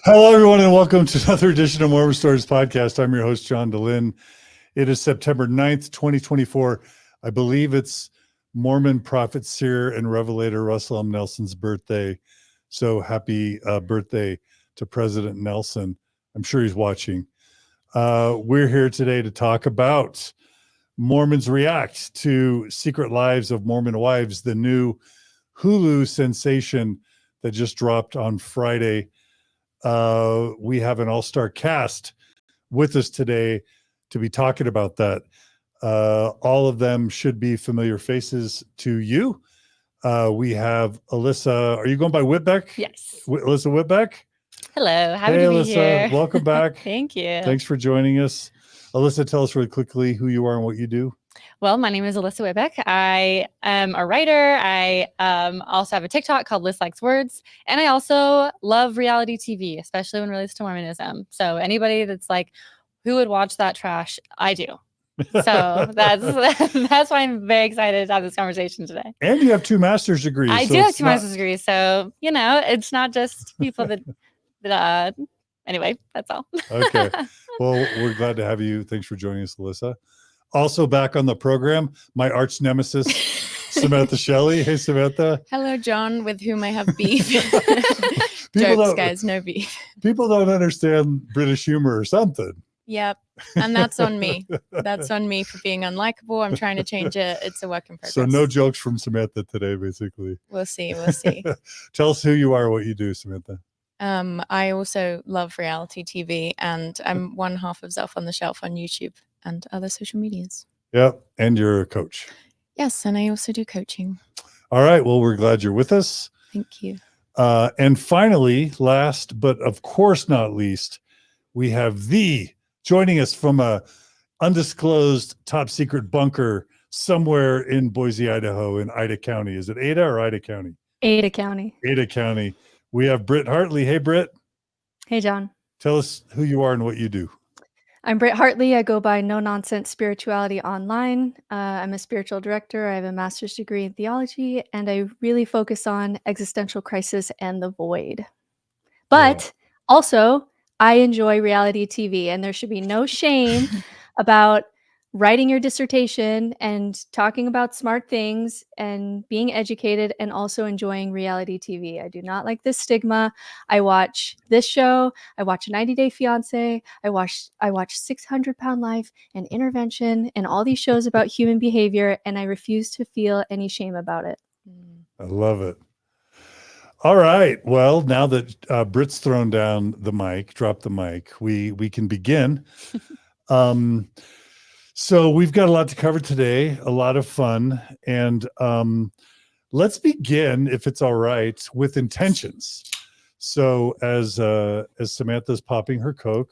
Hello, everyone, and welcome to another edition of Mormon Stories Podcast. I'm your host, John DeLynn. It is September 9th, 2024. I believe it's Mormon prophet, seer, and revelator Russell M. Nelson's birthday. So happy birthday to President Nelson. I'm sure he's watching. We're here today to talk about Mormons React to Secret Lives of Mormon Wives, the new Hulu sensation that just dropped on Friday. We have an all-star cast with us today to be talking about that. All of them should be familiar faces to you. We have Alyssa. Are you going by Witbeck? Yes. Alyssa Witbeck? Hello. Happy to be Alyssa, here. welcome back. Thank you. Thanks for joining us. Alyssa, tell us really quickly who you are and what you do. Well, my name is Alyssa Witbeck. I am a writer. I also have a TikTok called Liz Likes Words. And I also love reality TV, especially when it relates to Mormonism. So anybody that's like, who would watch that trash? I do. So that's why I'm very excited to have this conversation today. And you have 2 master's degrees. I do have 2 master's degrees. So, you know, it's not just people that anyway, that's all. Okay. Well, we're glad to have you. Thanks for joining us, Alyssa. Also back on the program, my arch nemesis, Samantha Shelley. Hey, Samantha. Hello, John, with whom I have beef. Jokes, guys, no beef. People don't understand British humor or something. Yep, and that's on me. That's on me for being unlikable. I'm trying to change it. It's a work in progress. So no jokes from Samantha today, basically. We'll see. We'll see. Tell us who you are, what you do, Samantha. I also love reality TV, and I'm one half of Zelf on the Shelf on YouTube and other social medias. Yep, and you're a coach. Yes, and I also do coaching. All right, well, we're glad you're with us. Thank you. And finally, last but of course not least, we have joining us from a undisclosed top secret bunker somewhere in Boise, Idaho, in Ada County. Is it Ada or Ida County? Ada County. Ada County. We have Brittney Hartley. Hey, Britt. Hey, John. Tell us who you are and what you do. I'm Brittney Hartley. I go by No Nonsense Spirituality Online. I'm a spiritual director. I have a master's degree in theology, and I really focus on existential crisis and the void. But also, I enjoy reality TV, and there should be no shame about writing your dissertation and talking about smart things and being educated and also enjoying reality TV. I do not like this stigma. I watch this show. I watch 90 Day Fiance. I watch 600 Pound Life and Intervention and all these shows about human behavior, and I refuse to feel any shame about it. I love it. All right. Well, now that Britt's thrown down the mic, dropped the mic, we can begin. So we've got a lot to cover today, a lot of fun. And let's begin, if it's all right, with intentions. So as Samantha's popping her Coke,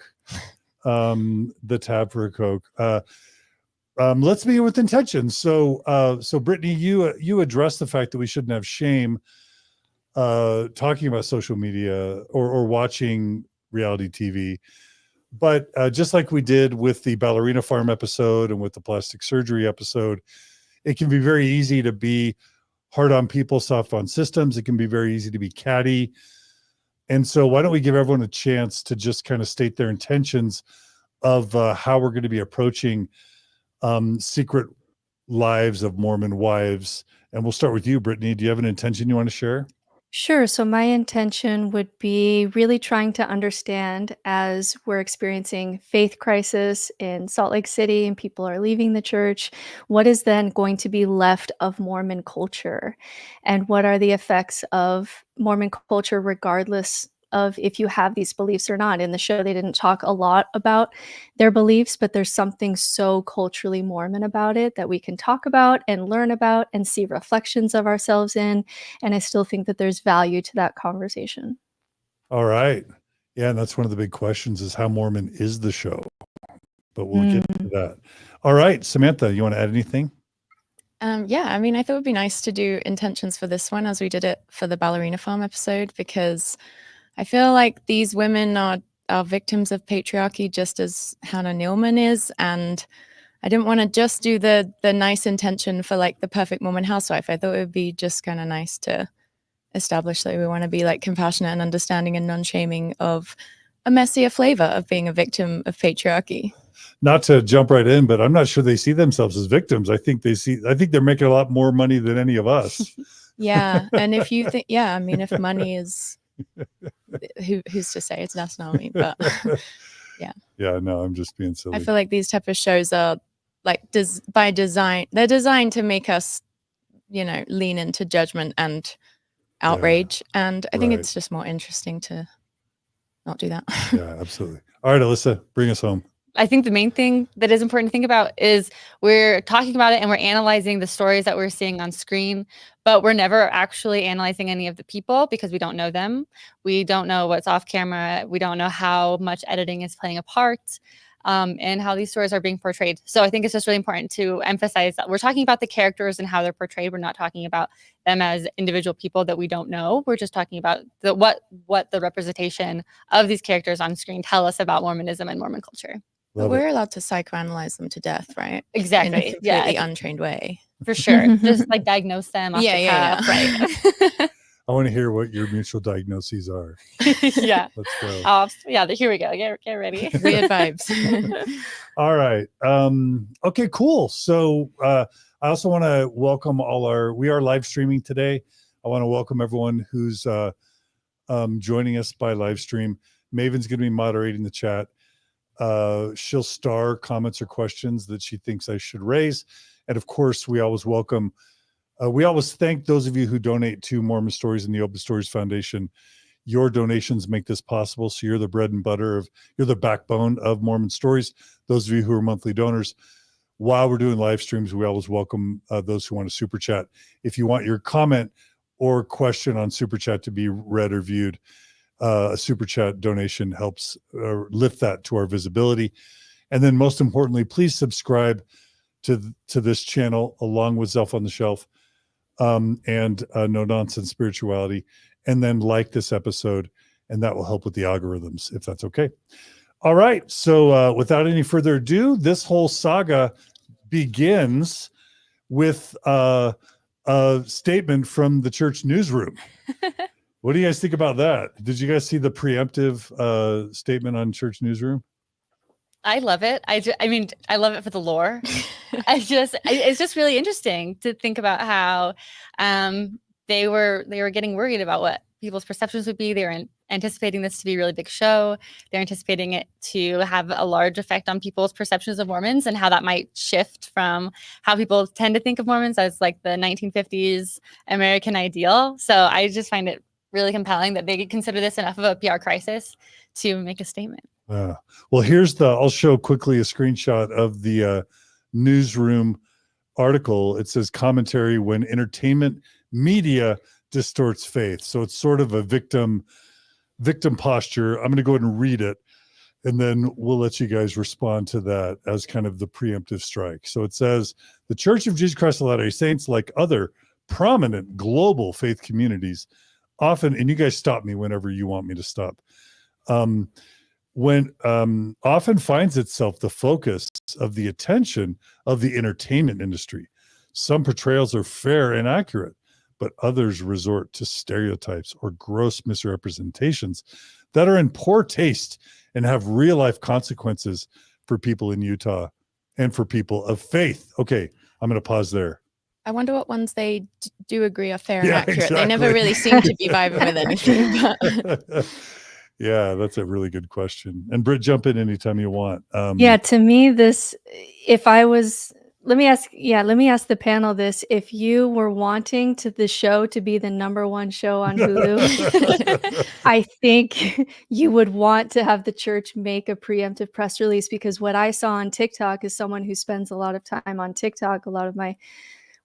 the tab for her Coke, let's begin with intentions. So Brittney, you addressed the fact that we shouldn't have shame talking about social media or watching reality TV. But just like we did with the ballerina farm episode and with the plastic surgery episode, it can be very easy to be hard on people, soft on systems. It can be very easy to be catty. And so why don't we give everyone a chance to just kind of state their intentions of how we're going to be approaching Secret Lives of Mormon Wives. And we'll start with you, Brittney. Do you have an intention you want to share? Sure. So my intention would be really trying to understand, as we're experiencing faith crisis in Salt Lake City and people are leaving the church, what is then going to be left of Mormon culture? And what are the effects of Mormon culture regardless of if you have these beliefs or not? In the show, they didn't talk a lot about their beliefs, but there's something so culturally Mormon about it that we can talk about and learn about and see reflections of ourselves in. And I still think that there's value to that conversation. All right. Yeah, and that's one of the big questions is how Mormon is the show? But we'll get to that. All right, Samantha, you want to add anything? Yeah, I mean, I thought it would be nice to do intentions for this one as we did it for the ballerina farm episode, because I feel like these women are victims of patriarchy just as Hannah Neelman is. And I didn't want to just do the nice intention for like the perfect Mormon housewife. I thought it would be just kind of nice to established that we want to be like compassionate and understanding and non-shaming of a messier flavor of being a victim of patriarchy. Not to jump right in, but I'm not sure they see themselves as victims. I think they're making a lot more money than any of us. Yeah. And if you think, I mean, if money is, who's to say? That's not me, but yeah. Yeah, no, I'm just being silly. I feel like these type of shows are like by design, they're designed to make us, lean into judgment and outrage. And I think it's just more interesting to not do that. Yeah, absolutely. All right, Alyssa, bring us home. I think the main thing that is important to think about is we're talking about it and we're analyzing the stories that we're seeing on screen, but we're never actually analyzing any of the people because we don't know them. We don't know what's off camera. We don't know how much editing is playing a part, and how these stories are being portrayed. So I think it's just really important to emphasize that we're talking about the characters and how they're portrayed. We're not talking about them as individual people that we don't know. We're just talking about what the representation of these characters on screen tell us about Mormonism and Mormon culture. But we're allowed to psychoanalyze them to death, right? Exactly. In a completely untrained way. For sure. Just like diagnose them off the cuff. Right. I want to hear what your mutual diagnoses are. Yeah. Let's go. Here we go. Get ready. Weird vibes. All right. Okay, cool. So I also want to welcome we are live streaming today. I want to welcome everyone who's joining us by live stream. Maven's going to be moderating the chat. She'll star comments or questions that she thinks I should raise. And of course, we always thank those of you who donate to Mormon Stories and the Open Stories Foundation. Your donations make this possible. So you're the bread and butter you're the backbone of Mormon Stories. Those of you who are monthly donors, while we're doing live streams, we always welcome those who want to super chat. If you want your comment or question on super chat to be read or viewed, a super chat donation helps lift that to our visibility. And then most importantly, please subscribe to this channel along with Zelf on the Shelf and No Nonsense Spirituality, and then like this episode, and that will help with the algorithms, if that's okay. All right. So without any further ado, this whole saga begins with a statement from the church newsroom. What do you guys think about that? Did you guys see the preemptive statement on church newsroom? I love it. I love it for the lore. It's just really interesting to think about how they were getting worried about what people's perceptions would be. They were anticipating this to be a really big show. They're anticipating it to have a large effect on people's perceptions of Mormons and how that might shift from how people tend to think of Mormons as like the 1950s American ideal. So I just find it really compelling that they consider this enough of a PR crisis to make a statement. Well, I'll show quickly a screenshot of the newsroom article. It says commentary when entertainment media distorts faith. So it's sort of a victim posture. I'm going to go ahead and read it, and then we'll let you guys respond to that as kind of the preemptive strike. So it says, the Church of Jesus Christ of Latter-day Saints, like other prominent global faith communities, often, and you guys stop me whenever you want me to stop, often finds itself the focus of the attention of the entertainment industry. Some portrayals are fair and accurate, but others resort to stereotypes or gross misrepresentations that are in poor taste and have real life consequences for people in Utah and for people of faith. Okay, I'm going to pause there. I wonder what ones they do agree are fair and accurate. Exactly. They never really seem to be vibing with anything. But yeah, that's a really good question. And Britt, jump in anytime you want. To me, let me ask the panel this. If you were wanting the show to be the #1 show on Hulu, I think you would want to have the church make a preemptive press release, because what I saw on TikTok is someone who spends a lot of time on TikTok. A lot of my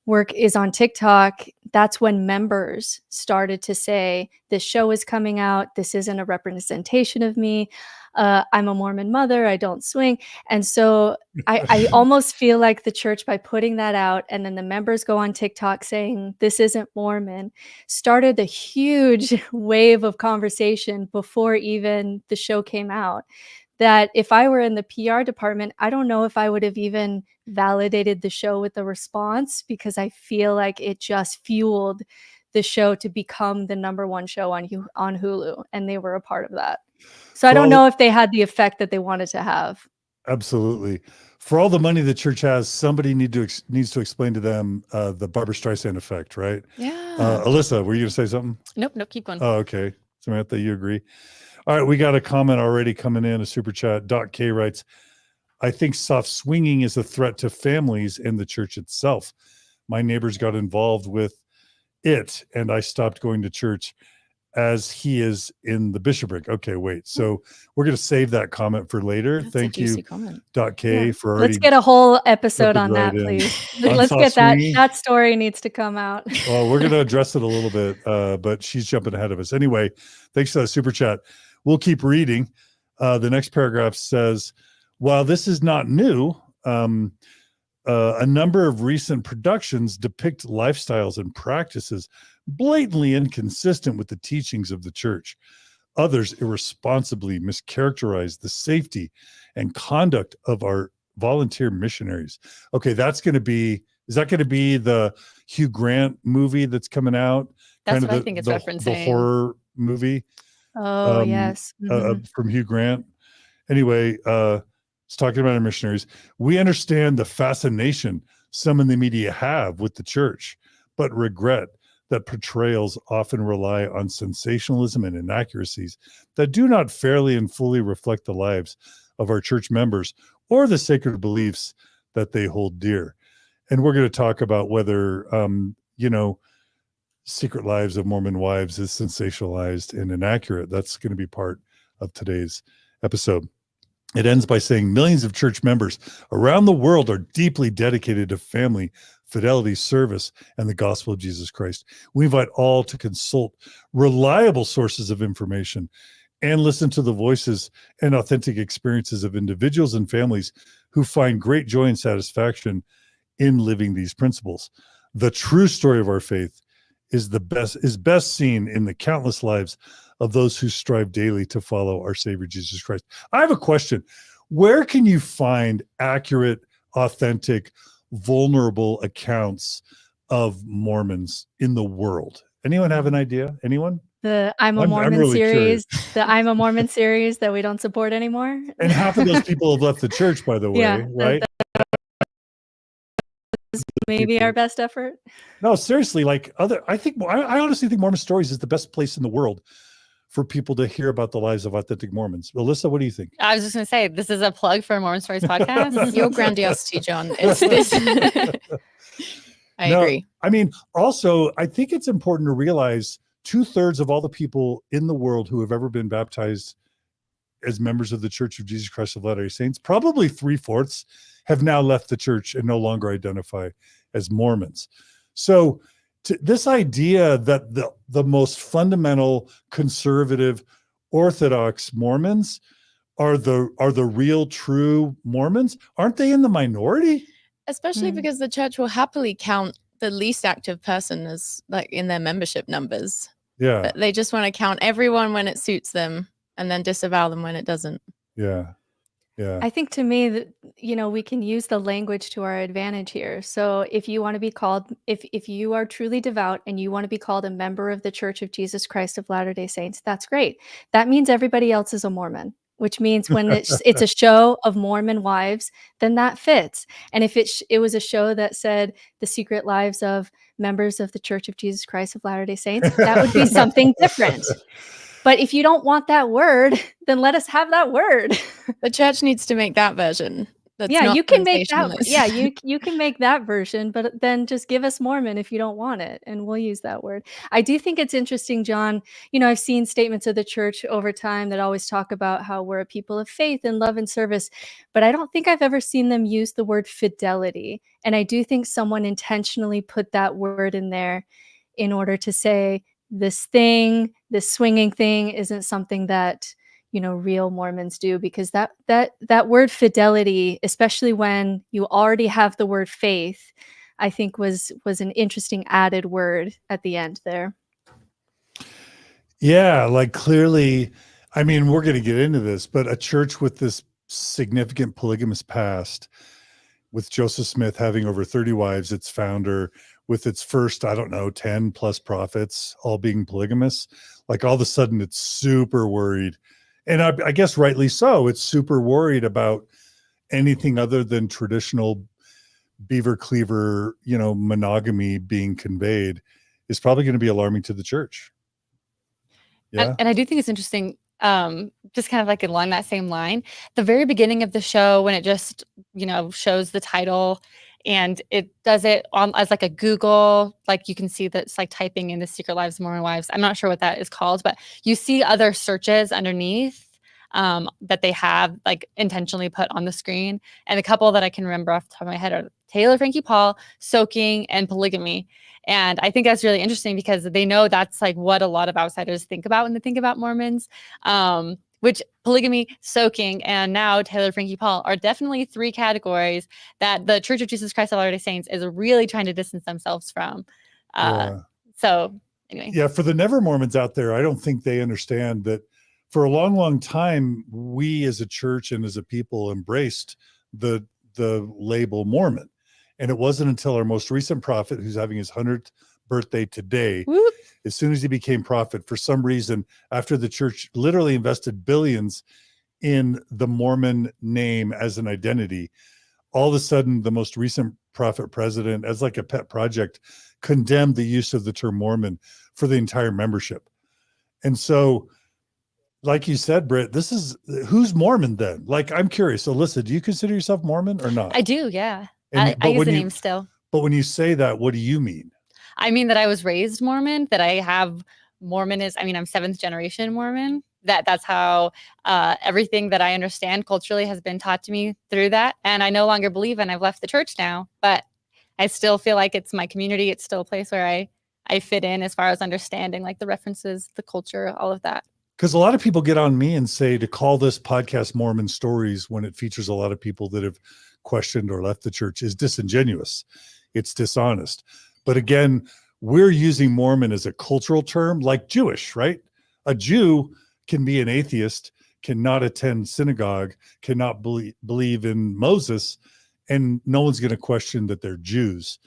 work is on TikTok. That's when members started to say, this show is coming out. This isn't a representation of me. I'm a Mormon mother. I don't swing. And so I almost feel like the church, by putting that out, and then the members go on TikTok saying, this isn't Mormon, started a huge wave of conversation before even the show came out. That if I were in the PR department, I don't know if I would have even validated the show with the response, because I feel like it just fueled the show to become the #1 show on Hulu, and they were a part of that. So I For don't all know if they had the effect that they wanted to have. Absolutely. For all the money the church has, somebody needs to explain to them the Barbara Streisand effect, right? Yeah. Alyssa, were you going to say something? Nope, keep going. Oh, okay. Samantha, you agree? All right, we got a comment already coming in, a super chat. Doc K writes, I think soft swinging is a threat to families and the church itself. My neighbors got involved with it, and I stopped going to church as he is in the bishopric. Okay, wait. So we're going to save that comment for later. That's Thank a juicy you, comment. Doc K, Yeah. for already. Let's get a whole episode jumping on that, right in. please. On Let's soft get that. swinging? That story needs to come out. Well, we're going to address it a little bit, but she's jumping ahead of us. Anyway, thanks for that super chat. We'll keep reading. The next paragraph says, while this is not new, a number of recent productions depict lifestyles and practices blatantly inconsistent with the teachings of the church. Others irresponsibly mischaracterize the safety and conduct of our volunteer missionaries. Okay, is that going to be the Hugh Grant movie that's coming out? That's Kind of what I think it's the referencing. horror movie Oh, yes. Mhm. from Hugh Grant. Anyway, it's talking about our missionaries. We understand the fascination some in the media have with the church, but regret that portrayals often rely on sensationalism and inaccuracies that do not fairly and fully reflect the lives of our church members or the sacred beliefs that they hold dear. And we're going to talk about whether, Secret Lives of Mormon Wives is sensationalized and inaccurate. That's going to be part of today's episode. It ends by saying millions of church members around the world are deeply dedicated to family, fidelity, service, and the gospel of Jesus Christ. We invite all to consult reliable sources of information and listen to the voices and authentic experiences of individuals and families who find great joy and satisfaction in living these principles. The true story of our faith is best seen in the countless lives of those who strive daily to follow our Savior Jesus Christ. I have a question. Where can you find accurate, authentic, vulnerable accounts of Mormons in the world? Anyone have an idea? Anyone? The I'm a I'm Mormon really series, curious. the I'm a Mormon series that we don't support anymore. And half of those people have left the church, by the way, Yeah, right? Maybe our best effort. No, seriously, I honestly think Mormon Stories is the best place in the world for people to hear about the lives of authentic Mormons. Alyssa, what do you think? I was just going to say, this is a plug for Mormon Stories podcast. Your grandiosity, John. It's this. I agree. I mean, also, I think it's important to realize 2/3 of all the people in the world who have ever been baptized as members of the Church of Jesus Christ of Latter-day Saints, probably 3/4 have now left the church and no longer identify as Mormons. So this idea that the most fundamental conservative Orthodox Mormons are the real true Mormons, aren't they in the minority? Especially because the church will happily count the least active person as in their membership numbers. Yeah. But they just want to count everyone when it suits them and then disavow them when it doesn't. Yeah. Yeah. I think to me that, we can use the language to our advantage here. So if you want to be called, if you are truly devout and you want to be called a member of the Church of Jesus Christ of Latter-day Saints, that's great. That means everybody else is a Mormon, which means when it's a show of Mormon wives, then that fits. And if it was a show that said the secret lives of members of the Church of Jesus Christ of Latter-day Saints, that would be something different. But if you don't want that word, then let us have that word. The church needs to make that version. That's Yeah, not you can make that. sensationalist. Yeah, you can make that version, but then just give us Mormon if you don't want it, and we'll use that word. I do think it's interesting, John. I've seen statements of the church over time that always talk about how we're a people of faith and love and service, but I don't think I've ever seen them use the word fidelity. And I do think someone intentionally put that word in there in order to say this swinging thing isn't something that real Mormons do, because that word fidelity, especially when you already have the word faith, I think was an interesting added word at the end there. Yeah, clearly, I mean, we're going to get into this, but a church with this significant polygamous past, with Joseph Smith having over 30 wives, its founder, with its first, I don't know, 10 plus prophets all being polygamous, like all of a sudden it's super worried. And I guess rightly so. It's super worried about anything other than traditional beaver cleaver, monogamy being conveyed is probably going to be alarming to the church. Yeah. And I do think it's interesting, just kind of like along that same line, the very beginning of the show, when it just, shows the title and it does it on as like a Google, like you can see that it's like typing in the Secret Lives of Mormon Wives. I'm not sure what that is called, but you see other searches underneath that they have like intentionally put on the screen. And a couple that I can remember off the top of my head are Taylor Frankie Paul, soaking, and polygamy. And I think that's really interesting because they know that's like what a lot of outsiders think about when they think about Mormons, which polygamy, soaking, and now Taylor Frankie Paul are definitely three categories that the Church of Jesus Christ of Latter-day Saints is really trying to distance themselves from. So anyway. Yeah, for the Never Mormons out there, I don't think they understand that for a long, long time, we as a church and as a people embraced the label Mormon. And it wasn't until our most recent prophet, who's having his 100th birthday today, Whoop. As soon as he became prophet, for some reason, after the church literally invested billions in the Mormon name as an identity, all of a sudden, the most recent prophet president, as like a pet project, condemned the use of the term Mormon for the entire membership. And so, like you said, Britt, this is who's Mormon then? Like, I'm curious. Alyssa, do you consider yourself Mormon or not? I do, yeah. And, I use the name still. But when you say that, what do you mean? I mean that I was raised Mormon, that I have Mormonism. I mean, I'm 7th generation Mormon. That's how everything that I understand culturally has been taught to me through that. And I no longer believe, and I've left the church now, but I still feel like it's my community. It's still a place where I fit in as far as understanding like the references, the culture, all of that. Because a lot of people get on me and say to call this podcast Mormon Stories when it features a lot of people that have questioned or left the church is disingenuous. It's dishonest. But again, we're using Mormon as a cultural term like Jewish, right? A Jew can be an atheist, cannot attend synagogue, cannot believe in Moses, and no one's going to question that they're Jews.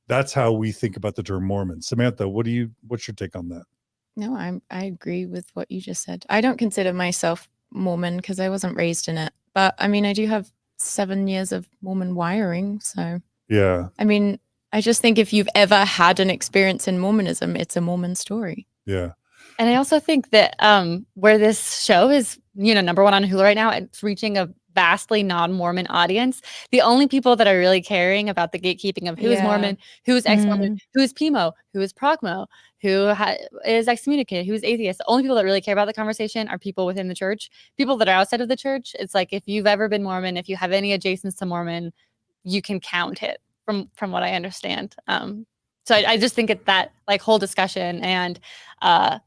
That's how we think about the term Mormon. Samantha, what's your take on that? No, I agree with what you just said. I don't consider myself Mormon because I wasn't raised in it. But I mean, I do have 7 years of Mormon wiring. So, yeah. I mean, I just think if you've ever had an experience in Mormonism, it's a Mormon story. Yeah. And I also think that where this show is, number one on Hulu right now, it's reaching a vastly non-Mormon audience. The only people that are really caring about the gatekeeping of who is Mormon, who is ex-Mormon, who is PMO, who is Progmo, who is excommunicated, who is atheist. The only people that really care about the conversation are people within the church. People that are outside of the church, it's like if you've ever been Mormon, if you have any adjacents to Mormon, you can count it from what I understand. So I just think that like whole discussion and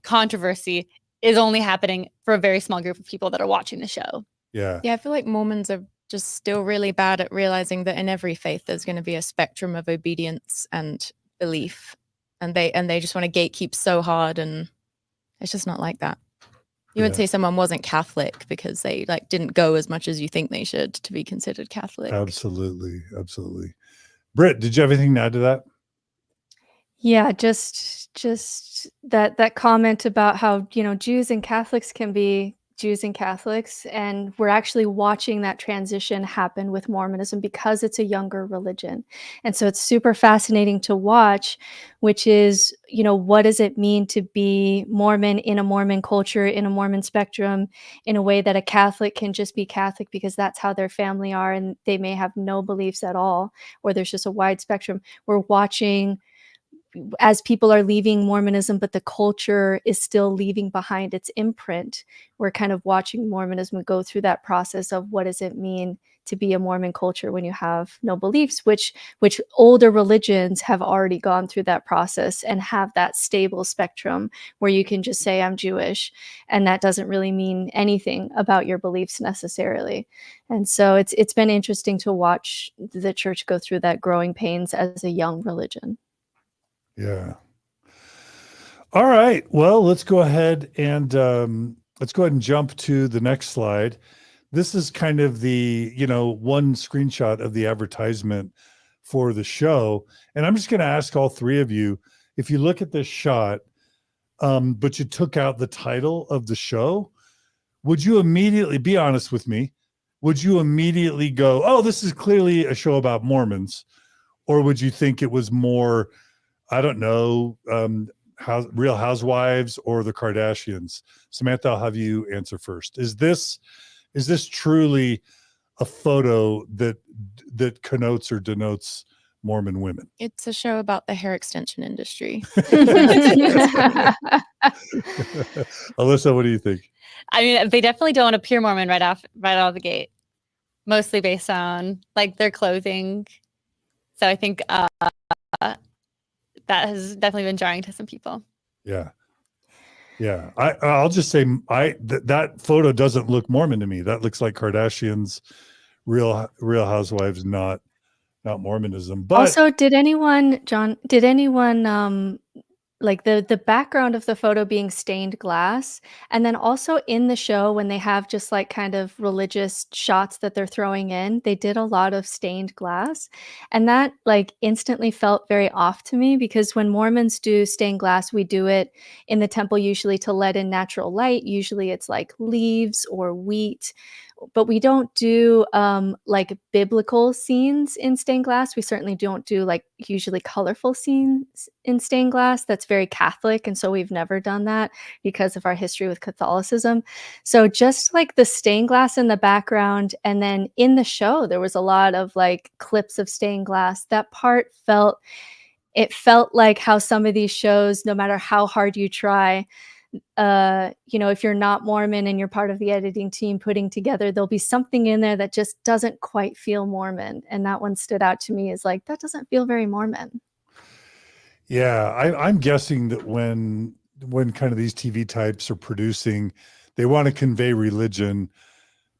controversy is only happening for a very small group of people that are watching the show. Yeah, I feel like Mormons are just still really bad at realizing that in every faith there's going to be a spectrum of obedience and belief, and they just want to gatekeep so hard, and it's just not like that. You wouldn't say someone wasn't Catholic because they like didn't go as much as you think they should to be considered Catholic. Absolutely. Britt, did you have anything to add to that? Yeah, just that comment about how, Jews and Catholics can be Jews and Catholics, and we're actually watching that transition happen with Mormonism because it's a younger religion. And so it's super fascinating to watch, which is, what does it mean to be Mormon in a Mormon culture, in a Mormon spectrum, in a way that a Catholic can just be Catholic because that's how their family are and they may have no beliefs at all, or there's just a wide spectrum. We're watching as people are leaving Mormonism, but the culture is still leaving behind its imprint. We're kind of watching Mormonism go through that process of what does it mean to be a Mormon culture when you have no beliefs, which older religions have already gone through that process and have that stable spectrum where you can just say I'm Jewish, and that doesn't really mean anything about your beliefs necessarily. And so it's been interesting to watch the church go through that growing pains as a young religion. Yeah. All right. Well, let's go ahead and jump to the next slide. This is kind of the, one screenshot of the advertisement for the show. And I'm just going to ask all three of you, if you look at this shot, but you took out the title of the show, would you immediately, be honest with me, would you immediately go, oh, this is clearly a show about Mormons? Or would you think it was more, I don't know, Real Housewives or the Kardashians? Samantha, I'll have you answer first. Is this truly a photo that connotes or denotes Mormon women? It's a show about the hair extension industry. Alyssa, what do you think? I mean, they definitely don't appear Mormon right out of the gate, mostly based on like their clothing. So I think that has definitely been jarring to some people. Yeah. I'll just say that photo doesn't look Mormon to me. That looks like Kardashians, Real Housewives, not Mormonism. But also, did anyone like the background of the photo being stained glass, and then also in the show when they have just like kind of religious shots that they're throwing in, they did a lot of stained glass, and that like instantly felt very off to me, because when Mormons do stained glass, we do it in the temple usually to let in natural light. Usually it's like leaves or wheat, but we don't do like biblical scenes in stained glass. We certainly don't do like usually colorful scenes in stained glass. That's very Catholic, and so we've never done that because of our history with Catholicism. So just like the stained glass in the background, and then in the show there was a lot of like clips of stained glass. That part felt like how some of these shows, no matter how hard you try, if you're not Mormon and you're part of the editing team putting together, there'll be something in there that just doesn't quite feel Mormon. And that one stood out to me as like, that doesn't feel very Mormon. yeah, I'm guessing that when kind of these TV types are producing, they want to convey religion,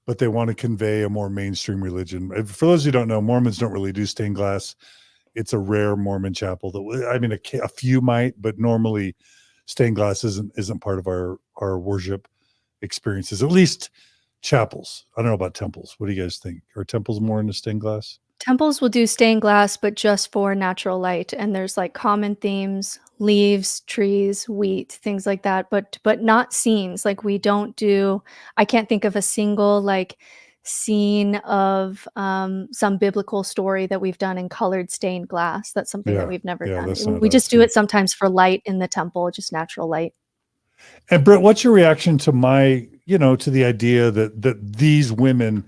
but they want to convey a more mainstream religion. For those who don't know, Mormons don't really do stained glass. It's a rare Mormon chapel that, I mean, a few might, but normally stained glass isn't part of our worship experiences, at least chapels. I don't know about temples. What do you guys think? Are temples more into stained glass? Temples will do stained glass, but just for natural light. And there's like common themes, leaves, trees, wheat, things like that, but not scenes. Like we don't do, I can't think of a single like scene of some biblical story that we've done in colored stained glass. That's something that we've never done. We just do it sometimes for light in the temple, just natural light. And Britt, what's your reaction to to the idea that these women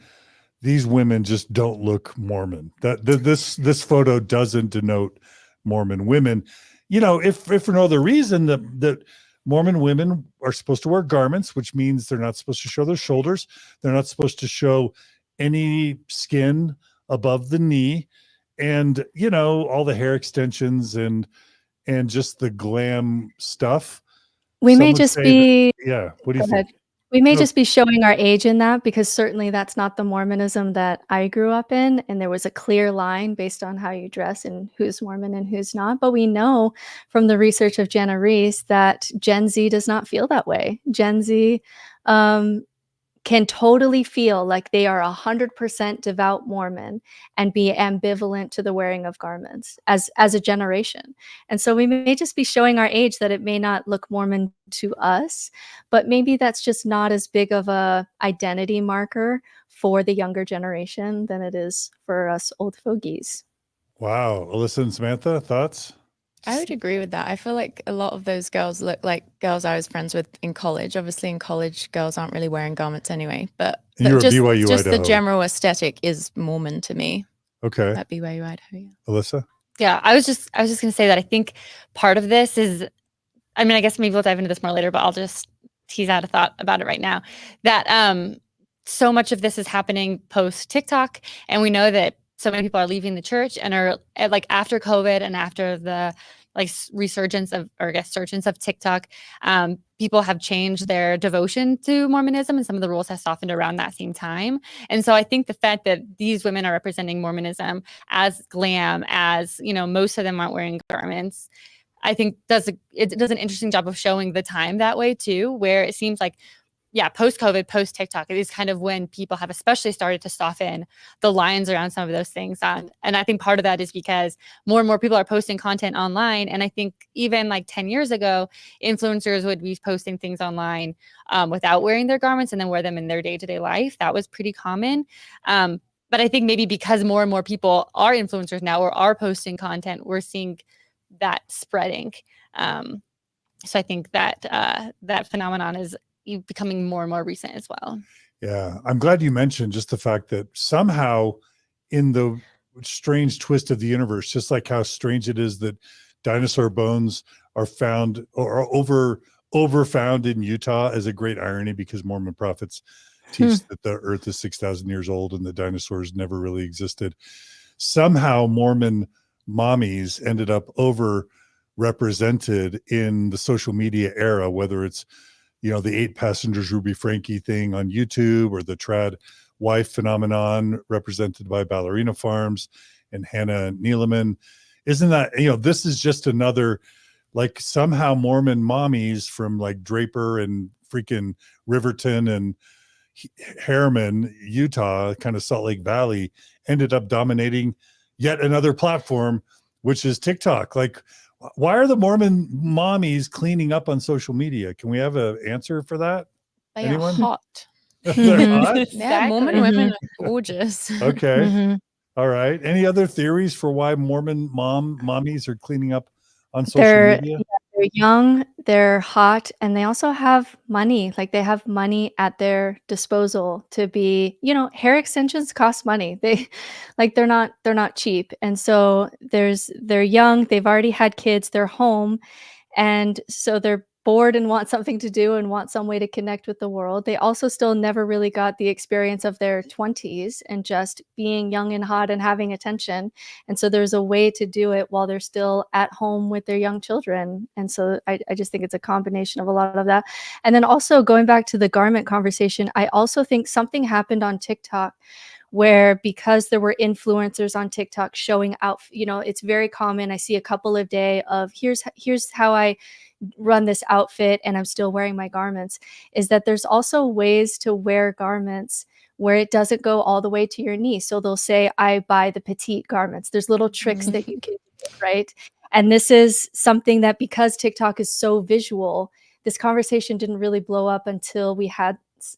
just don't look Mormon? That this photo doesn't denote Mormon women. If for no other reason that Mormon women are supposed to wear garments, which means they're not supposed to show their shoulders. They're not supposed to show any skin above the knee, and all the hair extensions and just the glam stuff. We may just be what do you think? We may just be showing our age in that, because certainly that's not the Mormonism that I grew up in. And there was a clear line based on how you dress and who's Mormon and who's not. But we know from the research of Jenna Reese that Gen Z does not feel that way. Gen Z can totally feel like they are 100% devout Mormon and be ambivalent to the wearing of garments as a generation. And so we may just be showing our age, that it may not look Mormon to us, but maybe that's just not as big of a identity marker for the younger generation than it is for us old fogies. Wow. Alyssa and Samantha, thoughts? I would agree with that. I feel like a lot of those girls look like girls I was friends with in college. Obviously, in college, girls aren't really wearing garments anyway. But just the general aesthetic is Mormon to me. Okay. At BYU Idaho, yeah. Alyssa? Yeah, I was just going to say that I think part of this is, I mean, I guess maybe we'll dive into this more later, but I'll just tease out a thought about it right now. That so much of this is happening post TikTok, and we know that so many people are leaving the church and are like after COVID and after the resurgence of TikTok, people have changed their devotion to Mormonism, and some of the rules have softened around that same time. And so I think the fact that these women are representing Mormonism as glam, as most of them aren't wearing garments, I think it does an interesting job of showing the time that way too, where it seems like post COVID, post TikTok, it is kind of when people have especially started to soften the lines around some of those things. And I think part of that is because more and more people are posting content online. And I think even like 10 years ago, influencers would be posting things online without wearing their garments and then wear them in their day-to-day life. That was pretty common. But I think maybe because more and more people are influencers now or are posting content, we're seeing that spreading. So I think that that phenomenon is becoming more and more recent as well. Yeah, I'm glad you mentioned just the fact that somehow in the strange twist of the universe, just like how strange it is that dinosaur bones are found or are over found in Utah, as a great irony because Mormon prophets teach that the earth is 6,000 years old and the dinosaurs never really existed. Somehow Mormon mommies ended up over represented in the social media era, whether it's the 8 passengers Ruby Frankie thing on YouTube or the trad wife phenomenon represented by Ballerina Farms and Hannah Neeleman. Isn't that, this is just another, like somehow Mormon mommies from like Draper and freaking Riverton and Harriman, Utah, kind of Salt Lake Valley, ended up dominating yet another platform, which is TikTok. Like, why are the Mormon mommies cleaning up on social media? Can we have an answer for that? They Anyone? are hot. They're hot? Yeah, Mormon women are gorgeous. Okay. All right. Any other theories for why Mormon mommies are cleaning up on social media? They're young, they're hot, and they also have money. Like they have money at their disposal to be, hair extensions cost money. They're not cheap. And so they're young, they've already had kids, they're home, and so they're bored and want something to do and want some way to connect with the world. They also still never really got the experience of their 20s and just being young and hot and having attention. And so there's a way to do it while they're still at home with their young children. And so I just think it's a combination of a lot of that. And then also going back to the garment conversation, I also think something happened on TikTok where, because there were influencers on TikTok showing out, it's very common. I see a couple a day of here's how I run this outfit and I'm still wearing my garments, is that there's also ways to wear garments where it doesn't go all the way to your knee. So they'll say, I buy the petite garments. There's little tricks that you can do, right? And this is something that, because TikTok is so visual, this conversation didn't really blow up until we had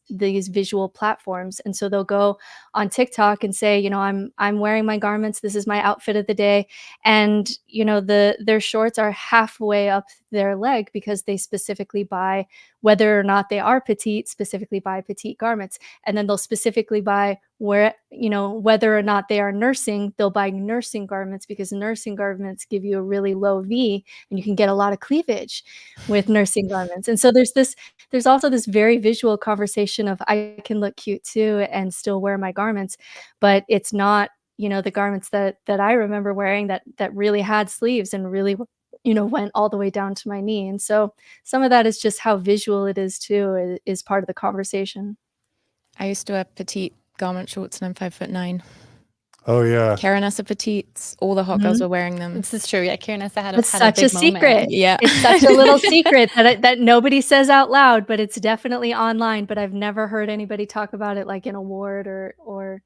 these visual platforms. And so they'll go on TikTok and say, I'm wearing my garments, this is my outfit of the day, and their shorts are halfway up their leg because they specifically buy, whether or not they are petite, specifically buy petite garments. And then they'll specifically buy whether or not they are nursing, they'll buy nursing garments because nursing garments give you a really low V and you can get a lot of cleavage with nursing garments. And so there's also this very visual conversation of, I can look cute too and still wear my garments, but it's not, the garments that I remember wearing that really had sleeves and really, went all the way down to my knee. And so some of that is just how visual it is too, is part of the conversation. I used to wear petite garment shorts and I'm 5'9". Oh yeah. Karen Essa petites, all the hot girls were wearing them. This is true. Yeah, Karen Essa had It's had such a a big moment. secret. Yeah. It's such a little secret that nobody says out loud, but it's definitely online. But I've never heard anybody talk about it like in a ward or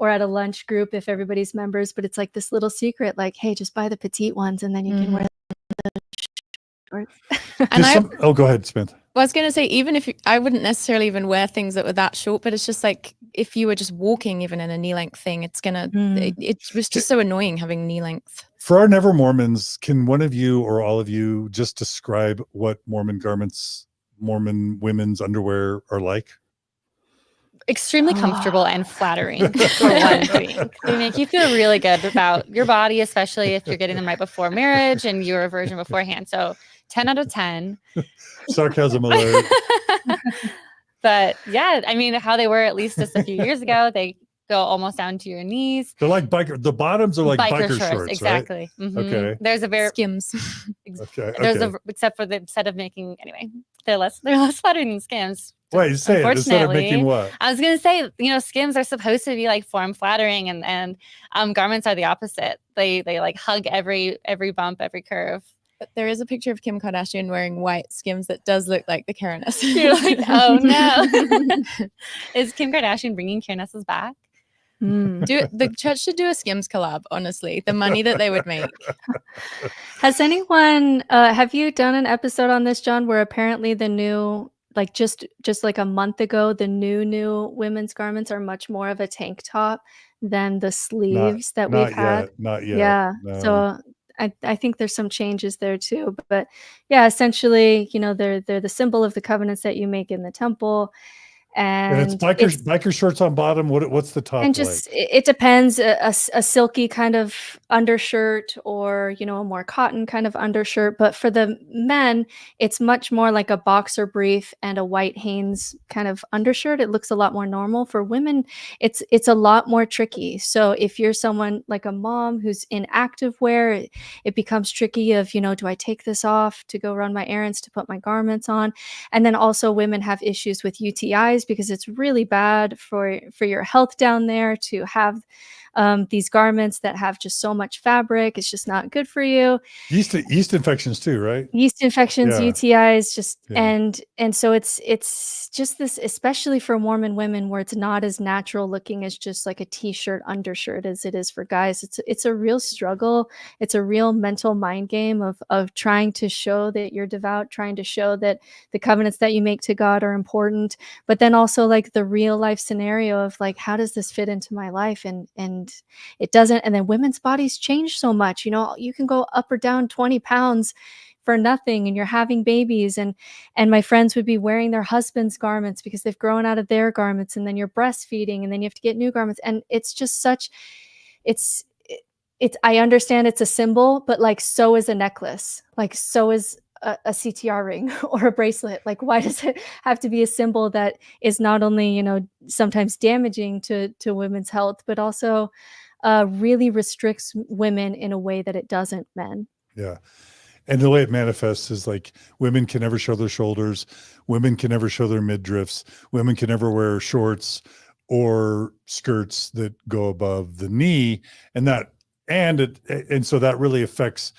at a lunch group if everybody's members. But it's like this little secret, like, hey, just buy the petite ones and then you can wear the shorts. And go ahead, Samantha. I was going to say, even if I wouldn't necessarily even wear things that were that short, but it's just like, if you were just walking even in a knee length thing, it's it was just so annoying having knee length. For our Never Mormons, can one of you or all of you just describe what Mormon garments, Mormon women's underwear are like? Extremely comfortable and flattering, for one thing. They make you feel really good about your body, especially if you're getting them right before marriage and you're a virgin beforehand. So 10 out of 10. Sarcasm alert. But yeah, I mean, how they were at least just a few years ago, they go almost down to your knees. They're like the bottoms are like biker shorts, exactly. right? Mm-hmm. Okay. There's a very Skims. except for instead of making, anyway, they're less flattering than Skims. Wait, say it instead of making what? I was gonna say, Skims are supposed to be like form flattering, and garments are the opposite. They like hug every bump, every curve. There is a picture of Kim Kardashian wearing white Skims that does look like the Kareness. You're like, oh no. Is Kim Kardashian bringing Kareness's back? The church should do a Skims collab, honestly. The money that they would make. Has anyone have you done an episode on this, John, where apparently the new, like just like a month ago, the new women's garments are much more of a tank top than the sleeves that we've had? Not yet. Yeah. No. So I think there's some changes there too. But yeah, essentially, they're the symbol of the covenants that you make in the temple. And it's biker shorts on bottom. What's the top and like? just it depends, a silky kind of undershirt, or a more cotton kind of undershirt. But for the men, it's much more like a boxer brief and a white Hanes kind of undershirt. It looks a lot more normal. For women, it's a lot more tricky. So if you're someone like a mom who's in active wear, it becomes tricky of, do I take this off to go run my errands, to put my garments on? And then also women have issues with UTIs, because it's really bad for your health down there to have these garments that have just so much fabric. It's just not good for you. Yeast infections too, right? Yeast infections, Yeah. UTIs, Yeah. and so it's just this, especially for Mormon women, where it's not as natural looking as just like a t-shirt undershirt as it is for guys. It's a real struggle. It's a real mental mind game of trying to show that you're devout, trying to show that the covenants that you make to God are important, but then also like the real life scenario of like, how does this fit into my life? And it doesn't. And then women's bodies change so much. You can go up or down 20 pounds for nothing, and you're having babies, and my friends would be wearing their husband's garments because they've grown out of their garments, and then you're breastfeeding, and then you have to get new garments. And it's just it's I understand it's a symbol, but like, so is a necklace, like so is a CTR ring or a bracelet. Like, why does it have to be a symbol that is not only, sometimes damaging to women's health, but also really restricts women in a way that it doesn't men? Yeah. And the way it manifests is like, women can never show their shoulders. Women can never show their midriffs. Women can never wear shorts or skirts that go above the knee. And so that really affects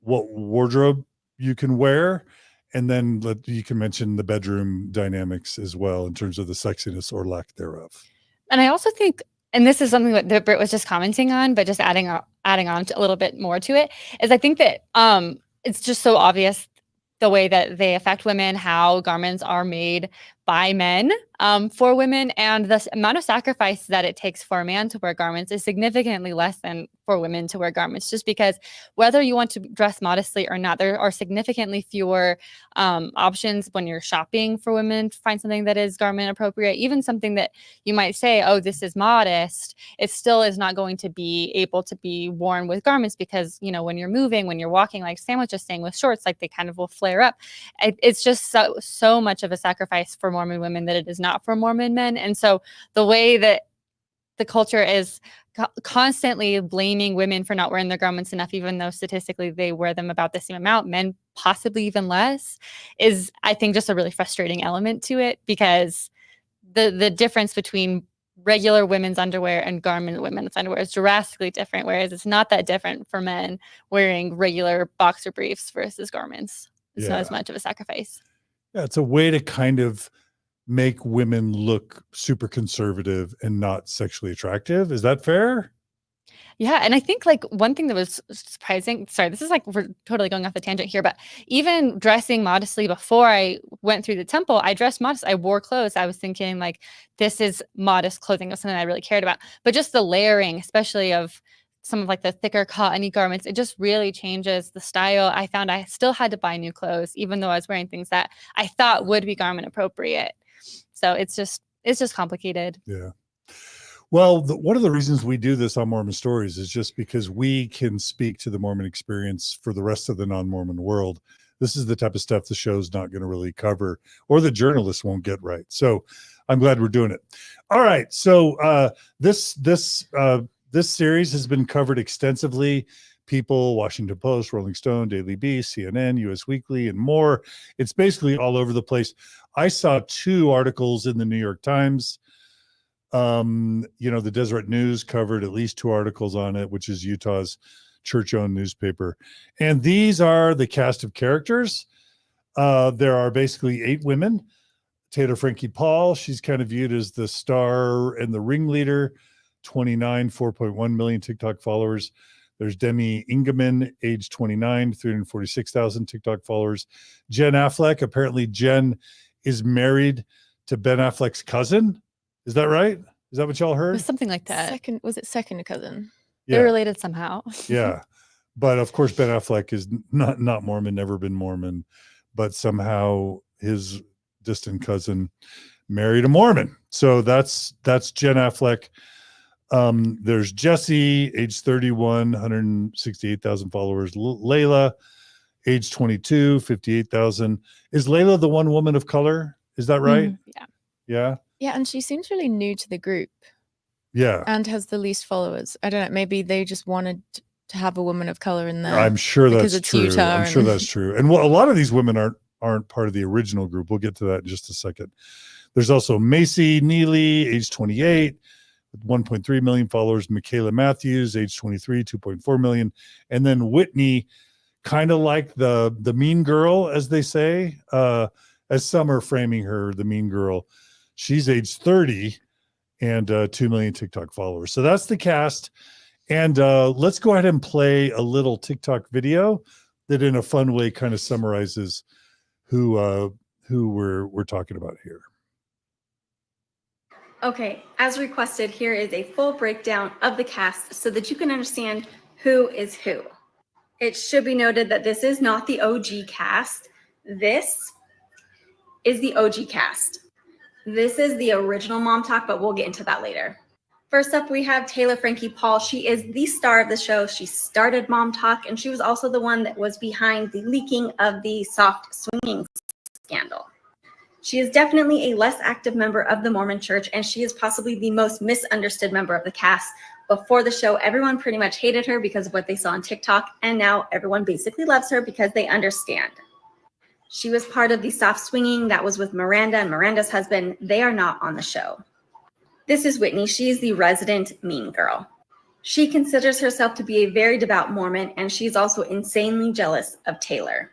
what wardrobe you can wear. And then you can mention the bedroom dynamics as well, in terms of the sexiness or lack thereof. And I also think, and this is something that Britt was just commenting on, but just adding on to a little bit more to it, is I think that it's just so obvious the way that they affect women, how garments are made by men for women, and the amount of sacrifice that it takes for a man to wear garments is significantly less than for women to wear garments, just because whether you want to dress modestly or not, there are significantly fewer options when you're shopping for women to find something that is garment appropriate. Even something that you might say, oh, this is modest, it still is not going to be able to be worn with garments, because, when you're moving, when you're walking, like Sam was just saying with shorts, like they kind of will flare up. It's just so much of a sacrifice for Mormon women that it is not for Mormon men. And so the way that the culture is constantly blaming women for not wearing their garments enough, even though statistically they wear them about the same amount, men possibly even less, is, I think, just a really frustrating element to it, because the difference between regular women's underwear and garment women's underwear is drastically different, whereas it's not that different for men wearing regular boxer briefs versus garments. It's not as much of a sacrifice. Yeah, it's a way to kind of make women look super conservative and not sexually attractive. Is that fair? Yeah. And I think like one thing that was surprising, sorry, this is like, we're totally going off the tangent here, but even dressing modestly before I went through the temple, I dressed modest. I wore clothes. I was thinking like, this is modest clothing. It was something I really cared about. But just the layering, especially of some of like the thicker cottony garments, it just really changes the style. I found I still had to buy new clothes, even though I was wearing things that I thought would be garment appropriate. So it's just complicated. Yeah. Well, one of the reasons we do this on Mormon Stories is just because we can speak to the Mormon experience for the rest of the non-Mormon world. This is the type of stuff the show's not going to really cover, or the journalists won't get right. So I'm glad we're doing it. All right. So this series has been covered extensively. People, Washington Post, Rolling Stone, Daily Beast, CNN, US Weekly, and more. It's basically all over the place. I saw 2 articles in the New York Times. The Deseret News covered at least 2 articles on it, which is Utah's church-owned newspaper. And these are the cast of characters. There are basically 8 women. Taylor Frankie Paul, she's kind of viewed as the star and the ringleader, 29, 4.1 million TikTok followers. There's Demi Ingeman, age 29, 346,000 TikTok followers. Jen Affleck, apparently Jen is married to Ben Affleck's cousin. Is that right? Is that what y'all It heard? was something like that. Was it second cousin? They're related somehow. Yeah. But of course, Ben Affleck is not Mormon, never been Mormon, but somehow his distant cousin married a Mormon. So that's Jen Affleck. There's Jesse, age 31, 168,000 followers. Layla, age 22, 58,000. Is Layla the one woman of color? Is that right? Yeah. Yeah. Yeah, and she seems really new to the group Yeah. and has the least followers. I don't know. Maybe they just wanted to have a woman of color in there. I'm sure because that's it's true. Utah I'm sure and- that's true. And a lot of these women aren't part of the original group. We'll get to that in just a second. There's also Mayci Neeley, age 28, with 1.3 million followers. Mikayla Matthews, age 23, 2.4 million. And then Whitney, kind of like the mean girl, as they say, as some are framing her, the mean girl. She's age 30 and 2 million TikTok followers. So that's the cast. And let's go ahead and play a little TikTok video that in a fun way kind of summarizes who we're talking about here. Okay, as requested, here is a full breakdown of the cast so that you can understand who is who. It should be noted that this is not the OG cast. This is the OG cast. This is the original MomTok, but we'll get into that later. First up, we have Taylor Frankie Paul. She is the star of the show. She started MomTok, and she was also the one that was behind the leaking of the soft swinging scandal. She is definitely a less active member of the Mormon Church, and she is possibly the most misunderstood member of the cast. Before the show, everyone pretty much hated her because of what they saw on TikTok, and now everyone basically loves her because they understand. She was part of the soft swinging that was with Miranda and Miranda's husband. They are not on the show. This is Whitney. She is the resident mean girl. She considers herself to be a very devout Mormon, and she's also insanely jealous of Taylor.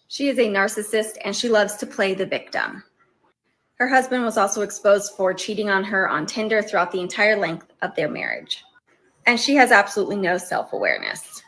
She is a narcissist, and she loves to play the victim. Her husband was also exposed for cheating on her on Tinder throughout the entire length of their marriage. And she has absolutely no self-awareness.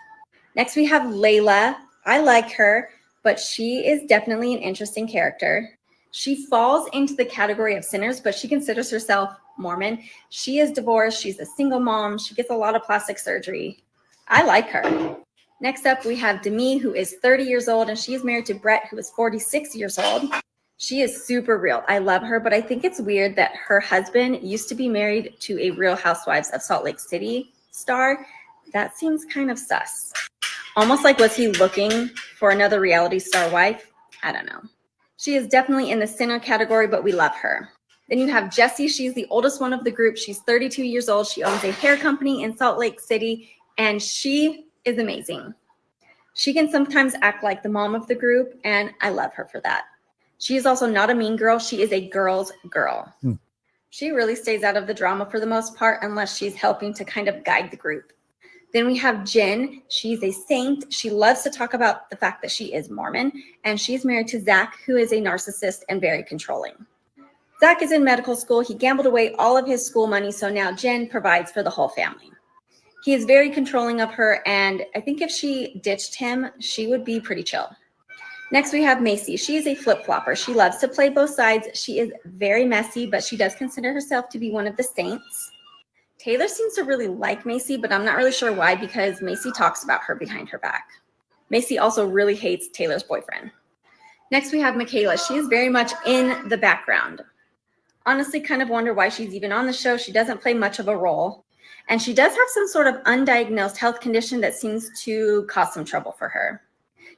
Next, we have Layla. I like her, but she is definitely an interesting character. She falls into the category of sinners, but she considers herself Mormon. She is divorced. She's a single mom. She gets a lot of plastic surgery. I like her. Next up, we have Demi, who is 30 years old, and she is married to Brett, who is 46 years old. She is super real. I love her, but I think it's weird that her husband used to be married to a Real Housewives of Salt Lake City star. That seems kind of sus. Almost like, was he looking for another reality star wife? I don't know. She is definitely in the sinner category, but we love her. Then you have Jessie. She's the oldest one of the group. She's 32 years old. She owns a hair company in Salt Lake City, and she is amazing. She can sometimes act like the mom of the group, and I love her for that. She is also not a mean girl. She is a girl's girl. She really stays out of the drama for the most part, unless she's helping to kind of guide the group. Then we have Jen. She's a saint. She loves to talk about the fact that she is Mormon, and she's married to Zach, who is a narcissist and very controlling. Zach is in medical school. He gambled away all of his school money, so now Jen provides for the whole family. He is very controlling of her, and I think if she ditched him, she would be pretty chill. Next, we have Mayci. She is a flip-flopper. She loves to play both sides. She is very messy, but she does consider herself to be one of the saints. Taylor seems to really like Mayci, but I'm not really sure why, because Mayci talks about her behind her back. Mayci also really hates Taylor's boyfriend. Next, we have Mikayla. She is very much in the background. Honestly, kind of wonder why she's even on the show. She doesn't play much of a role. And she does have some sort of undiagnosed health condition that seems to cause some trouble for her.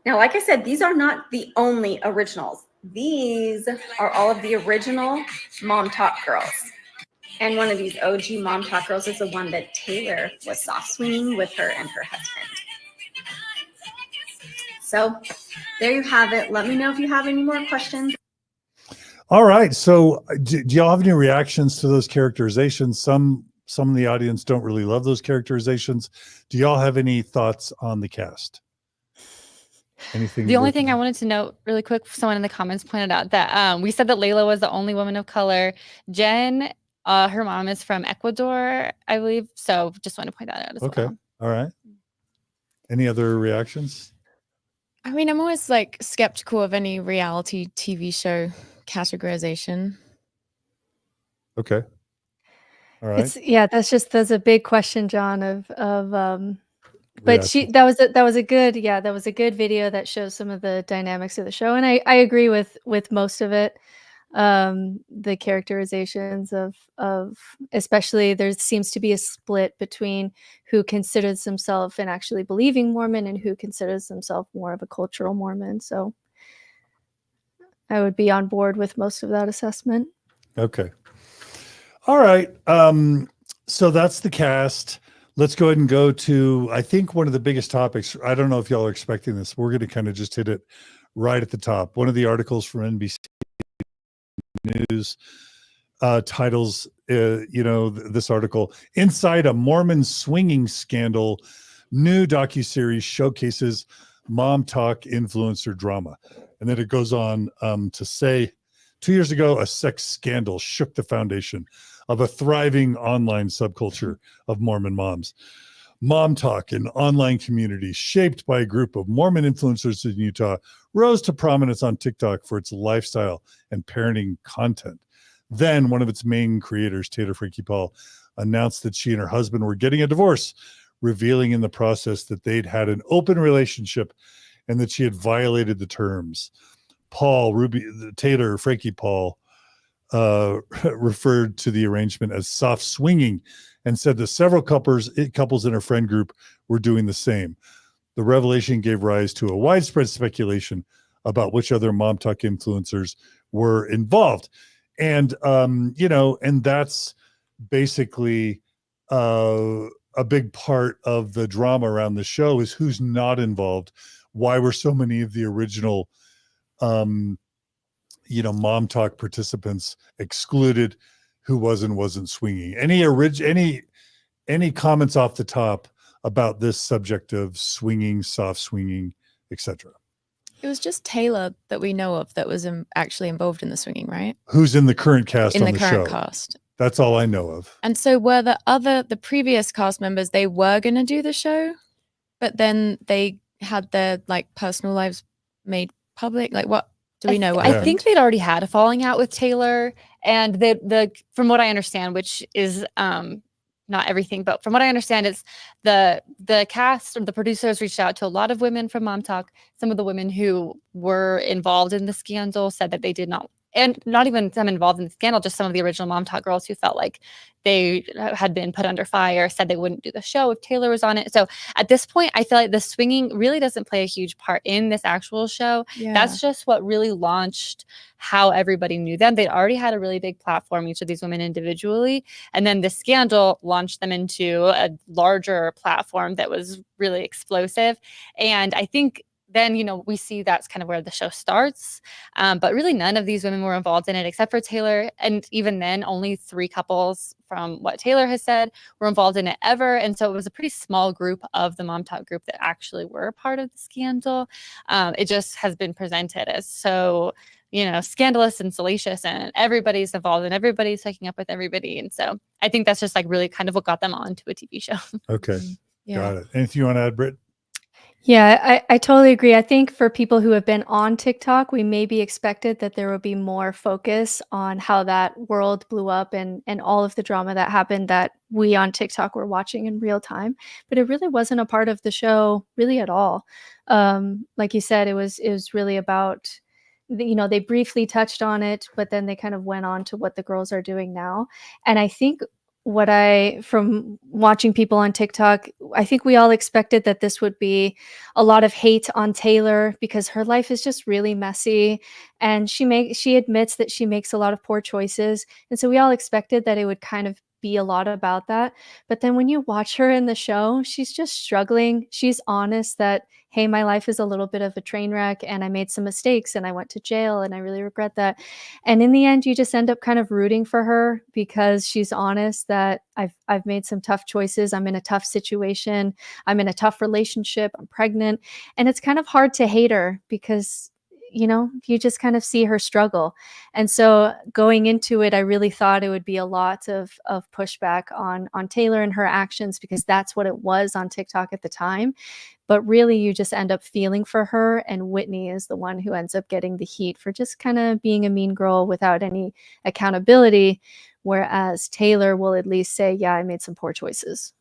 Now, like I said, these are not the only originals. These are all of the original MomTok girls. And one of these OG MomTok girls is the one that Taylor was soft swinging with her and her husband. So there you have it. Let me know if you have any more questions. All right. So do y'all have any reactions to those characterizations? Some some of the audience don't really love those characterizations. Do y'all have any thoughts on the cast? Anything? The only thing I wanted to note really quick, someone in the comments pointed out that we said that Layla was the only woman of color. Jen, her mom is from Ecuador, I believe. So just want to point that out as well. All right. Any other reactions? I mean, I'm always like skeptical of any reality TV show categorization. Okay. All right. That's a big question, John, but that was a good video that shows some of the dynamics of the show, and I agree with most of it. The characterizations of especially there seems to be a split between who considers himself an actually believing Mormon and who considers himself more of a cultural Mormon. So I would be on board with most of that assessment. Okay. All right. So that's the cast. Let's go ahead and go to, I think, one of the biggest topics. I don't know if y'all are expecting this. We're going to kind of just hit it right at the top. One of the articles from NBC News titles, this article, Inside a Mormon Swinging Scandal, new docuseries showcases MomTok influencer drama. And then it goes on to say, 2 years ago, a sex scandal shook the foundation of a thriving online subculture of Mormon moms. MomTok, an online community shaped by a group of Mormon influencers in Utah, rose to prominence on TikTok for its lifestyle and parenting content. Then one of its main creators, Taylor Frankie Paul, announced that she and her husband were getting a divorce, revealing in the process that they'd had an open relationship and that she had violated the terms. Taylor Frankie Paul referred to the arrangement as soft swinging and said that several couples in her friend group were doing the same. The revelation gave rise to a widespread speculation about which other MomTok influencers were involved. And, and that's basically a big part of the drama around the show is who's not involved. Why were so many of the original MomTok participants excluded? Who wasn't swinging? Any comments off the top about this subject of swinging, soft swinging, etc.? It was just Taylor that we know of that was actually involved in the swinging, right? Who's in the current cast in on the show? current cast. That's all I know of. And so were the previous cast members, they were going to do the show, but then they had their like personal lives made public. Like what? Do we know what happened? I think they'd already had a falling out with Taylor, and from what I understand, which is not everything, but from what I understand, it's the cast or the producers reached out to a lot of women from MomTok. Some of the women who were involved in the scandal said that they did not, and not even some involved in the scandal, just some of the original MomTok girls who felt like they had been put under fire, said they wouldn't do the show if Taylor was on it. So at this point, I feel like the swinging really doesn't play a huge part in this actual show. Yeah. That's just what really launched how everybody knew them. They'd already had a really big platform, each of these women individually. And then the scandal launched them into a larger platform that was really explosive. And I think then, we see that's kind of where the show starts. But really none of these women were involved in it except for Taylor. And even then, only 3 couples from what Taylor has said were involved in it ever. And so it was a pretty small group of the MomTok group that actually were part of the scandal. It just has been presented as so, scandalous and salacious, and everybody's involved and everybody's hooking up with everybody. And so I think that's just like really kind of what got them onto a TV show. Okay. Got it. Anything you want to add, Britt? Yeah, I totally agree. I think for people who have been on TikTok, we maybe expected that there would be more focus on how that world blew up and all of the drama that happened that we on TikTok were watching in real time. But it really wasn't a part of the show really at all. Like you said, it was really about, they briefly touched on it, but then they kind of went on to what the girls are doing now. And I think from watching people on TikTok, I think we all expected that this would be a lot of hate on Taylor because her life is just really messy, and she admits that she makes a lot of poor choices, and so we all expected that it would kind of be a lot about that. But then when you watch her in the show, she's just struggling. She's honest that, hey, my life is a little bit of a train wreck and I made some mistakes and I went to jail and I really regret that. And in the end, you just end up kind of rooting for her because she's honest that I've made some tough choices. I'm in a tough situation. I'm in a tough relationship. I'm pregnant. And it's kind of hard to hate her because, you know, you just kind of see her struggle. And so going into it, I really thought it would be a lot of pushback on Taylor and her actions because that's what it was on TikTok at the time. But really, you just end up feeling for her. And Whitney is the one who ends up getting the heat for just kind of being a mean girl without any accountability. Whereas Taylor will at least say, yeah, I made some poor choices.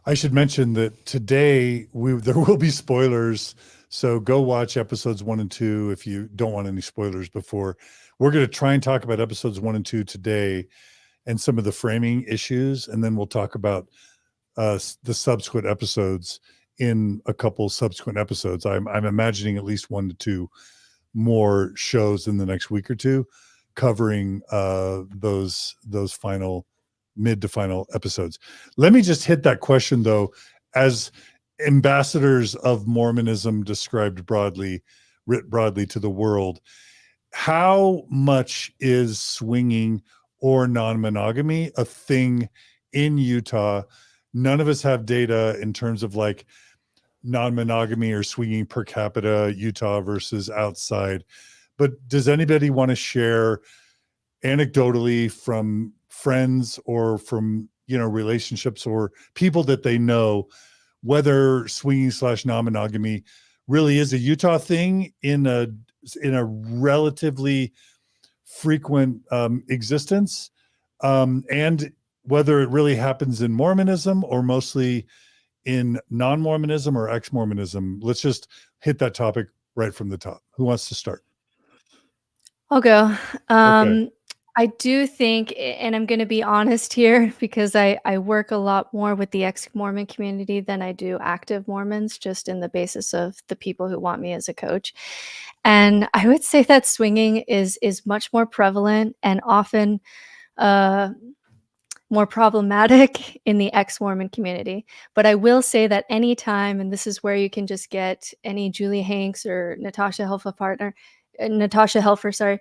I should mention that today there will be spoilers. So go watch episodes 1 and 2 if you don't want any spoilers before. We're going to try and talk about episodes 1 and 2 today and some of the framing issues. And then we'll talk about the subsequent episodes in a couple subsequent episodes. I'm imagining at least 1 to 2 more shows in the next week or two covering those final mid to final episodes. Let me just hit that question though, as ambassadors of Mormonism described broadly, writ broadly to the world. How much is swinging or non-monogamy a thing in Utah? None of us have data in terms of like non-monogamy or swinging per capita, Utah versus outside. But does anybody want to share anecdotally from friends or from, you know, relationships or people that they know, whether swinging / non-monogamy really is a Utah thing in a relatively frequent existence, and whether it really happens in Mormonism or mostly in non-Mormonism or ex-Mormonism? Let's just hit that topic right from the top. Who wants to start? I'll go. Okay. I do think, and I'm going to be honest here because I work a lot more with the ex-Mormon community than I do active Mormons, just in the basis of the people who want me as a coach. And I would say that swinging is much more prevalent and often more problematic in the ex-Mormon community. But I will say that anytime, and this is where you can just get any Julie Hanks or Natasha Helfer, sorry,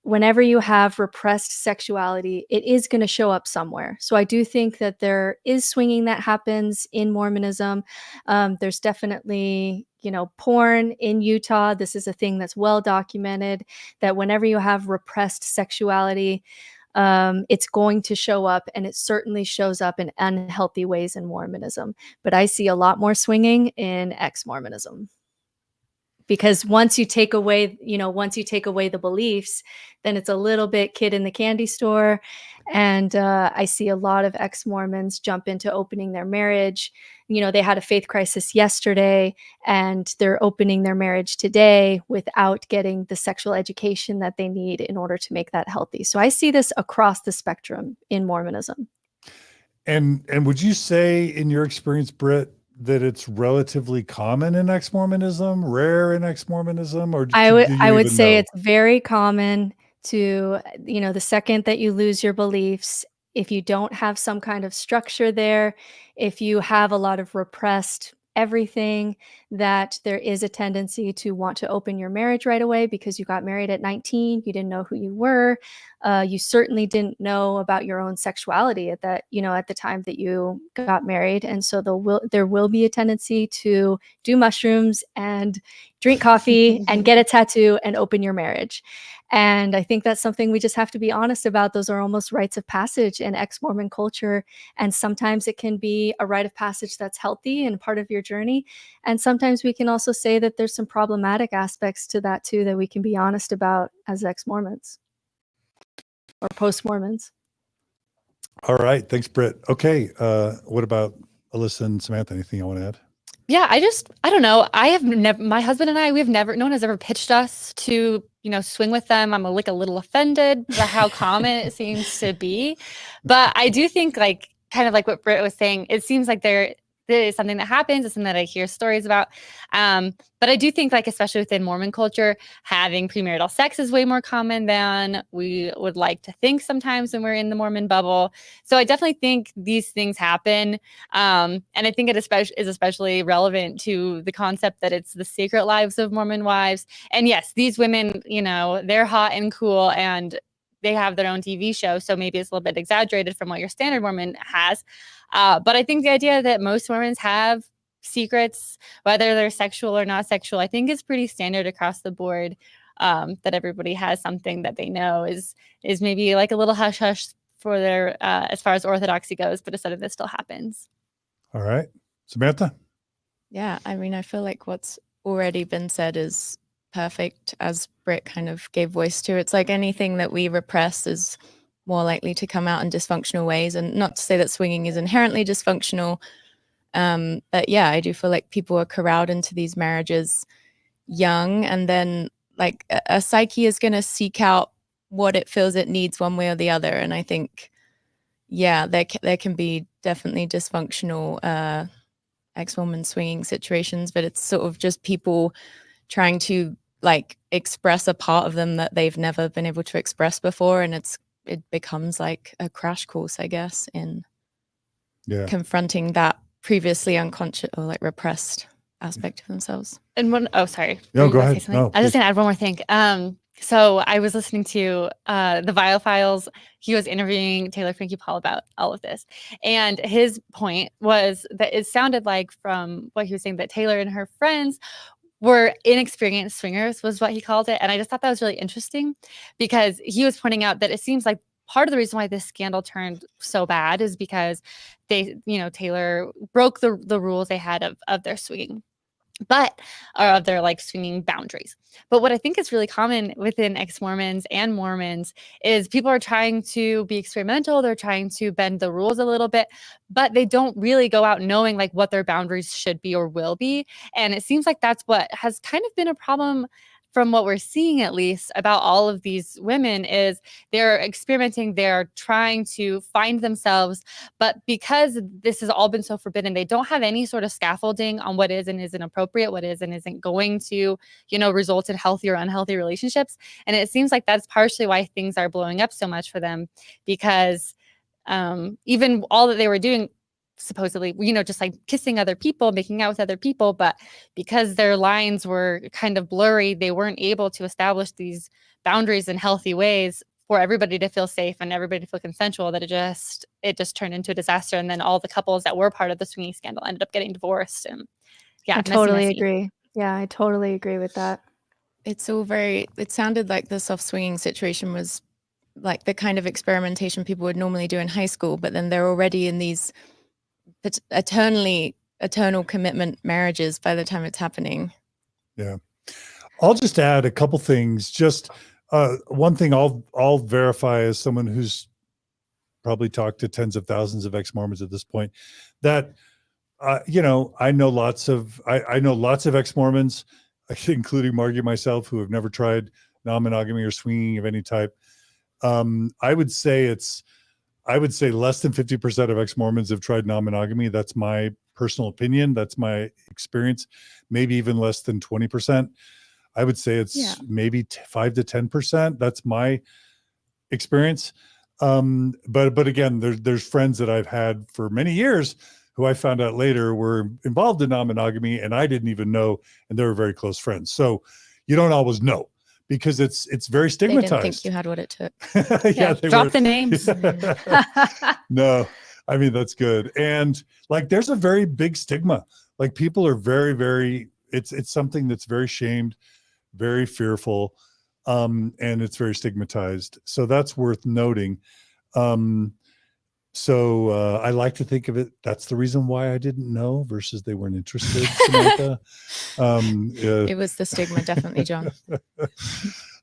whenever you have repressed sexuality, it is going to show up somewhere. So I do think that there is swinging that happens in Mormonism. There's definitely, you know, porn in Utah. This is a thing that's well documented, that whenever you have repressed sexuality, it's going to show up, and it certainly shows up in unhealthy ways in Mormonism. But I see a lot more swinging in ex-Mormonism. Because once you take away the beliefs, then it's a little bit kid in the candy store. And I see a lot of ex-Mormons jump into opening their marriage. You know, they had a faith crisis yesterday and they're opening their marriage today without getting the sexual education that they need in order to make that healthy. So I see this across the spectrum in Mormonism. And would you say, in your experience, Britt, that it's relatively common in ex-Mormonism, rare in ex-Mormonism, or I would say know? it's very common to, you know, the second that you lose your beliefs, if you don't have some kind of structure there, if you have a lot of repressed everything, that there is a tendency to want to open your marriage right away because you got married at 19, you didn't know who you were, you certainly didn't know about your own sexuality at that, you know, at the time that you got married. And so there will be a tendency to do mushrooms and drink coffee and get a tattoo and open your marriage. And I think that's something we just have to be honest about. Those are almost rites of passage in ex-Mormon culture. And sometimes it can be a rite of passage that's healthy and part of your journey. And sometimes we can also say that there's some problematic aspects to that too, that we can be honest about as ex-Mormons or post-Mormons. All right. Thanks, Britt. Okay. What about Alyssa and Samantha? Anything you want to add? Yeah, I don't know. I have never, my husband and I, no one has ever pitched us to, you know, swing with them. I'm a little offended by how common it seems to be. But I do think, like, kind of like what Britt was saying, it seems like there is something that happens. It's something that I hear stories about. But I do think, like, especially within Mormon culture, having premarital sex is way more common than we would like to think sometimes when we're in the Mormon bubble. So I definitely think these things happen. And I think it is especially relevant to the concept that it's the secret lives of Mormon wives. And yes, these women, you know, they're hot and cool and they have their own TV show. So maybe it's a little bit exaggerated from what your standard Mormon has. But I think the idea that most Mormons have secrets, whether they're sexual or not sexual, I think is pretty standard across the board. That everybody has something that they know is maybe like a little hush hush for their as far as orthodoxy goes, but a sort of this still happens. All right, Samantha. Yeah, I mean, I feel like what's already been said is perfect, as Britt kind of gave voice to. It's like anything that we repress is more likely to come out in dysfunctional ways. And not to say that swinging is inherently dysfunctional, but yeah, I do feel like people are corralled into these marriages young, and then like a psyche is going to seek out what it feels it needs one way or the other. And I think, yeah, there can be definitely dysfunctional ex-woman swinging situations, but it's sort of just people trying to like express a part of them that they've never been able to express before, and it becomes like a crash course, I guess, in confronting that previously unconscious or like repressed aspect of themselves. And sorry. No, go ahead. No, I was just gonna add one more thing. So I was listening to the Vial Files. He was interviewing Taylor Frankie Paul about all of this. And his point was that it sounded like, from what he was saying, that Taylor and her friends were inexperienced swingers, was what he called it. And I just thought that was really interesting, because he was pointing out that it seems like part of the reason why this scandal turned so bad is because Taylor broke the rules they had of their swinging, or of their like swinging boundaries. But what I think is really common within ex-Mormons and Mormons is people are trying to be experimental. They're trying to bend the rules a little bit, but they don't really go out knowing like what their boundaries should be or will be. And it seems like that's what has kind of been a problem, from what we're seeing at least, about all of these women, is they're experimenting, they're trying to find themselves, but because this has all been so forbidden, they don't have any sort of scaffolding on what is and isn't appropriate, what is and isn't going to, result in healthy or unhealthy relationships. And it seems like that's partially why things are blowing up so much for them, because even all that they were doing, supposedly, just like kissing other people, making out with other people, but because their lines were kind of blurry, they weren't able to establish these boundaries in healthy ways for everybody to feel safe and everybody to feel consensual, that it just turned into a disaster. And then all the couples that were part of the swinging scandal ended up getting divorced. And yeah, I totally agree. Yeah, I totally agree with that. It sounded like the soft swinging situation was like the kind of experimentation people would normally do in high school, but then they're already in these eternal commitment marriages by the time it's happening. Yeah. I'll just add a couple things. Just one thing I'll verify as someone who's probably talked to tens of thousands of ex-Mormons at this point, that I know lots of ex-Mormons, including Margie myself, who have never tried non-monogamy or swinging of any type. I would say less than 50% of ex-Mormons have tried non-monogamy. That's my personal opinion. That's my experience. Maybe even less than 20%. I would say it's maybe 5 to 10%. That's my experience. But again, there's friends that I've had for many years who I found out later were involved in non-monogamy, and I didn't even know, and they were very close friends. So you don't always know, because it's very stigmatized. They didn't think you had what it took. Drop the names. No, I mean, that's good. And like, there's a very big stigma. Like, people are very, very, it's something that's very shamed, very fearful, and it's very stigmatized. So that's worth noting. So I like to think of it, that's the reason why I didn't know versus they weren't interested, Samantha. It was the stigma, definitely, John.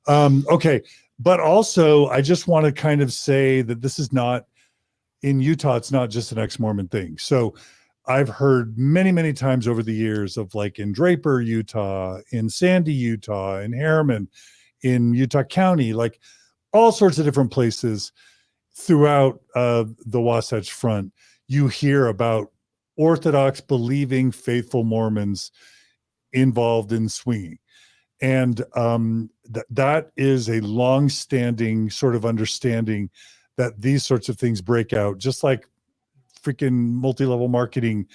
Okay. But also, I just want to kind of say that this is not, in Utah, it's not just an ex-Mormon thing. So I've heard many, many times over the years of, like, in Draper, Utah, in Sandy, Utah, in Harriman, in Utah County, like all sorts of different places throughout the Wasatch Front, you hear about Orthodox, believing, faithful Mormons involved in swinging. And that is a long-standing sort of understanding that these sorts of things break out, just like freaking multi-level marketing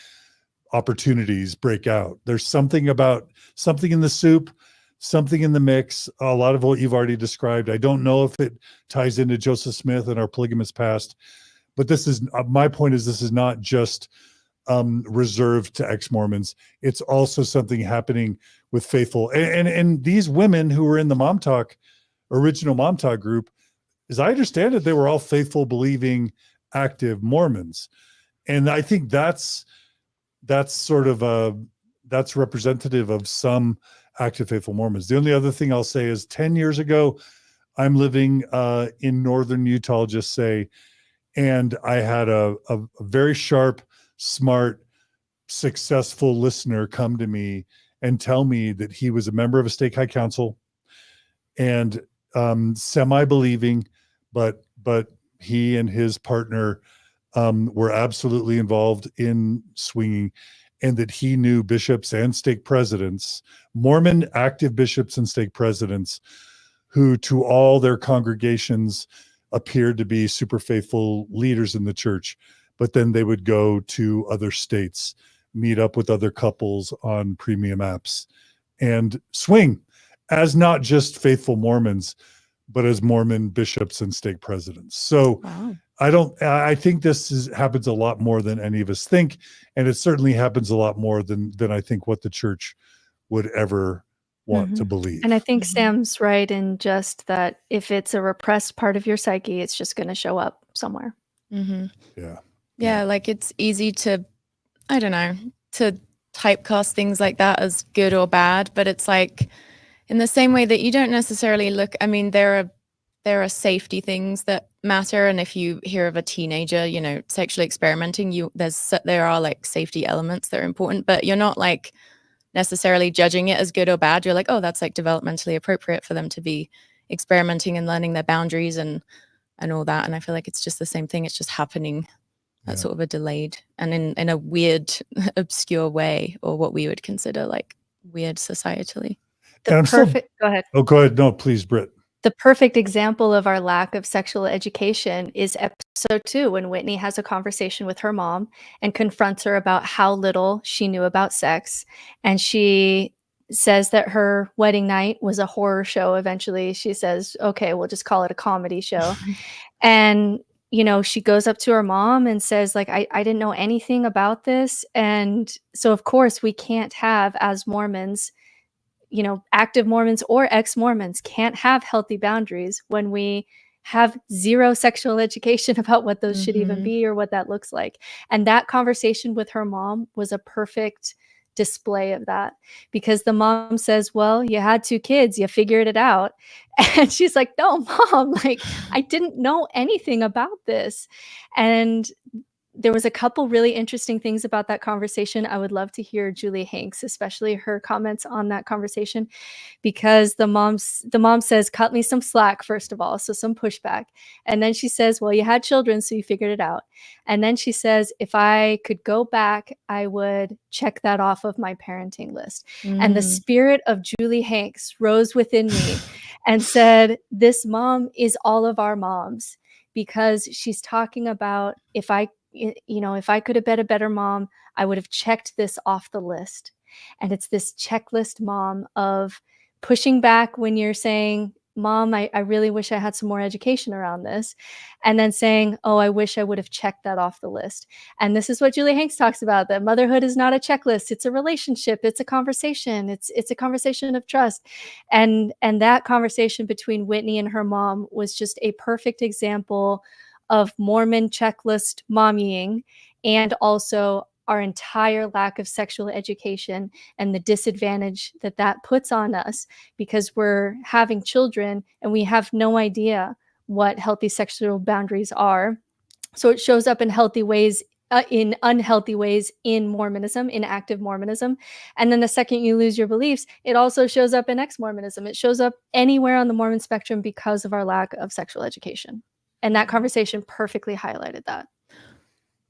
opportunities break out. There's something about something in the soup, something in the mix, a lot of what you've already described. I don't know if it ties into Joseph Smith and our polygamous past, but this is my point is this is not just reserved to ex-Mormons. It's also something happening with faithful and these women who were in the MomTok, original MomTok group, as I understand it, they were all faithful, believing, active Mormons. And I think that's sort of that's representative of some active faithful Mormons. The only other thing I'll say is 10 years ago, I'm living in northern Utah, I'll just say, and I had a very sharp, smart, successful listener come to me and tell me that he was a member of a stake high council and semi-believing, but he and his partner were absolutely involved in swinging, and that he knew bishops and stake presidents, Mormon active bishops and stake presidents, who to all their congregations appeared to be super faithful leaders in the church, but then they would go to other states, meet up with other couples on premium apps, and swing as not just faithful Mormons, but as Mormon bishops and stake presidents. So Wow. I think this happens a lot more than any of us think. And it certainly happens a lot more than I think what the church would ever want to believe. And I think Mhm. Sam's right in just that if it's a repressed part of your psyche, it's just going to show up somewhere. Mm-hmm. Yeah. Yeah, like it's easy to, I don't know, to typecast things like that as good or bad, but it's like in the same way that you don't necessarily look, I mean, there are safety things that matter, and if you hear of a teenager, you know, sexually experimenting, there are like safety elements that are important, but you're not like necessarily judging it as good or bad. You're like, oh, that's like developmentally appropriate for them to be experimenting and learning their boundaries and all that. And I feel like it's just the same thing. It's just happening at sort of a delayed and in a weird, obscure way, or what we would consider like weird societally. Go ahead. Oh, go ahead. No, please, Britt. The perfect example of our lack of sexual education is episode 2, when Whitney has a conversation with her mom and confronts her about how little she knew about sex. And she says that her wedding night was a horror show. Eventually, she says, okay, we'll just call it a comedy show. And, you know, she goes up to her mom and says, like, I didn't know anything about this. And so, of course, we can't have, as Mormons, you know, active Mormons or ex-Mormons can't have healthy boundaries when we have zero sexual education about what those should even be or what that looks like. And that conversation with her mom was a perfect display of that, because the mom says, well, you had 2 kids, you figured it out. And she's like, no, mom, like, I didn't know anything about this. And there was a couple really interesting things about that conversation. I would love to hear Julie Hanks, especially her comments on that conversation, because the mom says, cut me some slack, first of all, so some pushback. And then she says, well, you had children, so you figured it out. And then she says, if I could go back, I would check that off of my parenting list. And the spirit of Julie Hanks rose within me and said, this mom is all of our moms, because she's talking about, if I could have been a better mom, I would have checked this off the list. And it's this checklist, mom, of pushing back when you're saying, mom, I really wish I had some more education around this. And then saying, oh, I wish I would have checked that off the list. And this is what Julie Hanks talks about, that motherhood is not a checklist. It's a relationship. It's a conversation. It's a conversation of trust. And that conversation between Whitney and her mom was just a perfect example of Mormon checklist mommying, and also our entire lack of sexual education and the disadvantage that puts on us, because we're having children and we have no idea what healthy sexual boundaries are. So it shows up in healthy ways, in unhealthy ways in Mormonism, in active Mormonism. And then the second you lose your beliefs, it also shows up in ex-Mormonism. It shows up anywhere on the Mormon spectrum because of our lack of sexual education. And that conversation perfectly highlighted that.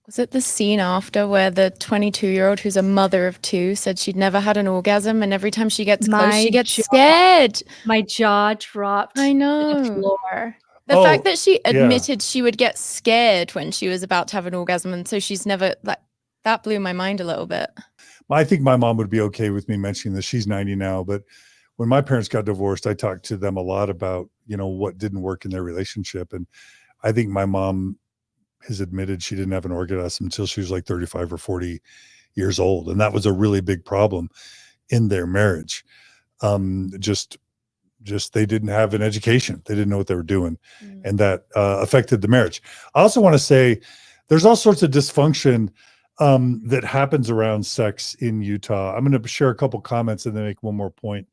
Was it the scene after where the 22-year-old who's a mother of two said she'd never had an orgasm, and every time she gets close, she gets scared? My jaw dropped I to the know. floor. The fact that she yeah. admitted she would get scared when she was about to have an orgasm, and so she's never, like, that blew my mind a little bit. I think my mom would be okay with me mentioning this. She's 90 now, but when my parents got divorced, I talked to them a lot about, what didn't work in their relationship. And I think my mom has admitted she didn't have an orgasm until she was like 35 or 40 years old. And that was a really big problem in their marriage. Just they didn't have an education. They didn't know what they were doing. And that affected the marriage. I also want to say there's all sorts of dysfunction that happens around sex in Utah. I'm going to share a couple comments and then make one more point.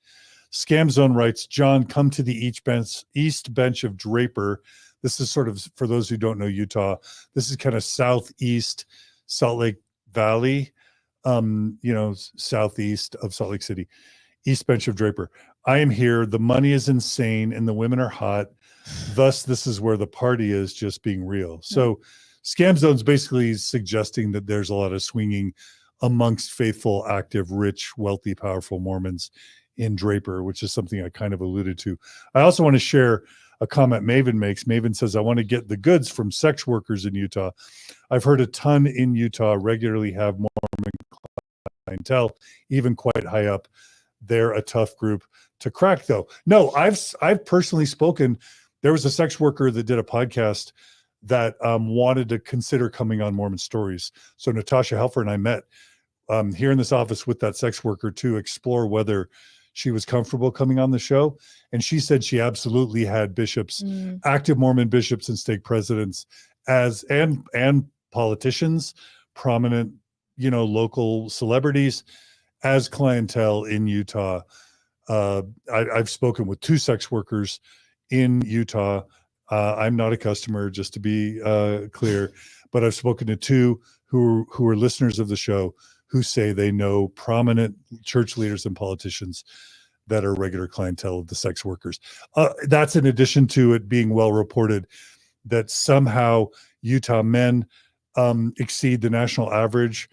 Scam Zone writes, John, come to the east bench of Draper. This is sort of, for those who don't know Utah, this is kind of southeast Salt Lake Valley, southeast of Salt Lake City, east bench of Draper. I am here. The money is insane and the women are hot. Thus, this is where the party is, just being real. So Scam Zone's basically suggesting that there's a lot of swinging amongst faithful, active, rich, wealthy, powerful Mormons in Draper, which is something I kind of alluded to. I also want to share a comment Maven makes. Maven says, I want to get the goods from sex workers in Utah. I've heard a ton in Utah regularly have Mormon clientele, even quite high up. They're a tough group to crack, though. No, I've personally spoken. There was a sex worker that did a podcast that wanted to consider coming on Mormon Stories. So Natasha Helfer and I met here in this office with that sex worker to explore whether she was comfortable coming on the show. And she said she absolutely had bishops, active Mormon bishops and stake presidents and politicians, prominent, local celebrities as clientele in Utah. I've spoken with 2 sex workers in Utah. I'm not a customer, just to be clear, but I've spoken to 2 who are listeners of the show who say they know prominent church leaders and politicians that are regular clientele of the sex workers. That's in addition to it being well reported that somehow Utah men exceed the national average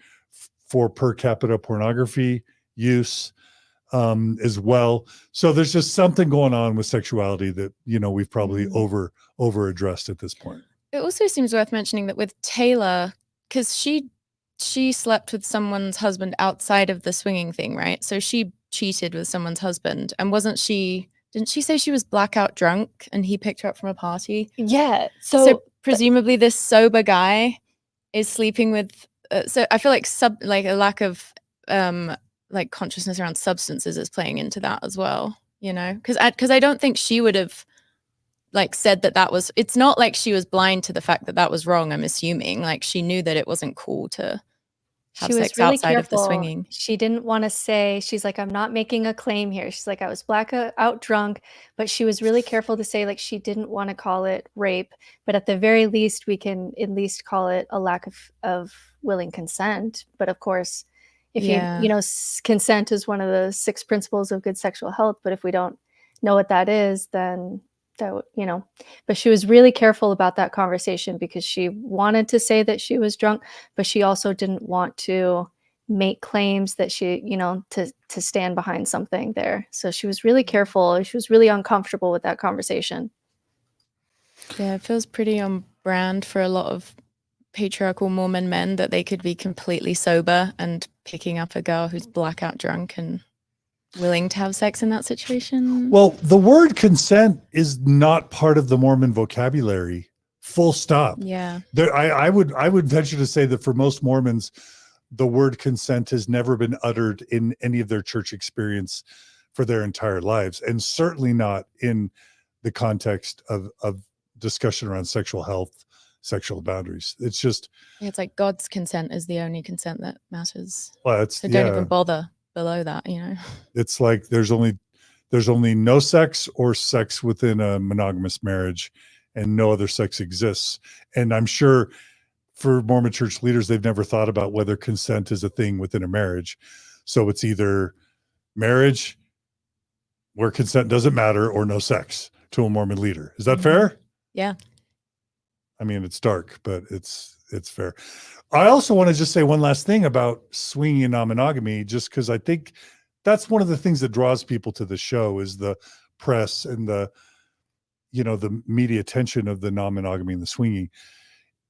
for per capita pornography use as well. So there's just something going on with sexuality that, we've probably over addressed at this point. It also seems worth mentioning that with Taylor, because she slept with someone's husband outside of the swinging thing, right? So she cheated with someone's husband, and didn't she say she was blackout drunk and he picked her up from a party? Yeah. So presumably this sober guy is sleeping with, so I feel like a lack of consciousness around substances is playing into that as well, because I don't think she would have said that was, it's not like she was blind to the fact that was wrong. I'm assuming she knew that it wasn't cool to have sex outside of the swinging. She didn't want to say, she's like, I'm not making a claim here. She's like, I was blackout drunk, but she was really careful to say she didn't want to call it rape, but at the very least, we can at least call it a lack of willing consent. But of course, if consent is one of the 6 principles of good sexual health, but if we don't know what that is, then but she was really careful about that conversation because she wanted to say that she was drunk, but she also didn't want to make claims that she, to stand behind something there. So she was really careful. She was really uncomfortable with that conversation. Yeah, it feels pretty on brand for a lot of patriarchal Mormon men that they could be completely sober and picking up a girl who's blackout drunk and willing to have sex in that situation. Well, the word consent is not part of the Mormon vocabulary, full stop. Yeah. I would venture to say that for most Mormons, the word consent has never been uttered in any of their church experience for their entire lives, and certainly not in the context of discussion around sexual health, sexual boundaries. It's just, it's like God's consent is the only consent that matters. Well, so don't even bother below that, It's like there's only no sex or sex within a monogamous marriage, and no other sex exists. And I'm sure for Mormon church leaders, they've never thought about whether consent is a thing within a marriage. So it's either marriage where consent doesn't matter or no sex to a Mormon leader. Is that fair? Yeah. I mean, it's dark, but it's it's fair. I also want to just say one last thing about swinging and non-monogamy, just because I think that's one of the things that draws people to the show is the press and the media attention of the non-monogamy and the swinging.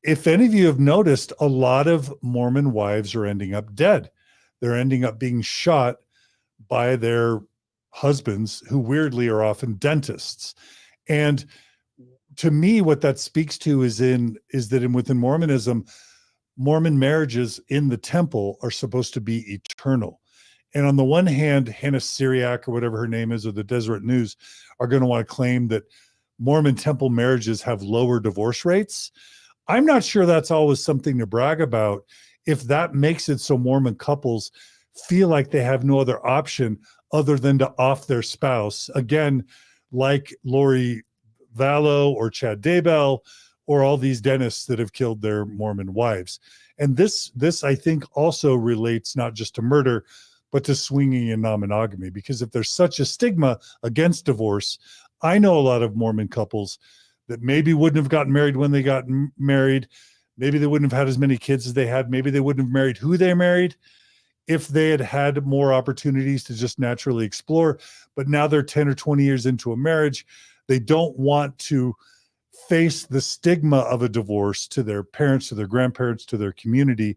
If any of you have noticed, a lot of Mormon wives are ending up dead. They're ending up being shot by their husbands, who weirdly are often dentists. And to me, what that speaks to is that within Mormonism, Mormon marriages in the temple are supposed to be eternal. And on the one hand, Hannah Syriac, or whatever her name is, or the Deseret News, are going to want to claim that Mormon temple marriages have lower divorce rates. I'm not sure that's always something to brag about if that makes it so Mormon couples feel like they have no other option other than to off their spouse. Again, like Lori Vallow or Chad Daybell, or all these dentists that have killed their Mormon wives. And this I think also relates not just to murder, but to swinging and non-monogamy, because if there's such a stigma against divorce, I know a lot of Mormon couples that maybe wouldn't have gotten married when they got married. Maybe they wouldn't have had as many kids as they had. Maybe they wouldn't have married who they married if they had had more opportunities to just naturally explore. But now they're 10 or 20 years into a marriage. They don't want to face the stigma of a divorce to their parents, to their grandparents, to their community.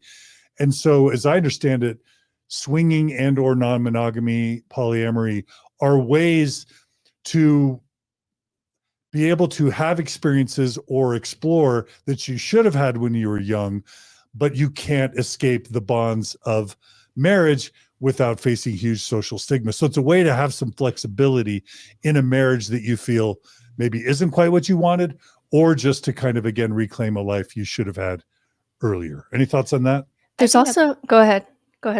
And so, as I understand it, swinging and or non-monogamy, polyamory are ways to be able to have experiences or explore that you should have had when you were young, but you can't escape the bonds of marriage without facing huge social stigma. So it's a way to have some flexibility in a marriage that you feel maybe isn't quite what you wanted, or just to kind of, again, reclaim a life you should have had earlier. Any thoughts on that? There's also, go ahead,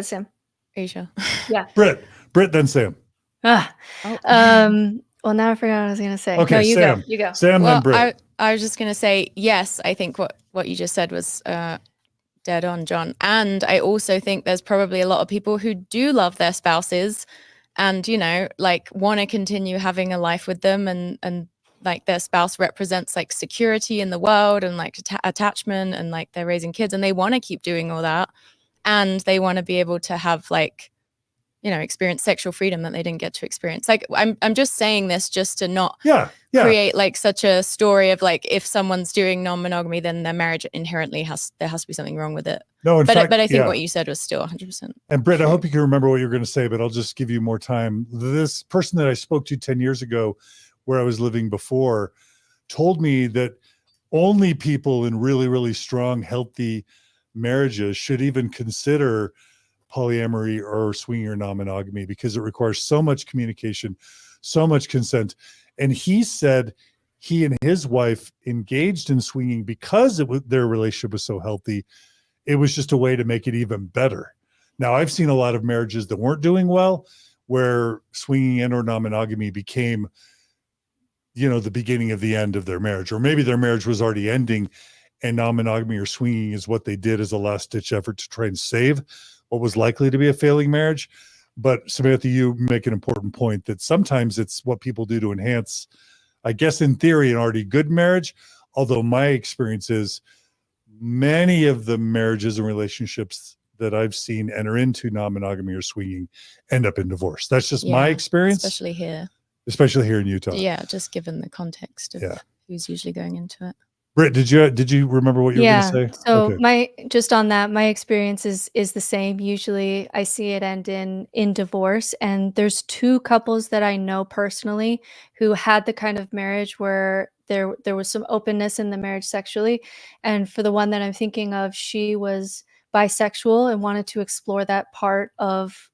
Sam. Asia. Yeah. Britt, then Sam. Oh. Well, now I forgot what I was going to say. Okay, No, you Sam. go. You go. Sam, Well, then Britt. I was just going to say, yes, I think what you just said was dead on, John. And I also think there's probably a lot of people who do love their spouses and, like want to continue having a life with them, and like their spouse represents like security in the world and like attachment, and like they're raising kids and they want to keep doing all that. And they want to be able to have like, experience sexual freedom that they didn't get to experience. Like I'm just saying this just to not create like such a story of like, if someone's doing non-monogamy, then their marriage inherently there has to be something wrong with it. No, in fact, but I think what you said was still 100%. And Britt, I hope you can remember what you're going to say, but I'll just give you more time. This person that I spoke to 10 years ago, where I was living before, told me that only people in really, really strong, healthy marriages should even consider polyamory or swinging or non-monogamy, because it requires so much communication, so much consent. And he said he and his wife engaged in swinging because their relationship was so healthy. It was just a way to make it even better. Now, I've seen a lot of marriages that weren't doing well, where swinging and or non-monogamy became, the beginning of the end of their marriage, or maybe their marriage was already ending and non-monogamy or swinging is what they did as a last-ditch effort to try and save what was likely to be a failing marriage. But Samantha, you make an important point that sometimes it's what people do to enhance, I guess, in theory, an already good marriage. Although my experience is many of the marriages and relationships that I've seen enter into non-monogamy or swinging end up in divorce. That's just my experience. Especially here in Utah. Yeah, just given the context of who's usually going into it. Britt, did you remember what you were going to say? So just on that, my experience is the same. Usually I see it end in divorce. And there's two couples that I know personally who had the kind of marriage where there was some openness in the marriage sexually. And for the one that I'm thinking of, she was bisexual and wanted to explore that part of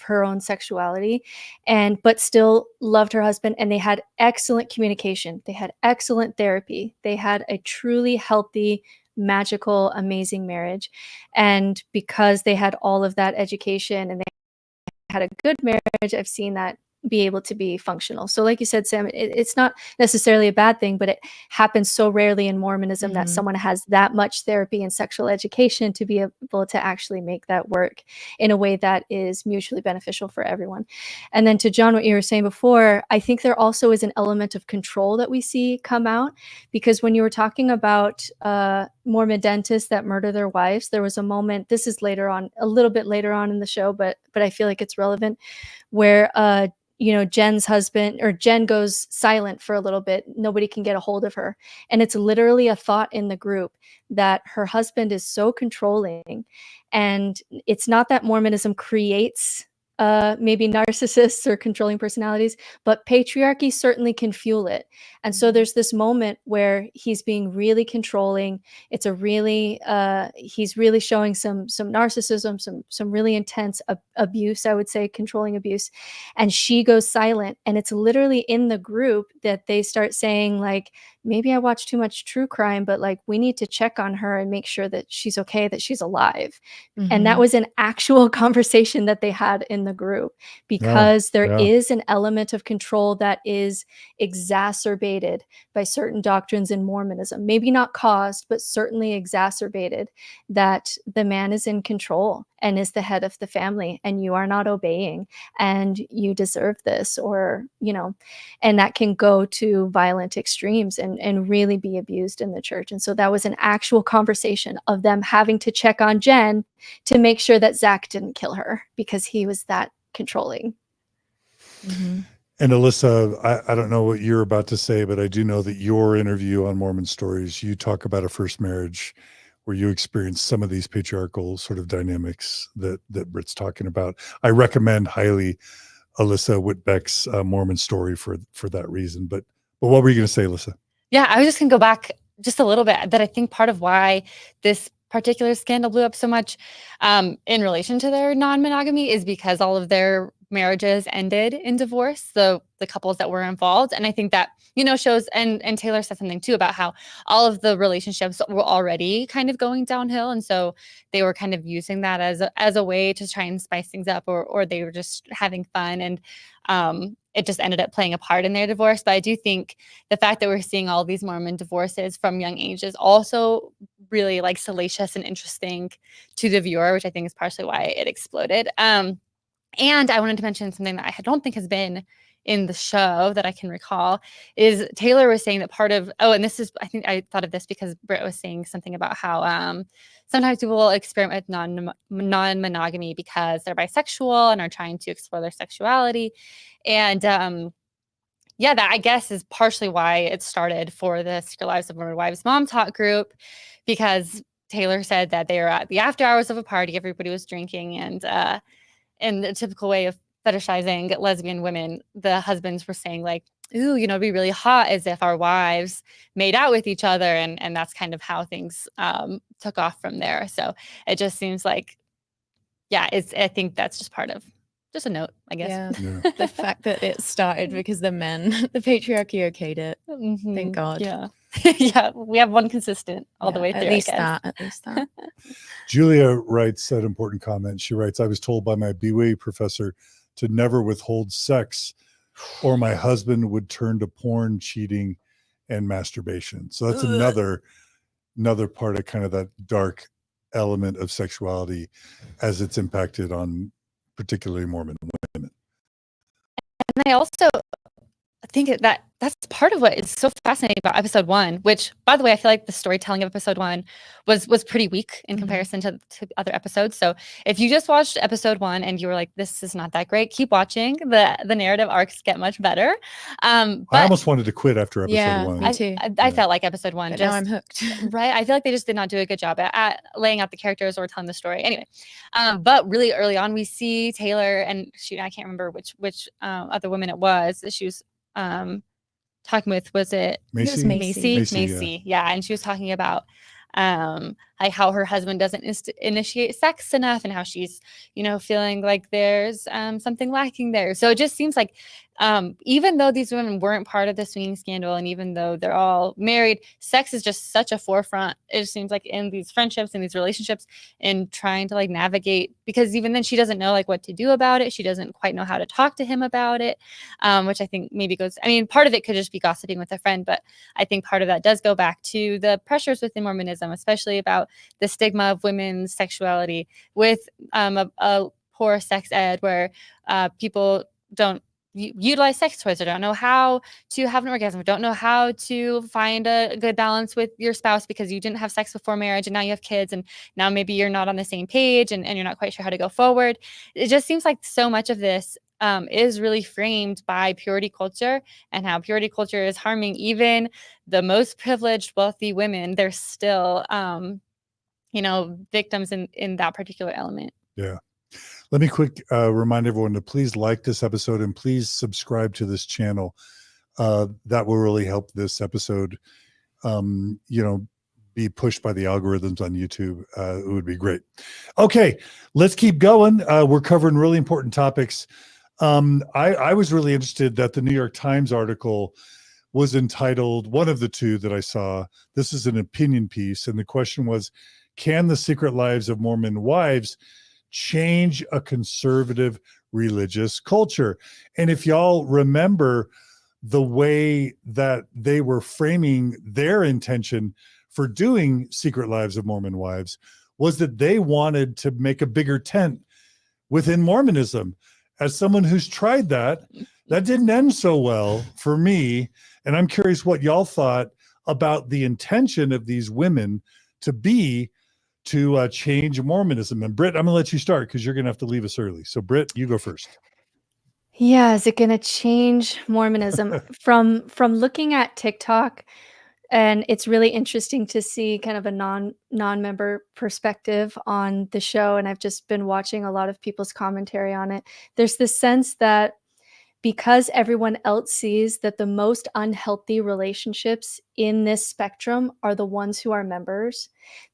her own sexuality, but still loved her husband, and they had excellent communication. They had excellent therapy. They had a truly healthy, magical, amazing marriage. And because they had all of that education and they had a good marriage, I've seen that be able to be functional. So like you said, Sam, it's not necessarily a bad thing, but it happens so rarely in Mormonism that someone has that much therapy and sexual education to be able to actually make that work in a way that is mutually beneficial for everyone. And then to John, what you were saying before, I think there also is an element of control that we see come out, because when you were talking about Mormon dentists that murder their wives. There was a moment, this is later on, a little bit later on in the show, but I feel like it's relevant, where Jen's husband, or Jen, goes silent for a little bit. Nobody can get a hold of her. And it's literally a thought in the group that her husband is so controlling. And it's not that Mormonism creates maybe narcissists or controlling personalities, but patriarchy certainly can fuel it. And so there's this moment where he's being really controlling. It's a really, he's really showing some narcissism, some really intense abuse, I would say, controlling abuse. And she goes silent. And it's literally in the group that they start saying, like, maybe I watch too much true crime, but like, we need to check on her and make sure that she's okay, that she's alive. And that was an actual conversation that they had in the group, because there is an element of control that is exacerbated by certain doctrines in Mormonism. Maybe not caused, but certainly exacerbated, that the man is in control and is the head of the family, and you are not obeying, and you deserve this, or, and that can go to violent extremes and really be abused in the church. And so that was an actual conversation of them having to check on Jen to make sure that Zach didn't kill her, because he was that controlling. And Alyssa, I don't know what you're about to say, but I do know that your interview on Mormon Stories, you talk about a first marriage where you experienced some of these patriarchal sort of dynamics that Britt's talking about. I recommend highly Alyssa Witbeck's Mormon Story for that reason. But what were you going to say, Alyssa? Yeah, I was just going to go back just a little bit, that I think part of why this particular scandal blew up so much in relation to their non-monogamy is because all of their marriages ended in divorce, the couples that were involved. And I think that, shows, and Taylor said something too about how all of the relationships were already kind of going downhill. And so they were kind of using that as a way to try and spice things up, or they were just having fun. And it just ended up playing a part in their divorce. But I do think the fact that we're seeing all these Mormon divorces from young ages also really like salacious and interesting to the viewer, which I think is partially why it exploded. And I wanted to mention something that I don't think has been in the show that I can recall, is Taylor was saying that part of, and this is, I think I thought of this because Britt was saying something about how sometimes people will experiment with non-monogamy because they're bisexual and are trying to explore their sexuality. And that I guess is partially why it started for the Secret Lives of Murdered Wives MomTok group, because Taylor said that they were at the after hours of a party, everybody was drinking, and in the typical way of fetishizing lesbian women, the husbands were saying like, ooh, it'd be really hot as if our wives made out with each other. And that's kind of how things took off from there. So it just seems like, I think that's just part of, just a note, I guess. Yeah. The fact that it started because the patriarchy okayed it. Thank God. Yeah. Yeah, we have one consistent all the way through. At least that. Julia writes an important comment. She writes, I was told by my BWA professor to never withhold sex or my husband would turn to porn, cheating, and masturbation. So that's another part of kind of that dark element of sexuality as it's impacted on particularly Mormon women. And I also think that's part of what is so fascinating about episode 1, which, by the way, I feel like the storytelling of episode 1 was pretty weak in comparison to other episodes. So if you just watched episode 1 and you were like, this is not that great, keep watching. The narrative arcs get much better. But I almost wanted to quit after episode 1. Me too. I felt like episode 1 but now I'm hooked. right. I feel like they just did not do a good job at laying out the characters or telling the story. Anyway, but really early on, we see Taylor, and I can't remember which other woman it was that she was talking with. Was it Mayci? Yeah. And she was talking about like how her husband doesn't initiate sex enough, and how she's feeling like there's something lacking there. So it just seems like even though these women weren't part of the swinging scandal, and even though they're all married, sex is just such a forefront, it just seems like, in these friendships and these relationships, in trying to like navigate, because even then she doesn't know like what to do about it. She doesn't quite know how to talk to him about it, which I think maybe part of it could just be gossiping with a friend, but I think part of that does go back to the pressures within Mormonism, especially about the stigma of women's sexuality with a poor sex ed, where people don't utilize sex toys, or don't know how to have an orgasm, or don't know how to find a good balance with your spouse because you didn't have sex before marriage and now you have kids and now maybe you're not on the same page and you're not quite sure how to go forward. It just seems like so much of this is really framed by purity culture, and how purity culture is harming even the most privileged, wealthy women. They're still, victims in that particular element. Yeah. Let me quick remind everyone to please like this episode and please subscribe to this channel. That will really help this episode, be pushed by the algorithms on YouTube. It would be great. Okay, let's keep going. We're covering really important topics. I was really interested that the New York Times article was entitled, one of the two that I saw, this is an opinion piece, and the question was, can the secret lives of Mormon wives change a conservative religious culture? And if y'all remember, the way that they were framing their intention for doing Secret Lives of Mormon Wives was that they wanted to make a bigger tent within Mormonism. As someone who's tried that didn't end so well for me. And I'm curious what y'all thought about the intention of these women to change Mormonism. And Britt, I'm gonna let you start because you're gonna have to leave us early. So Britt, you go first. Yeah, is it going to change Mormonism? From looking at TikTok, and it's really interesting to see kind of a non-member perspective on the show, and I've just been watching a lot of people's commentary on it. There's this sense that because everyone else sees that the most unhealthy relationships in this spectrum are the ones who are members,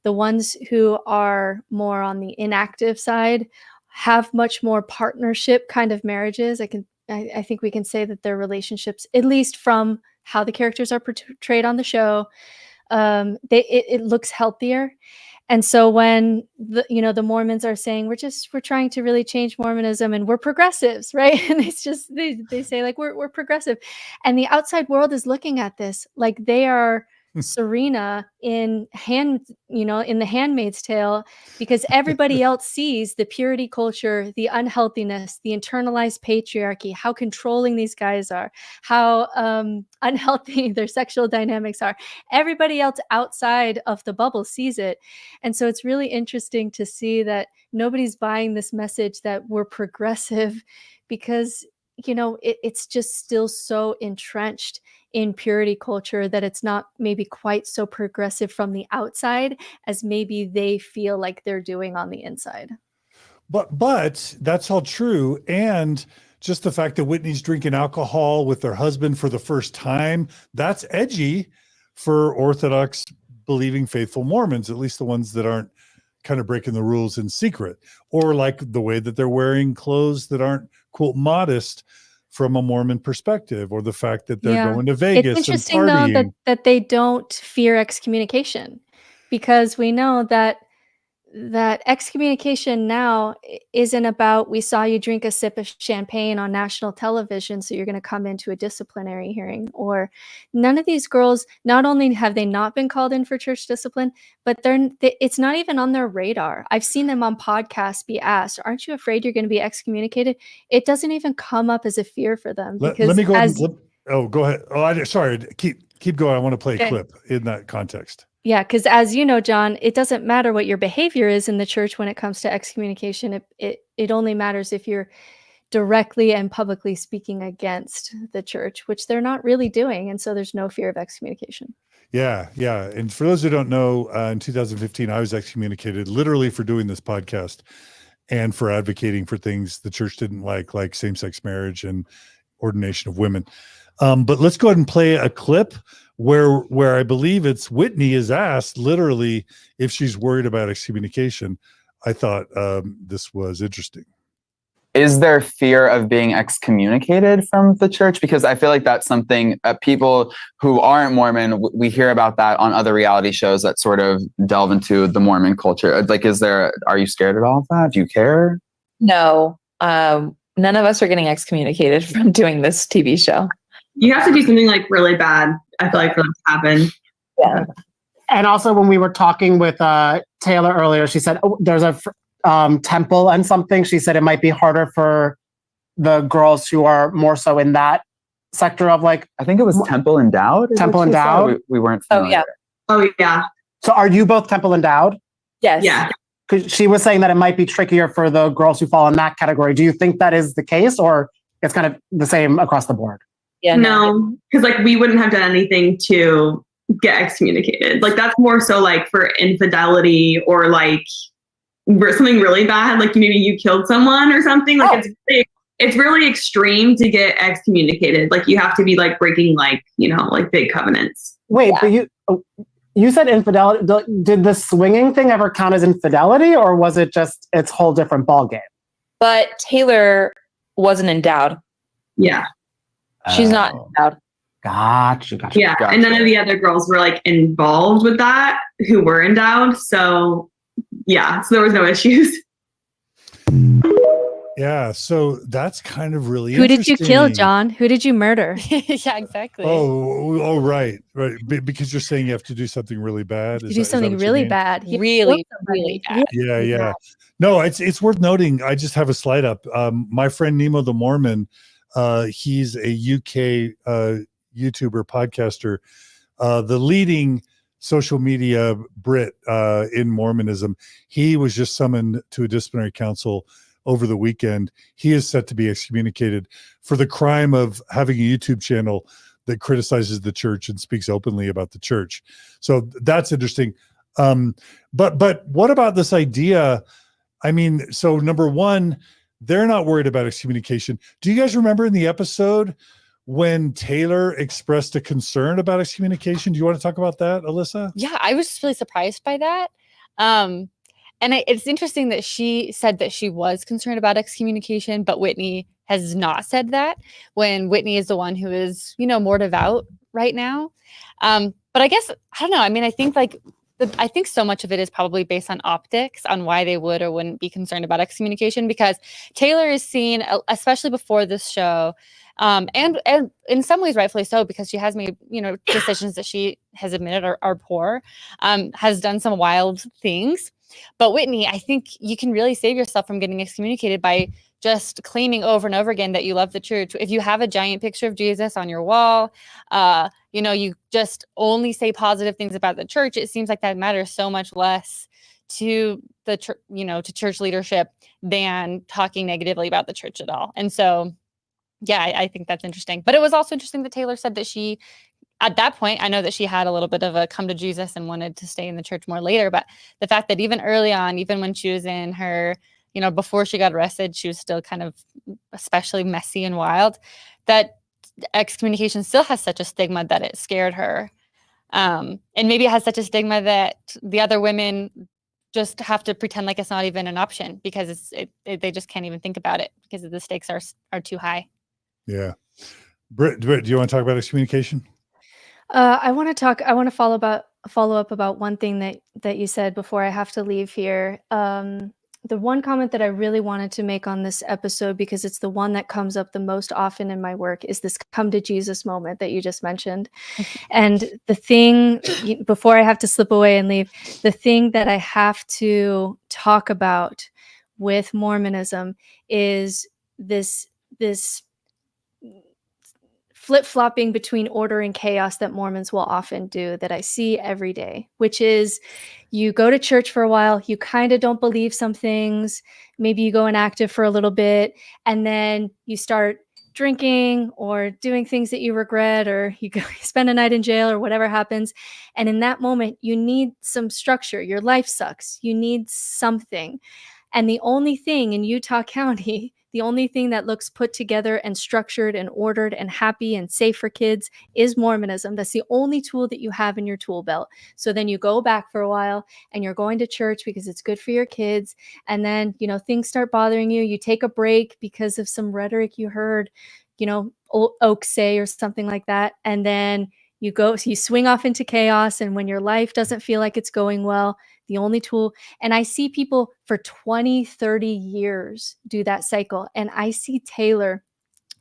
the ones who are more on the inactive side, have much more partnership kind of marriages. I think we can say that their relationships, at least from how the characters are portrayed on the show, it looks healthier. And so when the Mormons are saying we're trying to really change Mormonism and we're progressives, right? And it's just they say like we're progressive, and the outside world is looking at this like they are Serena in The Handmaid's Tale, because everybody else sees the purity culture, the unhealthiness, the internalized patriarchy, how controlling these guys are, how unhealthy their sexual dynamics are. Everybody else outside of the bubble sees it. And so it's really interesting to see that nobody's buying this message that we're progressive, because it's just still so entrenched in purity culture that it's not maybe quite so progressive from the outside as maybe they feel like they're doing on the inside. But that's all true. And just the fact that Whitney's drinking alcohol with her husband for the first time, that's edgy for Orthodox believing faithful Mormons, at least the ones that aren't kind of breaking the rules in secret, or like the way that they're wearing clothes that aren't, quote, modest from a Mormon perspective, or the fact that they're going to Vegas. It's interesting and partying. though that they don't fear excommunication, because we know that excommunication now isn't about, we saw you drink a sip of champagne on national television, so you're going to come into a disciplinary hearing. Or none of these girls, not only have they not been called in for church discipline, but it's not even on their radar. I've seen them on podcasts be asked, aren't you afraid you're going to be excommunicated? It doesn't even come up as a fear for them. Let me go ahead. Go ahead. Sorry, keep going. I want to play a clip in that context. Yeah, because as you know, John, it doesn't matter what your behavior is in the church when it comes to excommunication. It only matters if you're directly and publicly speaking against the church, which they're not really doing. And so there's no fear of excommunication. Yeah. And for those who don't know, in 2015, I was excommunicated literally for doing this podcast and for advocating for things the church didn't like same-sex marriage and ordination of women. But let's go ahead and play a clip where I believe it's Whitney is asked literally if she's worried about excommunication. I thought this was interesting. Is there fear of being excommunicated from the church? Because I feel like that's something people who aren't Mormon, we hear about that on other reality shows that sort of delve into the Mormon culture. Like, are you scared at all of that? Do you care? No, none of us are getting excommunicated from doing this TV show. You have to do something like really bad, I feel like, for that to happen. Yeah. And also when we were talking with Taylor earlier, she said, there's a temple and something. She said it might be harder for the girls who are more so in that sector of like, I think it was Temple Endowed. Temple Endowed? We weren't Oh, familiar. yeah. Oh yeah. so are you both Temple Endowed? Yes. Yeah. Because she was saying that it might be trickier for the girls who fall in that category. Do you think that is the case, or it's kind of the same across the board? Yeah. No, because like we wouldn't have done anything to get excommunicated. Like that's more so like for infidelity or like something really bad, like maybe you killed someone or something. Like it's really extreme to get excommunicated. Like you have to be like breaking like, you know, like big covenants. Wait, but you said infidelity. Did the swinging thing ever count as infidelity, or was it just its whole different ballgame? But Taylor wasn't endowed. Yeah. She's not endowed. Gotcha. Yeah. Gotcha. And none of the other girls were like involved with that who were endowed. So yeah, so there was no issues. Yeah, so that's kind of really Who did you kill, interesting. John? Who did you murder? Yeah, exactly. Right. Because you're saying you have to do something really bad. You do something really bad. He Really, killed somebody. really bad. Yeah. No, it's worth noting. I just have a slide up. My friend Nemo the Mormon, he's a UK YouTuber podcaster, the leading social media Brit in Mormonism. He was just summoned to a disciplinary council over the weekend. He is set to be excommunicated for the crime of having a YouTube channel that criticizes the church and speaks openly about the church. So that's interesting. But what about this idea? I mean, so number one, they're not worried about excommunication. Do you guys remember in the episode when Taylor expressed a concern about excommunication? Do you want to talk about that, Alyssa? Yeah, I was just really surprised by that. It's interesting that she said that she was concerned about excommunication, but Whitney has not said that, when Whitney is the one who is, more devout right now. But I guess, I don't know. I mean, I think I think so much of it is probably based on optics, on why they would or wouldn't be concerned about excommunication, because Taylor is seen, especially before this show, and in some ways rightfully so, because she has made, decisions that she has admitted are poor, has done some wild things. But Whitney, I think you can really save yourself from getting excommunicated by just claiming over and over again that you love the church. If you have a giant picture of Jesus on your wall, you just only say positive things about the church, it seems like that matters so much less to the to church leadership than talking negatively about the church at all. And so, yeah, I think that's interesting. But it was also interesting that Taylor said that she, at that point, I know that she had a little bit of a come to Jesus and wanted to stay in the church more later. But the fact that even early on, even when she was in her, before she got arrested, she was still kind of especially messy and wild, that excommunication still has such a stigma that it scared her. And maybe it has such a stigma that the other women just have to pretend like it's not even an option, because they just can't even think about it because the stakes are too high. Yeah. Britt, do you want to talk about excommunication? I want to follow up about one thing that you said before I have to leave here. The one comment that I really wanted to make on this episode, because it's the one that comes up the most often in my work, is this come to Jesus moment that you just mentioned. And the thing, before I have to slip away and leave, the thing that I have to talk about with Mormonism is this flip-flopping between order and chaos that Mormons will often do, that I see every day, which is you go to church for a while, you kind of don't believe some things, maybe you go inactive for a little bit, and then you start drinking or doing things that you regret, or you spend a night in jail or whatever happens. And in that moment, you need some structure. Your life sucks. You need something. And the only thing in Utah County, the only thing that looks put together and structured and ordered and happy and safe for kids is Mormonism. That's the only tool that you have in your tool belt. So then you go back for a while and you're going to church because it's good for your kids. And then, things start bothering you. You take a break because of some rhetoric you heard, Oak say or something like that. And then you swing off into chaos. And when your life doesn't feel like it's going well, the only tool, and I see people for 20, 30 years do that cycle. And I see Taylor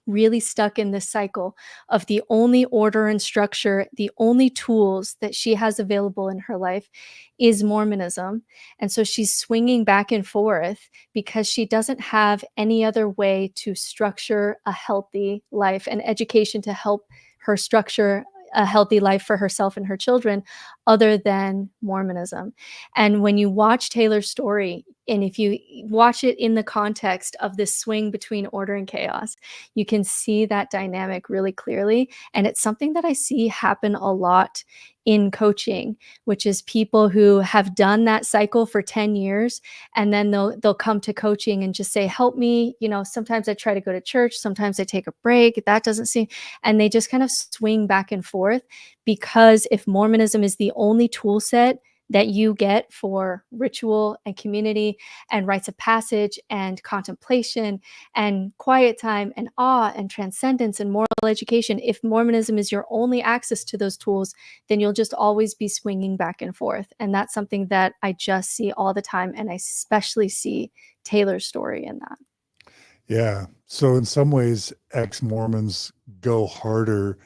really stuck in this cycle of the only order and structure, the only tools that she has available in her life is Mormonism. And so she's swinging back and forth because she doesn't have any other way to structure a healthy life and education to help her structure a healthy life for herself and her children other than Mormonism. And when you watch Taylor's story, and if you watch it in the context of this swing between order and chaos, you can see that dynamic really clearly. And it's something that I see happen a lot in coaching, which is people who have done that cycle for 10 years, and then they'll come to coaching and just say, help me. You know, sometimes I try to go to church, sometimes I take a break. That doesn't seem, and they just kind of swing back and forth, because if Mormonism is the only tool set that you get for ritual and community and rites of passage and contemplation and quiet time and awe and transcendence and moral education, if Mormonism is your only access to those tools, then you'll just always be swinging back and forth. And that's something that I just see all the time. And I especially see Taylor's story in that. Yeah. So in some ways, ex-Mormons go harder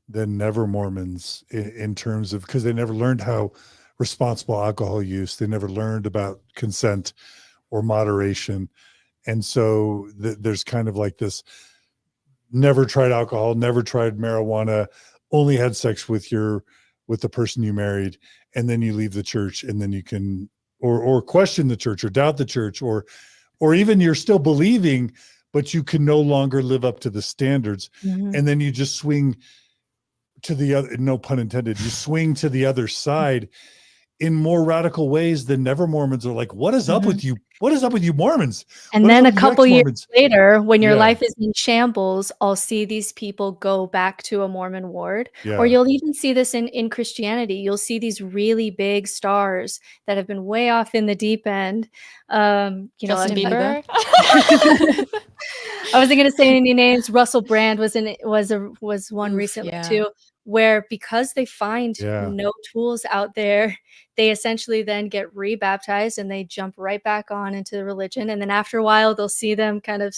than never Mormons in terms of, because they never learned how responsible alcohol use. They never learned about consent or moderation. And so there's kind of like this, never tried alcohol, never tried marijuana, only had sex with the person you married. And then you leave the church, and then you can, or question the church or doubt the church, or even you're still believing, but you can no longer live up to the standards. Mm-hmm. And then you just swing to the other, no pun intended, you swing to the other side in more radical ways than never Mormons are like, what is up with you? What is up with you Mormons? And What then is a up with you couple years ex-Mormons? later, when your Yeah. life is in shambles, I'll see these people go back to a Mormon ward. Yeah. Or you'll even see this in Christianity. You'll see these really big stars that have been way off in the deep end. Justin Bieber. I wasn't going to say any names. Russell Brand was one recently yeah. too, where because they find Yeah. no tools out there, they essentially then get rebaptized and they jump right back on into the religion. And then after a while, they'll see them kind of,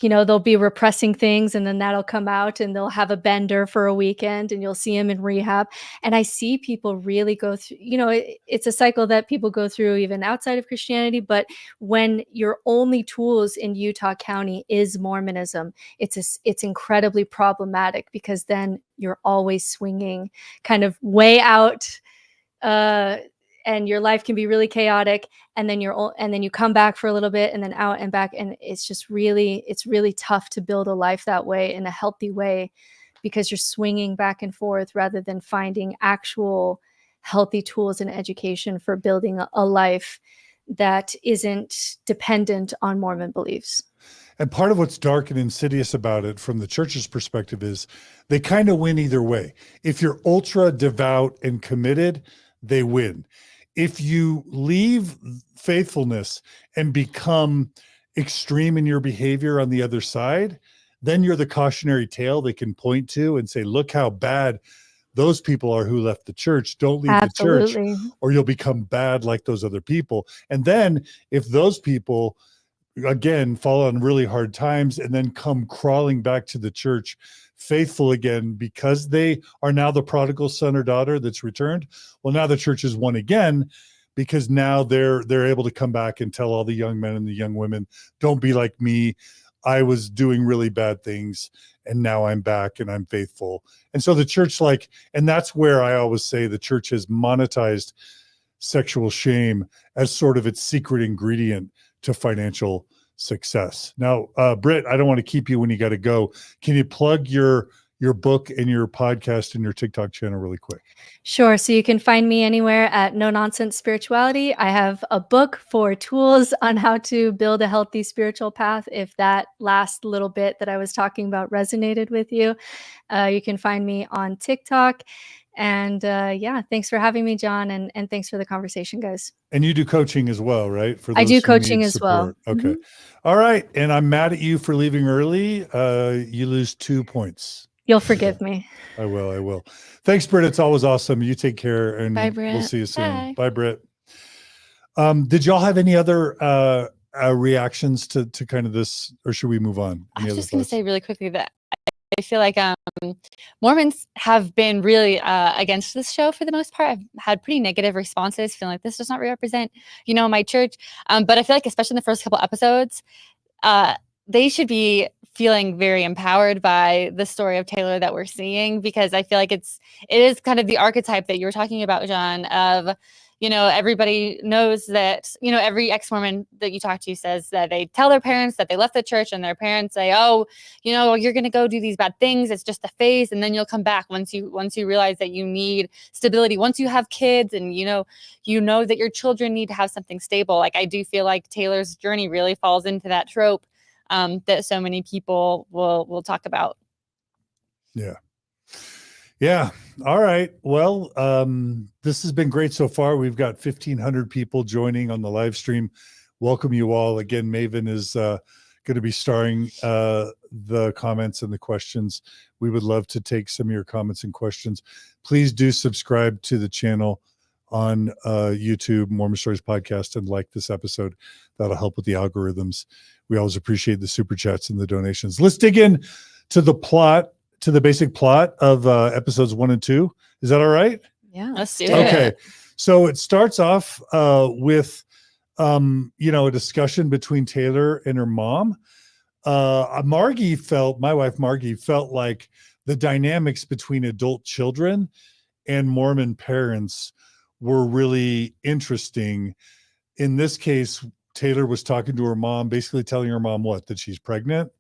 they'll be repressing things, and then that'll come out, and they'll have a bender for a weekend, and you'll see them in rehab. And I see people really go through, it's a cycle that people go through even outside of Christianity. But when your only tools in Utah County is Mormonism, it's incredibly problematic, because then you're always swinging kind of way out, and your life can be really chaotic, and then you come back for a little bit, and then out and back, and it's really tough to build a life that way in a healthy way, because you're swinging back and forth rather than finding actual healthy tools and education for building a life that isn't dependent on Mormon beliefs. And part of what's dark and insidious about it from the church's perspective is they kind of win either way. If you're ultra devout and committed, they win. If you leave faithfulness and become extreme in your behavior on the other side, then you're the cautionary tale they can point to and say, look how bad those people are who left the church. Don't leave Absolutely. the church, or you'll become bad like those other people. And then if those people, again, fall on really hard times and then come crawling back to the church faithful again, because they are now the prodigal son or daughter that's returned, well, now the church has won again, because now they're able to come back and tell all the young men and the young women, don't be like me. I was doing really bad things, and now I'm back and I'm faithful. And so the church, and that's where I always say the church has monetized sexual shame as sort of its secret ingredient to financial success. Now, Britt, I don't want to keep you when you got to go. Can you plug your book and your podcast and your TikTok channel really quick? Sure. So you can find me anywhere at No Nonsense Spirituality. I have a book for tools on how to build a healthy spiritual path. If that last little bit that I was talking about resonated with you, you can find me on TikTok. And thanks for having me, John. And thanks for the conversation, guys. And you do coaching as well, right? For I those do who coaching need as well. support. Okay. Mhm. All right. And I'm mad at you for leaving early. You lose 2 points. You'll forgive me. I will. Thanks, Britt. It's always awesome. You take care, and Bye, Britt. we'll see you soon. Bye. Bye, Britt. Did y'all have any other reactions to kind of this, or should we move on? I was just going to say really quickly that I feel like Mormons have been really against this show for the most part. I've had pretty negative responses, feeling like this does not represent, my church. But I feel like, especially in the first couple episodes, they should be feeling very empowered by the story of Taylor that we're seeing, because I feel like it is kind of the archetype that you were talking about, John, of, everybody knows that, every ex-Mormon that you talk to says that they tell their parents that they left the church, and their parents say, oh, you're going to go do these bad things. It's just a phase. And then you'll come back once you realize that you need stability, once you have kids, and, you know that your children need to have something stable. Like, I do feel like Taylor's journey really falls into that trope that so many people will talk about. Yeah. All right. Well, this has been great so far. We've got 1,500 people joining on the live stream. Welcome you all. Again, Maven is going to be starring the comments and the questions. We would love to take some of your comments and questions. Please do subscribe to the channel on YouTube, Mormon Stories Podcast, and like this episode. That'll help with the algorithms. We always appreciate the super chats and the donations. Let's dig in to the plot, to the basic plot of episodes 1 and 2. Is that all right? Yeah, Let's do it. Okay. So it starts off with, a discussion between Taylor and her mom. My wife Margie felt like the dynamics between adult children and Mormon parents were really interesting. In this case, Taylor was talking to her mom, basically telling her mom that she's pregnant.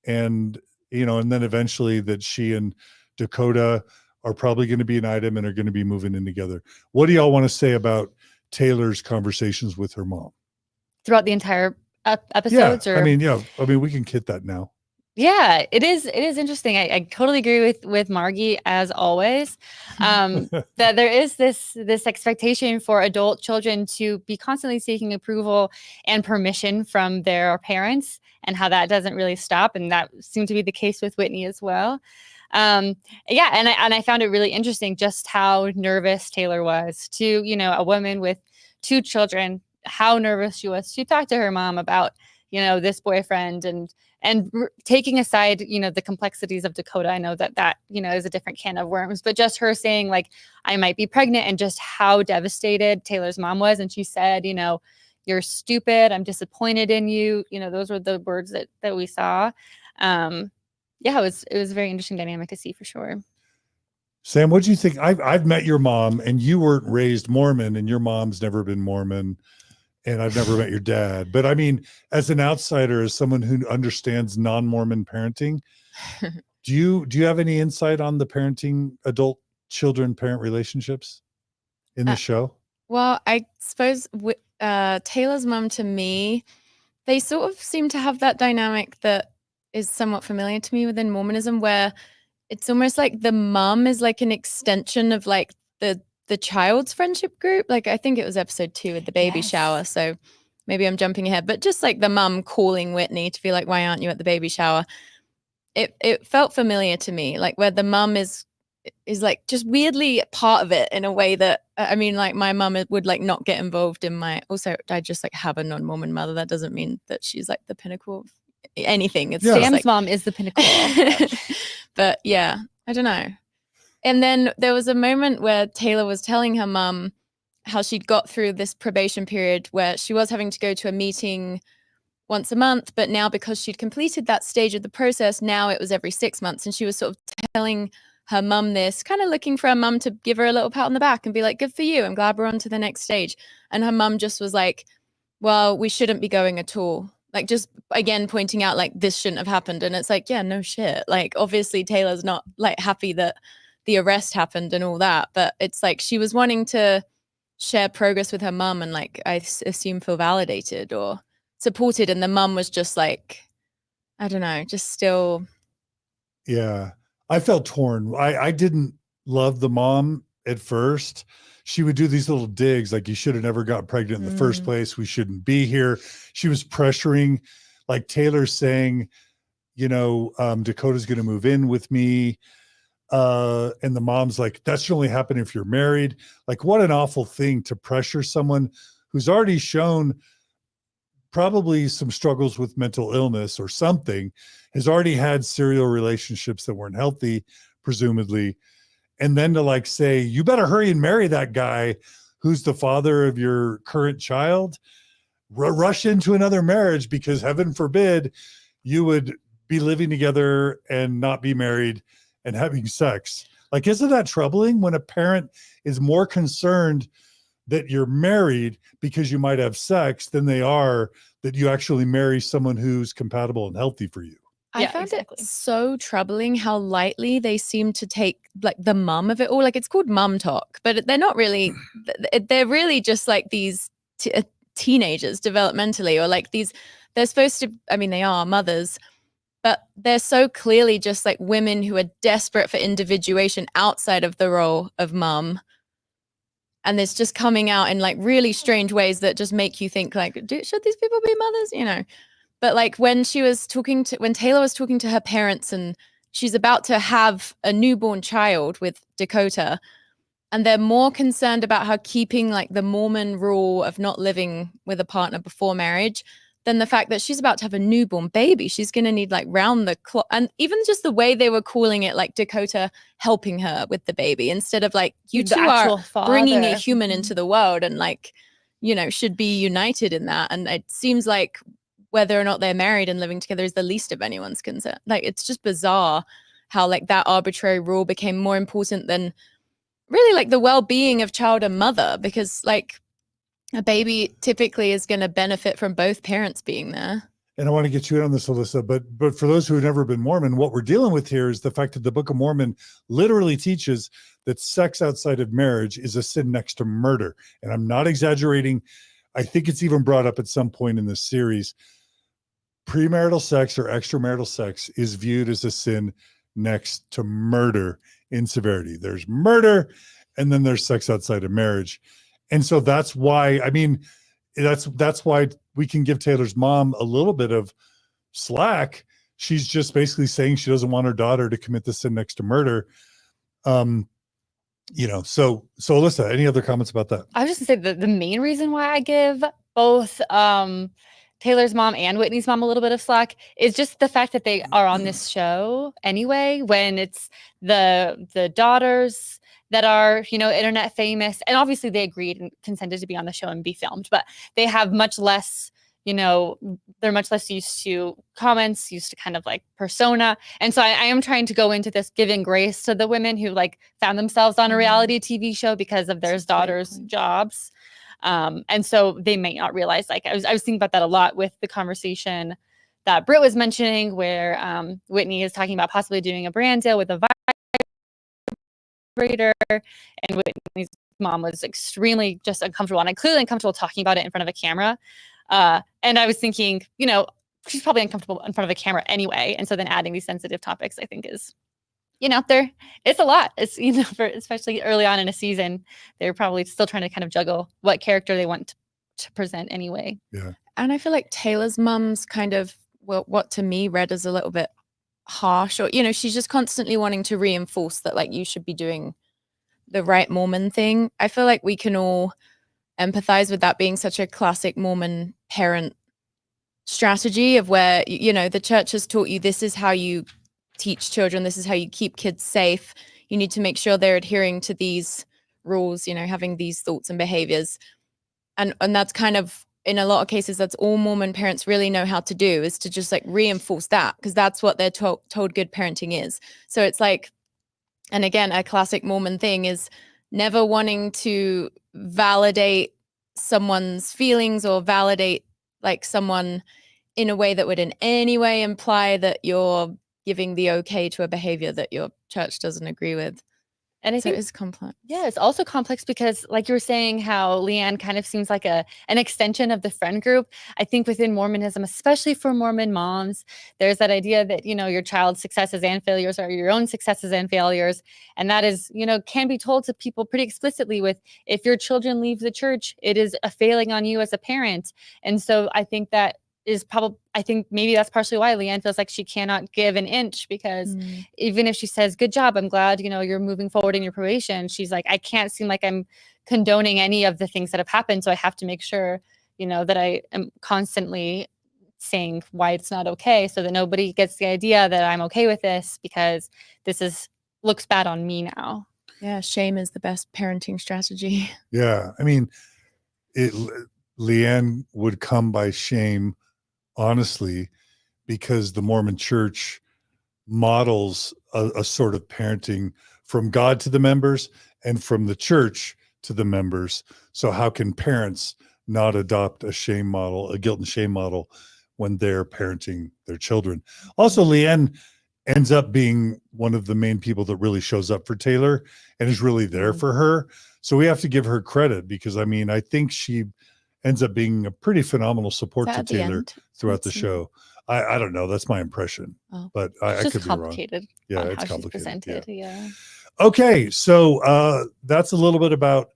And, and then eventually that she and Dakota are probably going to be an item and are going to be moving in together. What do y'all want to say about Taylor's conversations with her mom? Throughout the entire episodes? Yeah, we can hit that now. Yeah, it is interesting. I totally agree with Margie, as always, that there is this expectation for adult children to be constantly seeking approval and permission from their parents, and how that doesn't really stop. And that seemed to be the case with Whitney as well. And I found it really interesting just how nervous Taylor was to, a woman with 2 children, how nervous she was to talk to her mom about, this boyfriend, and taking aside, the complexities of Dakota. I know that is a different can of worms, but just her saying, like, I might be pregnant, and just how devastated Taylor's mom was. And she said, you're stupid. I'm disappointed in you. Those were the words that we saw. It was a very interesting dynamic to see, for sure. Sam, what do you think? I've met your mom, and you weren't raised Mormon, and your mom's never been Mormon. And I've never met your dad. But I mean, as an outsider, as someone who understands non-Mormon parenting, do you have any insight on the parenting, adult children parent relationships in the show? Well, I suppose Taylor's mom, to me, they sort of seem to have that dynamic that is somewhat familiar to me within Mormonism, where it's almost like the mom is like an extension of like the child's friendship group. Like, I think it was episode 2 with the baby shower. So maybe I'm jumping ahead, but just like the mom calling Whitney to be like, why aren't you at the baby shower? It felt familiar to me, like where the mom is like just weirdly part of it in a way that, like my mom would like not get involved in I just like have a non-Mormon mother. That doesn't mean that she's like the pinnacle of anything. It's Sam's like, mom is the pinnacle. But yeah, I don't know. And then there was a moment where Taylor was telling her mom how she'd got through this probation period where she was having to go to a meeting once a month, but now because she'd completed that stage of the process, now it was every 6 months. And she was sort of telling her mum this, kind of looking for her mum to give her a little pat on the back and be like, good for you. I'm glad we're on to the next stage. And her mum just was like, well, we shouldn't be going at all. Like, just again, pointing out like this shouldn't have happened. And it's like, yeah, no shit. Like, obviously Taylor's not like happy that the arrest happened and all that, but it's like she was wanting to share progress with her mum and like, I assume, feel validated or supported. And the mum was just like, I don't know, just still. Yeah, I felt torn. I didn't love the mom at first. She would do these little digs like, you should have never got pregnant in the first place. We shouldn't be here. She was pressuring, like Taylor saying, Dakota's going to move in with me. And the mom's like, that should only happen if you're married. Like, what an awful thing to pressure someone who's already shown probably some struggles with mental illness or something, has already had serial relationships that weren't healthy, presumably. And then to like say, you better hurry and marry that guy who's the father of your current child, rush into another marriage because heaven forbid you would be living together and not be married and having sex. Like, isn't that troubling when a parent is more concerned that you're married because you might have sex than they are that you actually marry someone who's compatible and healthy for you? I Yeah, found exactly. it so troubling how lightly they seem to take like the mum of it all. Like it's called MomTok, but they're not really, they're really just like these teenagers developmentally, or like these, they're supposed to, I mean, they are mothers, but they're so clearly just like women who are desperate for individuation outside of the role of mum. And it's just coming out in like really strange ways that just make you think like, should these people be mothers? You know? But like when Taylor was talking to her parents and she's about to have a newborn child with Dakota, and they're more concerned about her keeping like the Mormon rule of not living with a partner before marriage than the fact that she's about to have a newborn baby. She's going to need like round the clock. And even just the way they were calling it, like Dakota helping her with the baby instead of like, you The two actual are bringing a father. human into the world and like, you know, should be united in that. And it seems like whether or not they're married and living together is the least of anyone's concern. Like, it's just bizarre how like that arbitrary rule became more important than really like the well-being of child and mother, because like a baby typically is going to benefit from both parents being there. And I want to get you in on this, Alyssa, but for those who have never been Mormon, what we're dealing with here is the fact that the Book of Mormon literally teaches that sex outside of marriage is a sin next to murder. And I'm not exaggerating. I think it's even brought up at some point in this series. Premarital sex or extramarital sex is viewed as a sin next to murder in severity. There's murder, and then there's sex outside of marriage. And so that's why, I mean, that's why we can give Taylor's mom a little bit of slack. She's just basically saying she doesn't want her daughter to commit the sin next to murder. You know, so Alyssa, any other comments about that? I was just gonna say the main reason why I give both Taylor's mom and Whitney's mom a little bit of slack is just the fact that they are on this show anyway, when it's the daughters that are, you know, internet famous, and obviously they agreed and consented to be on the show and be filmed, but they have much less, you know, they're much less used to comments, used to kind of like persona. And so I am trying to go into this giving grace to the women who like found themselves on a reality TV show because of their daughters' jobs. And so they may not realize, like I was thinking about that a lot with the conversation that Britt was mentioning, where Whitney is talking about possibly doing a brand deal with a vibrator, and Whitney's mom was extremely just uncomfortable, and clearly uncomfortable talking about it in front of a camera. And I was thinking, you know, she's probably uncomfortable in front of a camera anyway. And so then adding these sensitive topics, I think is, you know, it's a lot. It's, you know, especially early on in a season, they're probably still trying to kind of juggle what character they want to present anyway. Yeah. And I feel like Taylor's mum's kind of, well, what to me read as a little bit harsh, or, you know, she's just constantly wanting to reinforce that like you should be doing the right Mormon thing. I feel like we can all empathize with that being such a classic Mormon parent strategy of where, you know, the church has taught you this is how you teach children, this is how you keep kids safe. You need to make sure they're adhering to these rules, you know, having these thoughts and behaviors. And that's kind of, in a lot of cases, that's all Mormon parents really know how to do, is to just like reinforce that, because that's what they're told good parenting is. So it's like, and again, a classic Mormon thing is never wanting to validate someone's feelings or validate like someone in a way that would in any way imply that you're giving the okay to a behavior that your church doesn't agree with. And I So think it is complex. Yeah, it's also complex because, like you were saying, how Leanne kind of seems like an extension of the friend group. I think within Mormonism, especially for Mormon moms, there's that idea that, you know, your child's successes and failures are your own successes and failures. And that is, you know, can be told to people pretty explicitly with, if your children leave the church, it is a failing on you as a parent. And so I think that is probably, I think maybe that's partially why Leanne feels like she cannot give an inch, because even if she says, good job, I'm glad, you know, you're moving forward in your probation, she's like, I can't seem like I'm condoning any of the things that have happened. So I have to make sure, that I am constantly saying why it's not okay, so that nobody gets the idea that I'm okay with this, because this looks bad on me now. Yeah, shame is the best parenting strategy. Yeah. I mean, Leanne would come by shame, honestly, because the Mormon Church models a sort of parenting from God to the members and from the church to the members. So how can parents not adopt a shame model, a guilt and shame model, when they're parenting their children? Also, Leanne ends up being one of the main people that really shows up for Taylor and is really there for her. So we have to give her credit, because I mean, I think she ends up being a pretty phenomenal support to Taylor throughout the show. I don't know. That's my impression, but I could be wrong. Yeah, it's complicated. Yeah. Okay, so that's a little bit about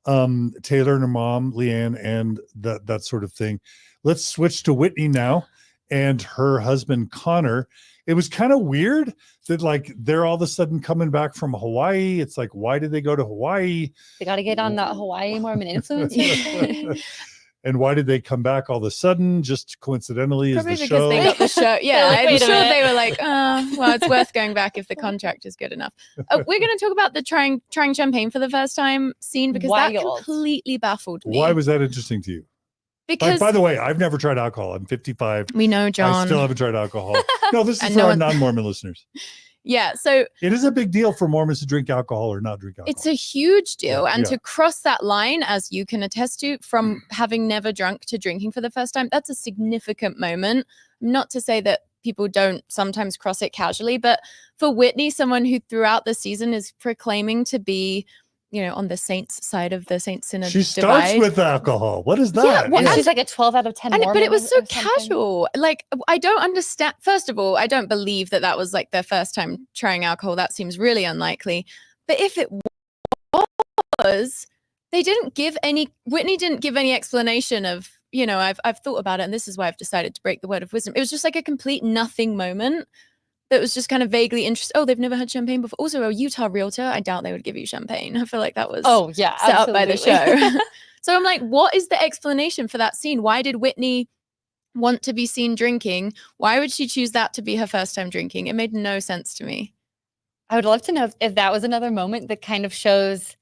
Taylor and her mom, Leanne, and that sort of thing. Let's switch to Whitney now and her husband, Connor. It was kind of weird that like they're all of a sudden coming back from Hawaii. It's like, why did they go to Hawaii? They got to get on that Hawaii Mormon influence. And why did they come back all of a sudden? Just coincidentally, Probably is the because show? they got the show. Yeah, Like, I'm wait a sure minute. they were like, well, it's worth going back if the contract is good enough. We're going to talk about the trying champagne for the first time scene, because that Wild. completely baffled me. Why was that interesting to you? Because By the way, I've never tried alcohol. I'm 55. we know I John. still haven't tried alcohol. No, this is And for no our one- non-Mormon listeners. Yeah, so It is a big deal for Mormons to drink alcohol or not drink alcohol. it's a huge deal. Yeah, And yeah. to cross that line, as you can attest to, from having never drunk to drinking for the first time, that's a significant moment. Not to say that people don't sometimes cross it casually, but for Whitney, someone who throughout the season is proclaiming to be, on the Saints side of the Saint Synod She starts divide. with alcohol. What is that? Yeah, well, And and- she's like a 12 out of 10 But Mormon it was so or something. casual. Like, I don't understand. First of all, I don't believe that was like their first time trying alcohol. That seems really unlikely. But if it was, Whitney didn't give any explanation of, I've thought about it, and this is why I've decided to break the word of wisdom. It was just like a complete nothing moment that was just kind of vaguely interesting. Oh, they've never had champagne before. Also, a Utah realtor, I doubt they would give you champagne. I feel like that was Yeah, set up by the absolutely. show. So I'm like, what is the explanation for that scene? Why did Whitney want to be seen drinking? Why would she choose that to be her first time drinking? It made no sense to me. I would love to know if that was another moment that kind of shows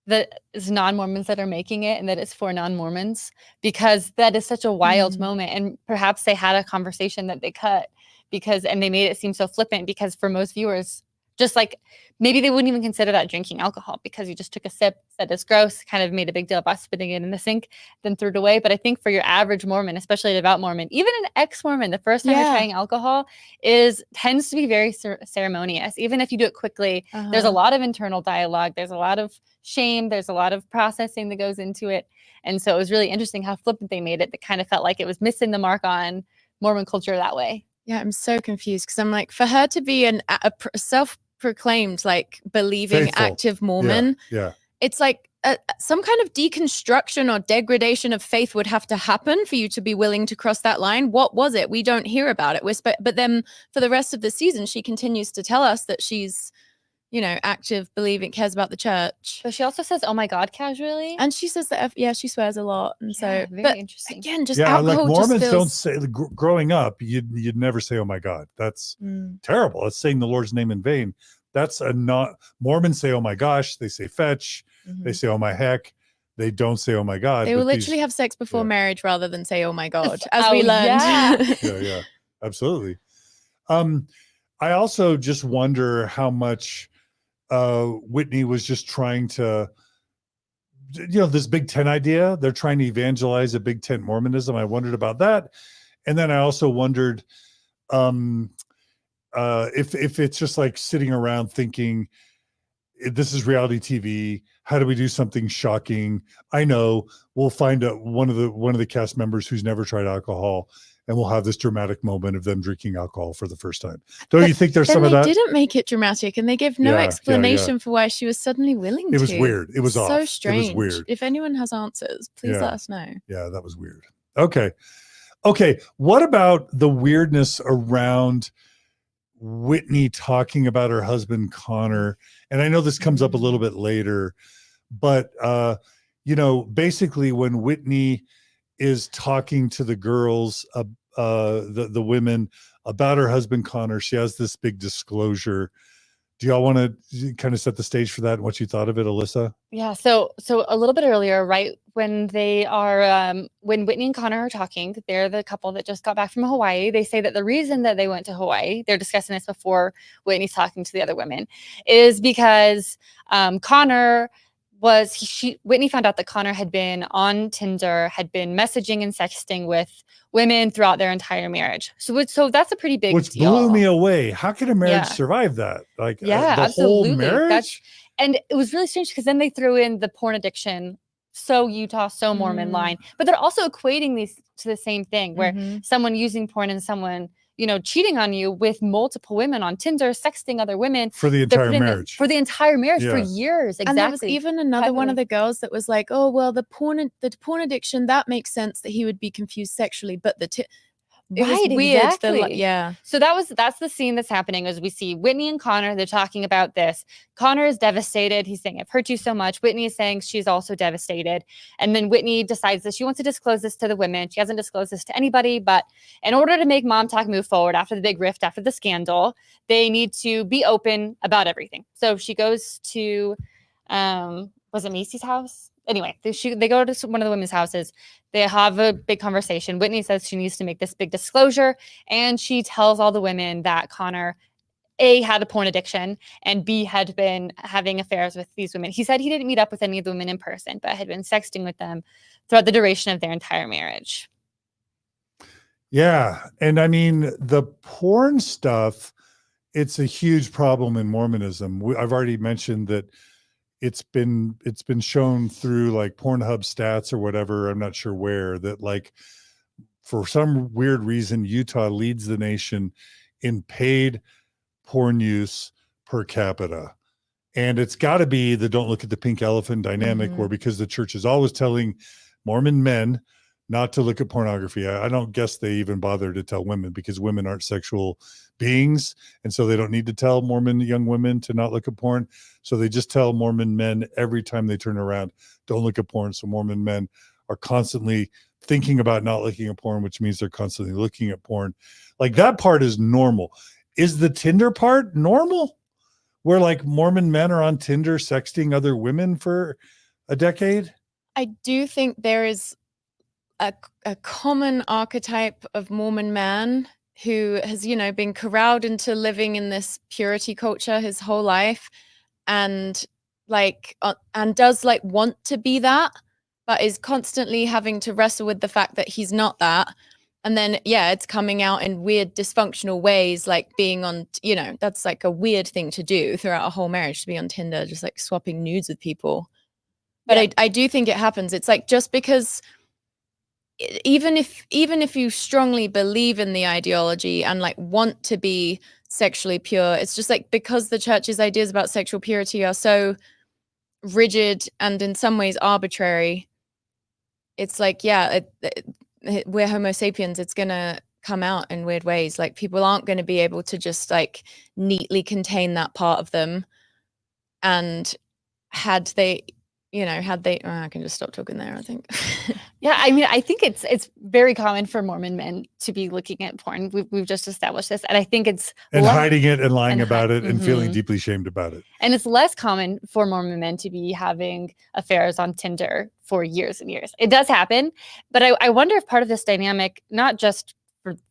that it's non-Mormons that are making it and that it's for non-Mormons, because that is such a wild moment. And perhaps they had a conversation that they cut and they made it seem so flippant, because for most viewers, just like maybe they wouldn't even consider that drinking alcohol, because you just took a sip, said it's gross, kind of made a big deal about spitting it in the sink, then threw it away. But I think for your average Mormon, especially a devout Mormon, even an ex-Mormon, the first time you're trying alcohol tends to be very ceremonious. Even if you do it quickly, there's a lot of internal dialogue. There's a lot of shame. There's a lot of processing that goes into it. And so it was really interesting how flippant they made it. That kind of felt like it was missing the mark on Mormon culture that way. Yeah, I'm so confused, because I'm like, for her to be a self-proclaimed, like, believing Faithful. active Mormon, Yeah. it's like some kind of deconstruction or degradation of faith would have to happen for you to be willing to cross that line. What was it? We don't hear about it. But then for the rest of the season, she continues to tell us that she's, active, believing, cares about the church. But she also says, "Oh my God," casually. And she says that, she swears a lot. And so, very but interesting. again, just Yeah, alcohol like Mormons just don't feels... say, growing up, you'd never say, "Oh my God." That's terrible. That's saying the Lord's name in vain. That's Mormons say, "Oh my gosh." They say fetch. They say, "Oh my heck." They don't say, "Oh my God." They will but literally have sex before marriage rather than say, "Oh my God," as Oh, we learned. Yeah, absolutely. I also just wonder how much Whitney was just trying to, this Big Tent idea. They're trying to evangelize a Big Tent Mormonism. I wondered about that. And then I also wondered if it's just like sitting around thinking, this is reality TV. How do we do something shocking? I know we'll find one of the cast members who's never tried alcohol, and we'll have this dramatic moment of them drinking alcohol for the first time. Don't you think there's some of that? They didn't make it dramatic, and they gave no explanation for why she was suddenly willing to. It was weird. It was so off. strange. It was weird. If anyone has answers, please let us know. Yeah, that was weird. Okay. What about the weirdness around Whitney talking about her husband Connor? And I know this comes up a little bit later, but basically when Whitney is talking to the girls, the women, about her husband Connor. She has this big disclosure. Do y'all want to kind of set the stage for that and what you thought of it, Alyssa? Yeah. So a little bit earlier, right when they are, when Whitney and Connor are talking, they're the couple that just got back from Hawaii. They say that the reason that they went to Hawaii, they're discussing this before Whitney's talking to the other women, is because Connor Whitney found out that Connor had been on Tinder, had been messaging and sexting with women throughout their entire marriage. So that's a pretty big Which deal. blew me away. How can a marriage Yeah. survive that? Like, Yeah, the absolutely. whole marriage? And it was really strange because then they threw in the porn addiction, so Utah, so Mormon line, but they're also equating these to the same thing, where someone using porn and someone, cheating on you with multiple women on Tinder, sexting other women For the entire marriage. For the entire marriage for Yeah. years. Exactly. And there was even another one of the girls that was like, "Oh well, the porn addiction, that makes sense that he would be confused sexually, but it was Right, weird." exactly. Yeah. So that's the scene that's happening as we see Whitney and Connor. They're talking about this. Connor is devastated. He's saying, "I've hurt you so much." Whitney is saying she's also devastated. And then Whitney decides that she wants to disclose this to the women. She hasn't disclosed this to anybody, but in order to make MomTok move forward after the big rift, after the scandal, they need to be open about everything. So she goes to, was it Macy's house? Anyway, they go to one of the women's houses. They have a big conversation. Whitney says she needs to make this big disclosure, and she tells all the women that Connor, A, had a porn addiction, and B, had been having affairs with these women. He said he didn't meet up with any of the women in person, but had been sexting with them throughout the duration of their entire marriage. Yeah. And I mean, the porn stuff, it's a huge problem in Mormonism. I've already mentioned that it's been shown through like Pornhub stats or whatever, I'm not sure where, that like for some weird reason Utah leads the nation in paid porn use per capita. And it's got to be the don't look at the pink elephant dynamic, where because the church is always telling Mormon men not to look at pornography. I don't guess they even bother to tell women, because women aren't sexual beings. And so they don't need to tell Mormon young women to not look at porn. So they just tell Mormon men every time they turn around, don't look at porn. So Mormon men are constantly thinking about not looking at porn, which means they're constantly looking at porn. Like, that part is normal. Is the Tinder part normal? Where like Mormon men are on Tinder sexting other women for a decade? I do think there is a common archetype of Mormon man who has, been corralled into living in this purity culture his whole life, and does like want to be that, but is constantly having to wrestle with the fact that he's not that. And then, it's coming out in weird dysfunctional ways, like being on, that's like a weird thing to do throughout a whole marriage, to be on Tinder, just like swapping nudes with people. But I do think it happens. It's like, just because even if you strongly believe in the ideology and like want to be sexually pure, it's just like, because the church's ideas about sexual purity are so rigid and in some ways arbitrary, it's like, we're Homo sapiens, it's gonna come out in weird ways. Like, people aren't going to be able to just like neatly contain that part of them. And had they I can just stop talking there, I think. Yeah, I mean, I think it's very common for Mormon men to be looking at porn. We've just established this, and I think it's hiding it and lying about it and feeling deeply shamed about it. And it's less common for Mormon men to be having affairs on Tinder for years and years. It does happen, but I wonder if part of this dynamic, not just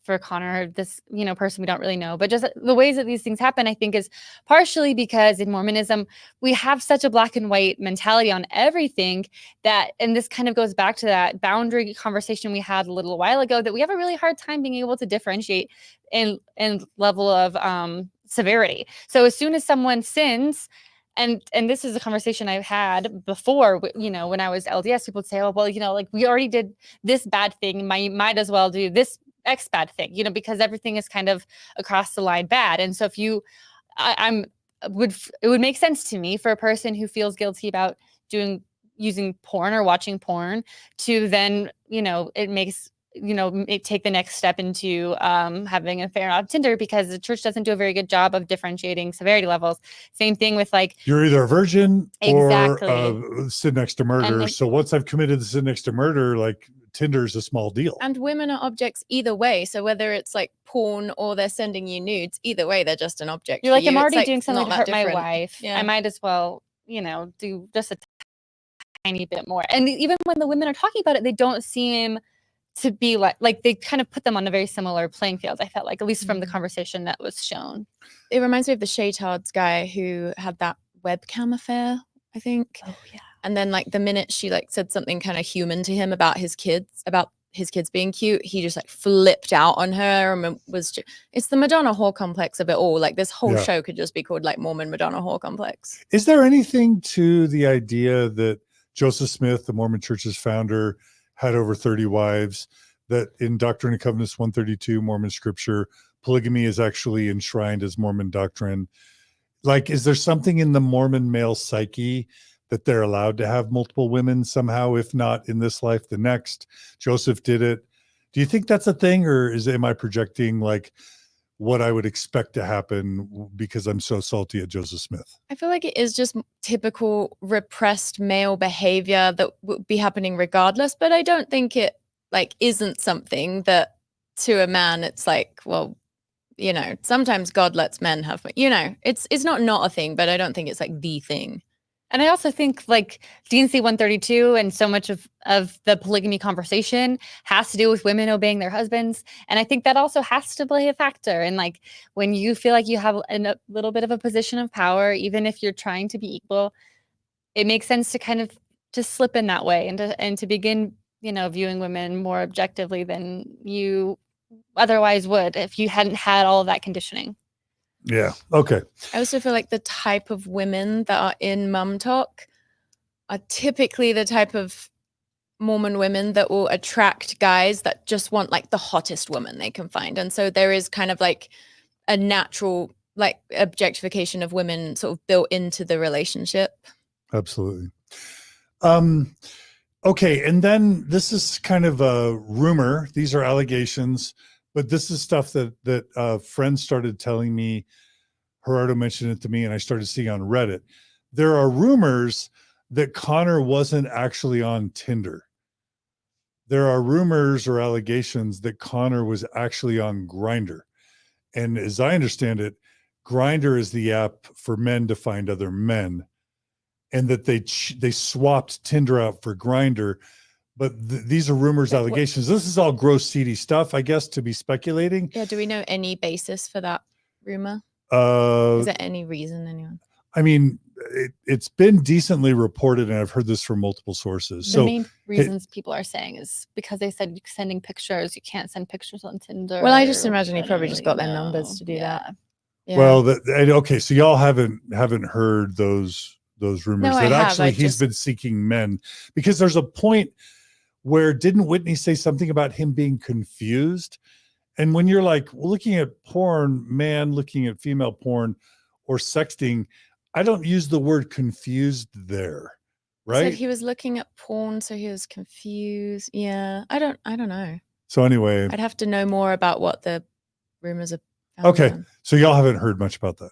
for Connor, this person we don't really know, but just the ways that these things happen, I think is partially because in Mormonism we have such a black and white mentality on everything that, and this kind of goes back to that boundary conversation we had a little while ago, that we have a really hard time being able to differentiate in level of severity. So as soon as someone sins, and this is a conversation I've had before, when I was LDS, people would say, oh, well, like, we already did this bad thing, might as well do this X bad thing, because everything is kind of across the line bad. And so if it would make sense to me for a person who feels guilty about using porn or watching porn to then, it makes, take the next step into having an affair on Tinder, because the church doesn't do a very good job of differentiating severity levels. Same thing with like, you're either a virgin exactly. or sin next to murder. So once I've committed the sin next to murder, like Tinder is a small deal. And women are objects either way. So whether it's like porn or they're sending you nudes, either way, they're just an object. You're for like, you. I'm It's, already like, doing something not to that hurt my different. wife. Yeah. I might as well, do just a tiny bit more. And even when the women are talking about it, they don't seem to be like they kind of put them on a very similar playing field. I felt like, at least from the conversation that was shown. It reminds me of the Shaytards guy who had that webcam affair, I think. Oh yeah. And then like the minute she like said something kind of human to him about his kids being cute, he just like flipped out on her and it's the Madonna whore complex of it all. Like this whole show could just be called like Mormon Madonna whore complex. Is there anything to the idea that Joseph Smith, the Mormon Church's founder, had over 30 wives, that in Doctrine and Covenants 132, Mormon scripture, polygamy is actually enshrined as Mormon doctrine? Like, is there something in the Mormon male psyche that they're allowed to have multiple women somehow, if not in this life, the next? Joseph did it. Do you think that's a thing, or am I projecting like what I would expect to happen because I'm so salty at Joseph Smith? I feel like it is just typical repressed male behavior that would be happening regardless, but I don't think it like isn't something that to a man it's like, well, sometimes God lets men have, it's not a thing, but I don't think it's like the thing. And I also think like D&C 132 and so much of the polygamy conversation has to do with women obeying their husbands. And I think that also has to play a factor. And like when you feel like you have a little bit of a position of power, even if you're trying to be equal, it makes sense to kind of just slip in that way and to begin, viewing women more objectively than you otherwise would if you hadn't had all of that conditioning. Yeah. Okay. I also feel like the type of women that are in MomTok are typically the type of Mormon women that will attract guys that just want like the hottest woman they can find. And so there is kind of like a natural like objectification of women sort of built into the relationship. Absolutely. Okay. And then this is kind of a rumor. These are allegations, but this is stuff that friends started telling me. Gerardo mentioned it to me, and I started seeing on Reddit. There are rumors that Connor wasn't actually on Tinder. There are rumors or allegations that Connor was actually on Grindr. And as I understand it, Grindr is the app for men to find other men, and that they swapped Tinder out for Grindr. But these are rumors, allegations. This is all gross, seedy stuff, I guess, to be speculating. Yeah. Do we know any basis for that rumor? Is there any reason, anyone? I mean, it's been decently reported, and I've heard this from multiple sources. The main reasons people are saying is because they said sending pictures, you can't send pictures on Tinder. Well, I just imagine he probably just got their numbers to do that. Yeah. Well, okay, so y'all haven't heard those rumors that actually he's been seeking men, because there's a point where didn't Whitney say something about him being confused? And when you're like looking at porn, man looking at female porn or sexting, I don't use the word confused there, right? Said he was looking at porn, so he was confused. Yeah, I don't know. So anyway, I'd have to know more about what the rumors are. Okay, so y'all haven't heard much about that.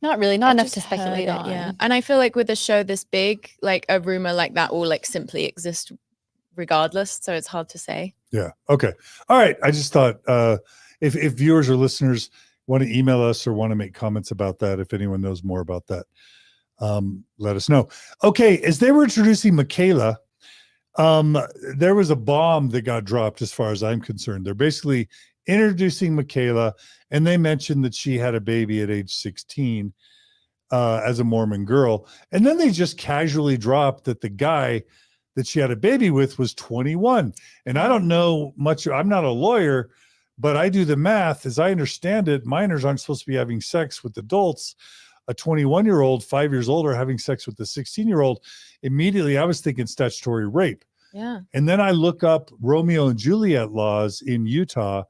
Not really, not enough to speculate on. Yeah, and I feel like with a show this big, like a rumor like that will like simply exist regardless, so it's hard to say. Yeah. Okay. All right. I just thought if viewers or listeners want to email us or want to make comments about that, if anyone knows more about that, let us know. Okay. As they were introducing Mikayla, there was a bomb that got dropped as far as I'm concerned. They're basically introducing Mikayla, and they mentioned that she had a baby at age 16 as a Mormon girl. And then they just casually dropped that the guy that she had a baby with was 21. And I don't know much. I'm not a lawyer, but I do the math. As I understand it, minors aren't supposed to be having sex with adults. A 21-year-old, 5 years older, having sex with a 16-year-old. Immediately, I was thinking statutory rape. Yeah. And then I look up Romeo and Juliet laws in Utah,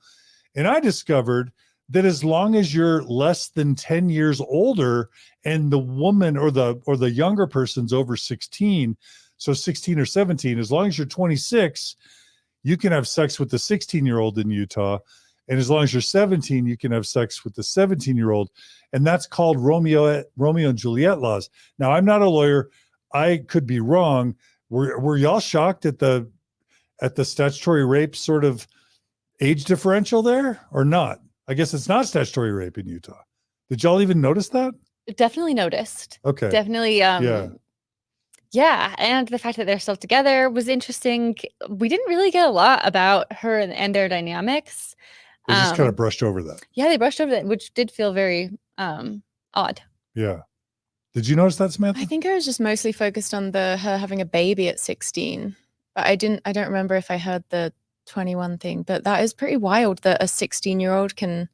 and I discovered that as long as you're less than 10 years older and the woman or the younger person's over 16, so 16 or 17, as long as you're 26, you can have sex with the 16-year-old in Utah. And as long as you're 17, you can have sex with the 17-year-old. And that's called Romeo and Juliet laws. Now, I'm not a lawyer. I could be wrong. Were y'all shocked at the at the statutory rape sort of age differential there or not? I guess it's not statutory rape in Utah. Did y'all even notice that? Definitely noticed. Okay. Definitely. Yeah. And the fact that they're still together was interesting. We didn't really get a lot about her and their dynamics. They just kind of brushed over that. Yeah, they brushed over that, which did feel very odd. Yeah. Did you notice that, Samantha? I think I was just mostly focused on her having a baby at 16. But I don't remember if I heard the 21 thing, but that is pretty wild that a 16-year-old can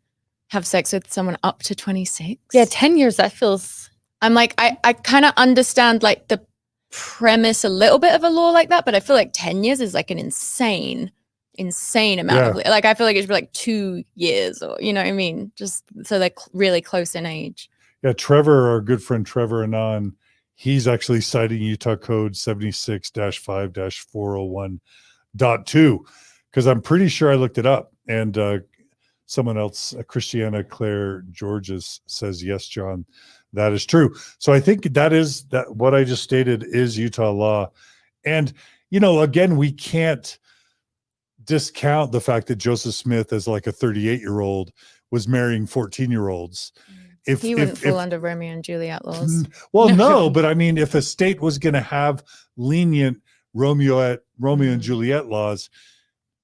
have sex with someone up to 26. Yeah, 10 years, that feels... I'm like, I kind of understand like the premise a little bit of a law like that, but I feel like 10 years is like an insane amount of, like, I feel like it should be like 2 years, or, you know what I mean? Just so they're really close in age. Yeah, Trevor, our good friend Trevor Anon, he's actually citing Utah Code 76-5-401.2, because I'm pretty sure I looked it up. And someone else, Christiana Claire Georges, says, yes, John, that is true. So I think that what I just stated is Utah law. And, you know, again, we can't discount the fact that Joseph Smith, as like a 38-year-old, was marrying 14-year-olds. He wouldn't fall under Romeo and Juliet laws. Well, no, but I mean, if a state was going to have lenient Romeo and Juliet laws,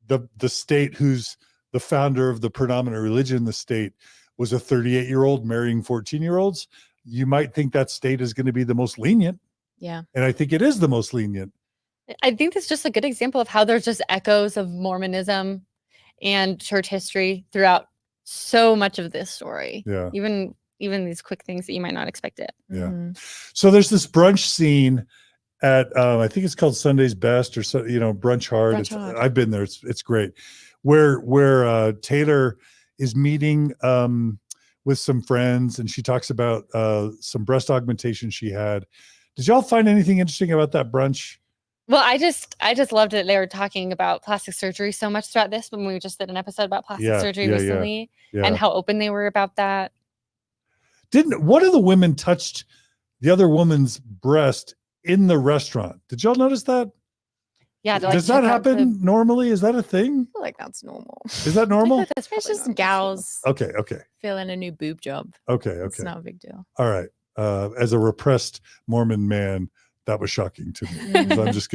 the state who's the founder of the predominant religion in the state was a 38-year-old marrying 14-year-olds, you might think that state is going to be the most lenient. Yeah. And I think it is the most lenient. I think that's just a good example of how there's just echoes of Mormonism and church history throughout so much of this story. Yeah. Even these quick things that you might not expect it. Yeah. So there's this brunch scene at I think it's called Sunday's Best, or so, you know, Brunch Hard. I've been there. It's great. Where Taylor is meeting with some friends, and she talks about some breast augmentation she had. Did y'all find anything interesting about that brunch? Well, I just loved that they were talking about plastic surgery so much throughout this, when we just did an episode about plastic surgery recently, and how open they were about that. Didn't one of the women touched the other woman's breast in the restaurant? Did y'all notice that? Yeah. Does that happen normally? Is that a thing? I feel like that's normal. Is that normal? That's It's just gals Okay. feeling a new boob job. Okay. It's not a big deal. All right. As a repressed Mormon man, that was shocking to me. So I'm just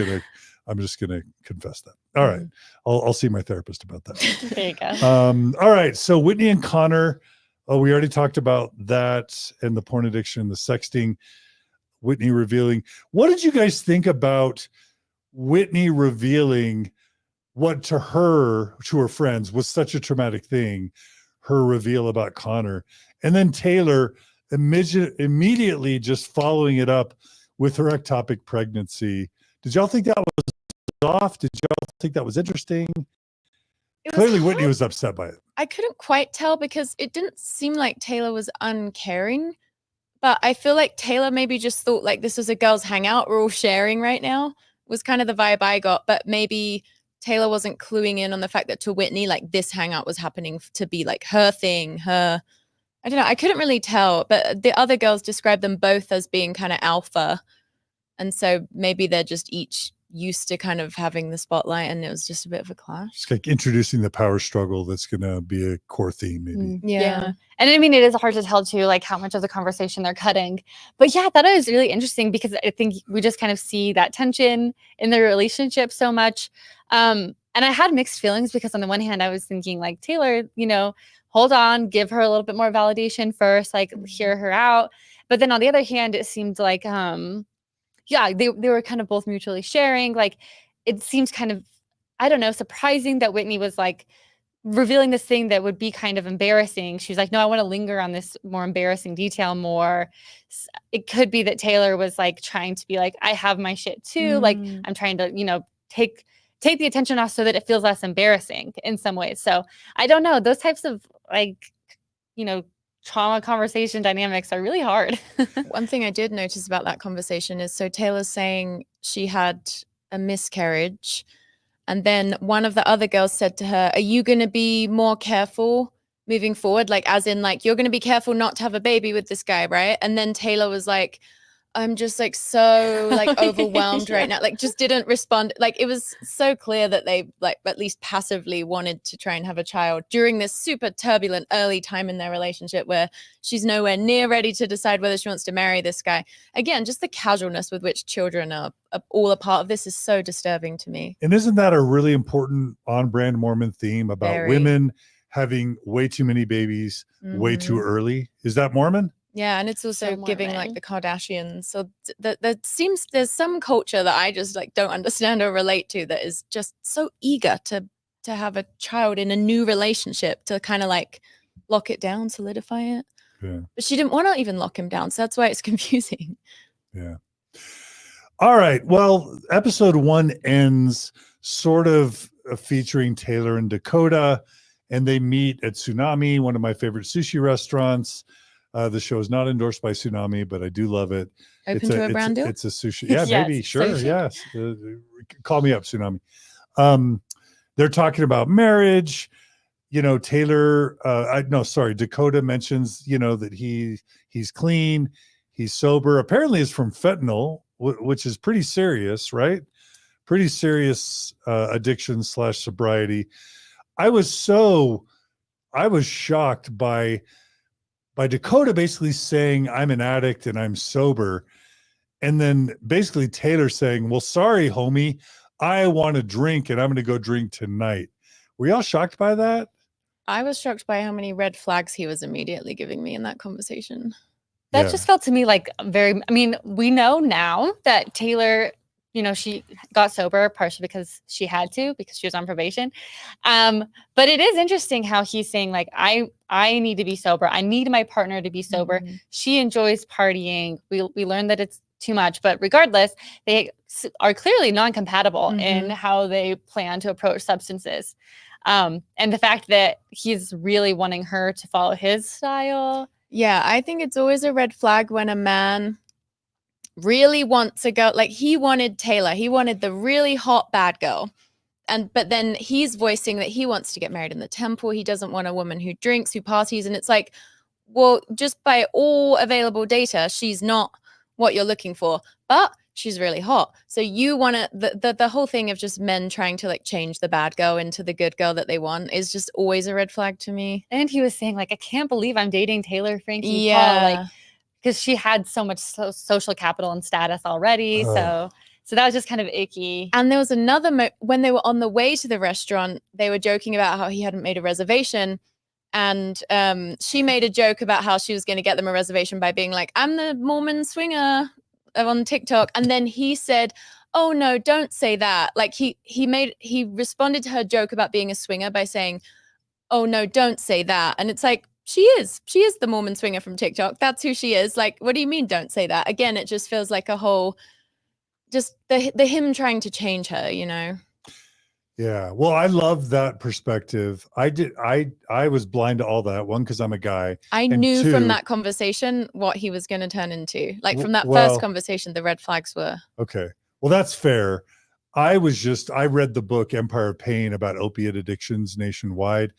gonna confess that. All right. I'll see my therapist about that. There you go. All right. So Whitney and Connor. Oh, we already talked about that, and the porn addiction, the sexting, Whitney revealing. What did you guys think about Whitney revealing what to her friends was such a traumatic thing, her reveal about Connor, and then Taylor immediately just following it up with her ectopic pregnancy? Did y'all think that was off? Did y'all think that was interesting? Clearly Whitney was upset by it. I couldn't quite tell because it didn't seem like Taylor was uncaring, but I feel like Taylor maybe just thought like this was a girls' hangout we're all sharing right now, was kind of the vibe I got. But maybe Taylor wasn't cluing in on the fact that to Whitney, like this hangout was happening to be like her thing, I don't know. I couldn't really tell, but the other girls described them both as being kind of alpha. And so maybe they're just each used to kind of having the spotlight, and it was just a bit of a clash. It's like introducing the power struggle that's going to be a core theme, maybe. Yeah. And I mean, it is hard to tell too, like how much of the conversation they're cutting. But yeah, that is really interesting because I think we just kind of see that tension in their relationship so much. And I had mixed feelings because on the one hand, I was thinking like, Taylor, you know, hold on, give her a little bit more validation first, like hear her out. But then on the other hand, it seemed like, yeah, they were kind of both mutually sharing. Like it seems kind of, I don't know, surprising that Whitney was like revealing this thing that would be kind of embarrassing. She was like, no, I want to linger on this more embarrassing detail more. It could be that Taylor was like trying to be like, I have my shit too. Like I'm trying to, you know, take the attention off so that it feels less embarrassing in some ways. So I don't know. Those types of like, you know, trauma conversation dynamics are really hard. One thing I did notice about that conversation is, so Taylor's saying she had a miscarriage, and then one of the other girls said to her, are you going to be more careful moving forward? Like, as in like, you're going to be careful not to have a baby with this guy, right? And then Taylor was like, I'm just like so like overwhelmed right now. Like just didn't respond. Like it was so clear that they like at least passively wanted to try and have a child during this super turbulent early time in their relationship where she's nowhere near ready to decide whether she wants to marry this guy. Again, just the casualness with which children are all a part of this is so disturbing to me. And isn't that a really important on-brand Mormon theme about Very. women having way too many babies way too early? Is that Mormon? Yeah, and it's also So giving like Mormon. the Kardashians. So that seems there's some culture that I just like don't understand or relate to that is just so eager to have a child in a new relationship to kind of like lock it down, solidify it. Yeah. But she didn't want to even lock him down, so that's why it's confusing. Yeah. All right. Well, episode 1 ends sort of featuring Taylor and Dakota, and they meet at Tsunami, one of my favorite sushi restaurants. The show is not endorsed by Tsunami, but I do love it. Open to a brand deal? It's a sushi. Yeah, Yes, maybe. Sure. sushi. Yes. Call me up, Tsunami. They're talking about marriage. You know, Taylor, Dakota mentions, you know, that he's clean, he's sober. Apparently it's from fentanyl, which is pretty serious, right? Pretty serious addiction / sobriety. I was shocked by Dakota basically saying I'm an addict and I'm sober. And then basically Taylor saying, well, sorry, homie, I want to drink and I'm going to go drink tonight. Were y'all shocked by that? I was shocked by how many red flags he was immediately giving me in that conversation. That just felt to me like I mean, we know now that Taylor, you know, she got sober partially because she had to, because she was on probation. But it is interesting how he's saying like, I need to be sober. I need my partner to be sober. Mm-hmm. She enjoys partying. We learned that it's too much, but regardless, they are clearly non-compatible in how they plan to approach substances. And the fact that he's really wanting her to follow his style. Yeah, I think it's always a red flag when a man really wants a girl. Like he wanted Taylor, he wanted the really hot bad girl. But then he's voicing that he wants to get married in the temple. He doesn't want a woman who drinks, who parties. And it's like, well, just by all available data, she's not what you're looking for, but she's really hot. So you want to, the whole thing of just men trying to like change the bad girl into the good girl that they want is just always a red flag to me. And he was saying like, I can't believe I'm dating Taylor Frankie Yeah. Paul, like, because she had so much social capital and status already. So that was just kind of icky. And there was another when they were on the way to the restaurant, they were joking about how he hadn't made a reservation. And she made a joke about how she was going to get them a reservation by being like, I'm the Mormon swinger on TikTok. And then he said, oh no, don't say that. Like he responded to her joke about being a swinger by saying, oh no, don't say that. And it's like, she is the Mormon swinger from TikTok. That's who she is. Like, what do you mean don't say that? Again, it just feels like a whole, just the him trying to change her, you know? Yeah. Well, I love that perspective. I was blind to all that. One, because I'm a guy. I and knew two, from that conversation what he was going to turn into. Like from that well, first conversation, the red flags were. Okay. Well, that's fair. I read the book Empire of Pain about opiate addictions nationwide.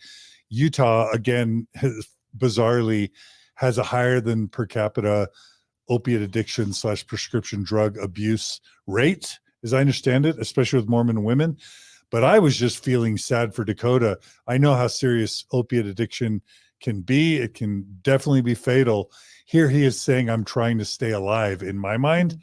Utah, again, bizarrely has a higher than per capita opiate addiction / prescription drug abuse rate, as I understand it, especially with Mormon women. But I was just feeling sad for Dakota. I know how serious opiate addiction can be. It can definitely be fatal. Here he is saying, I'm trying to stay alive in my mind.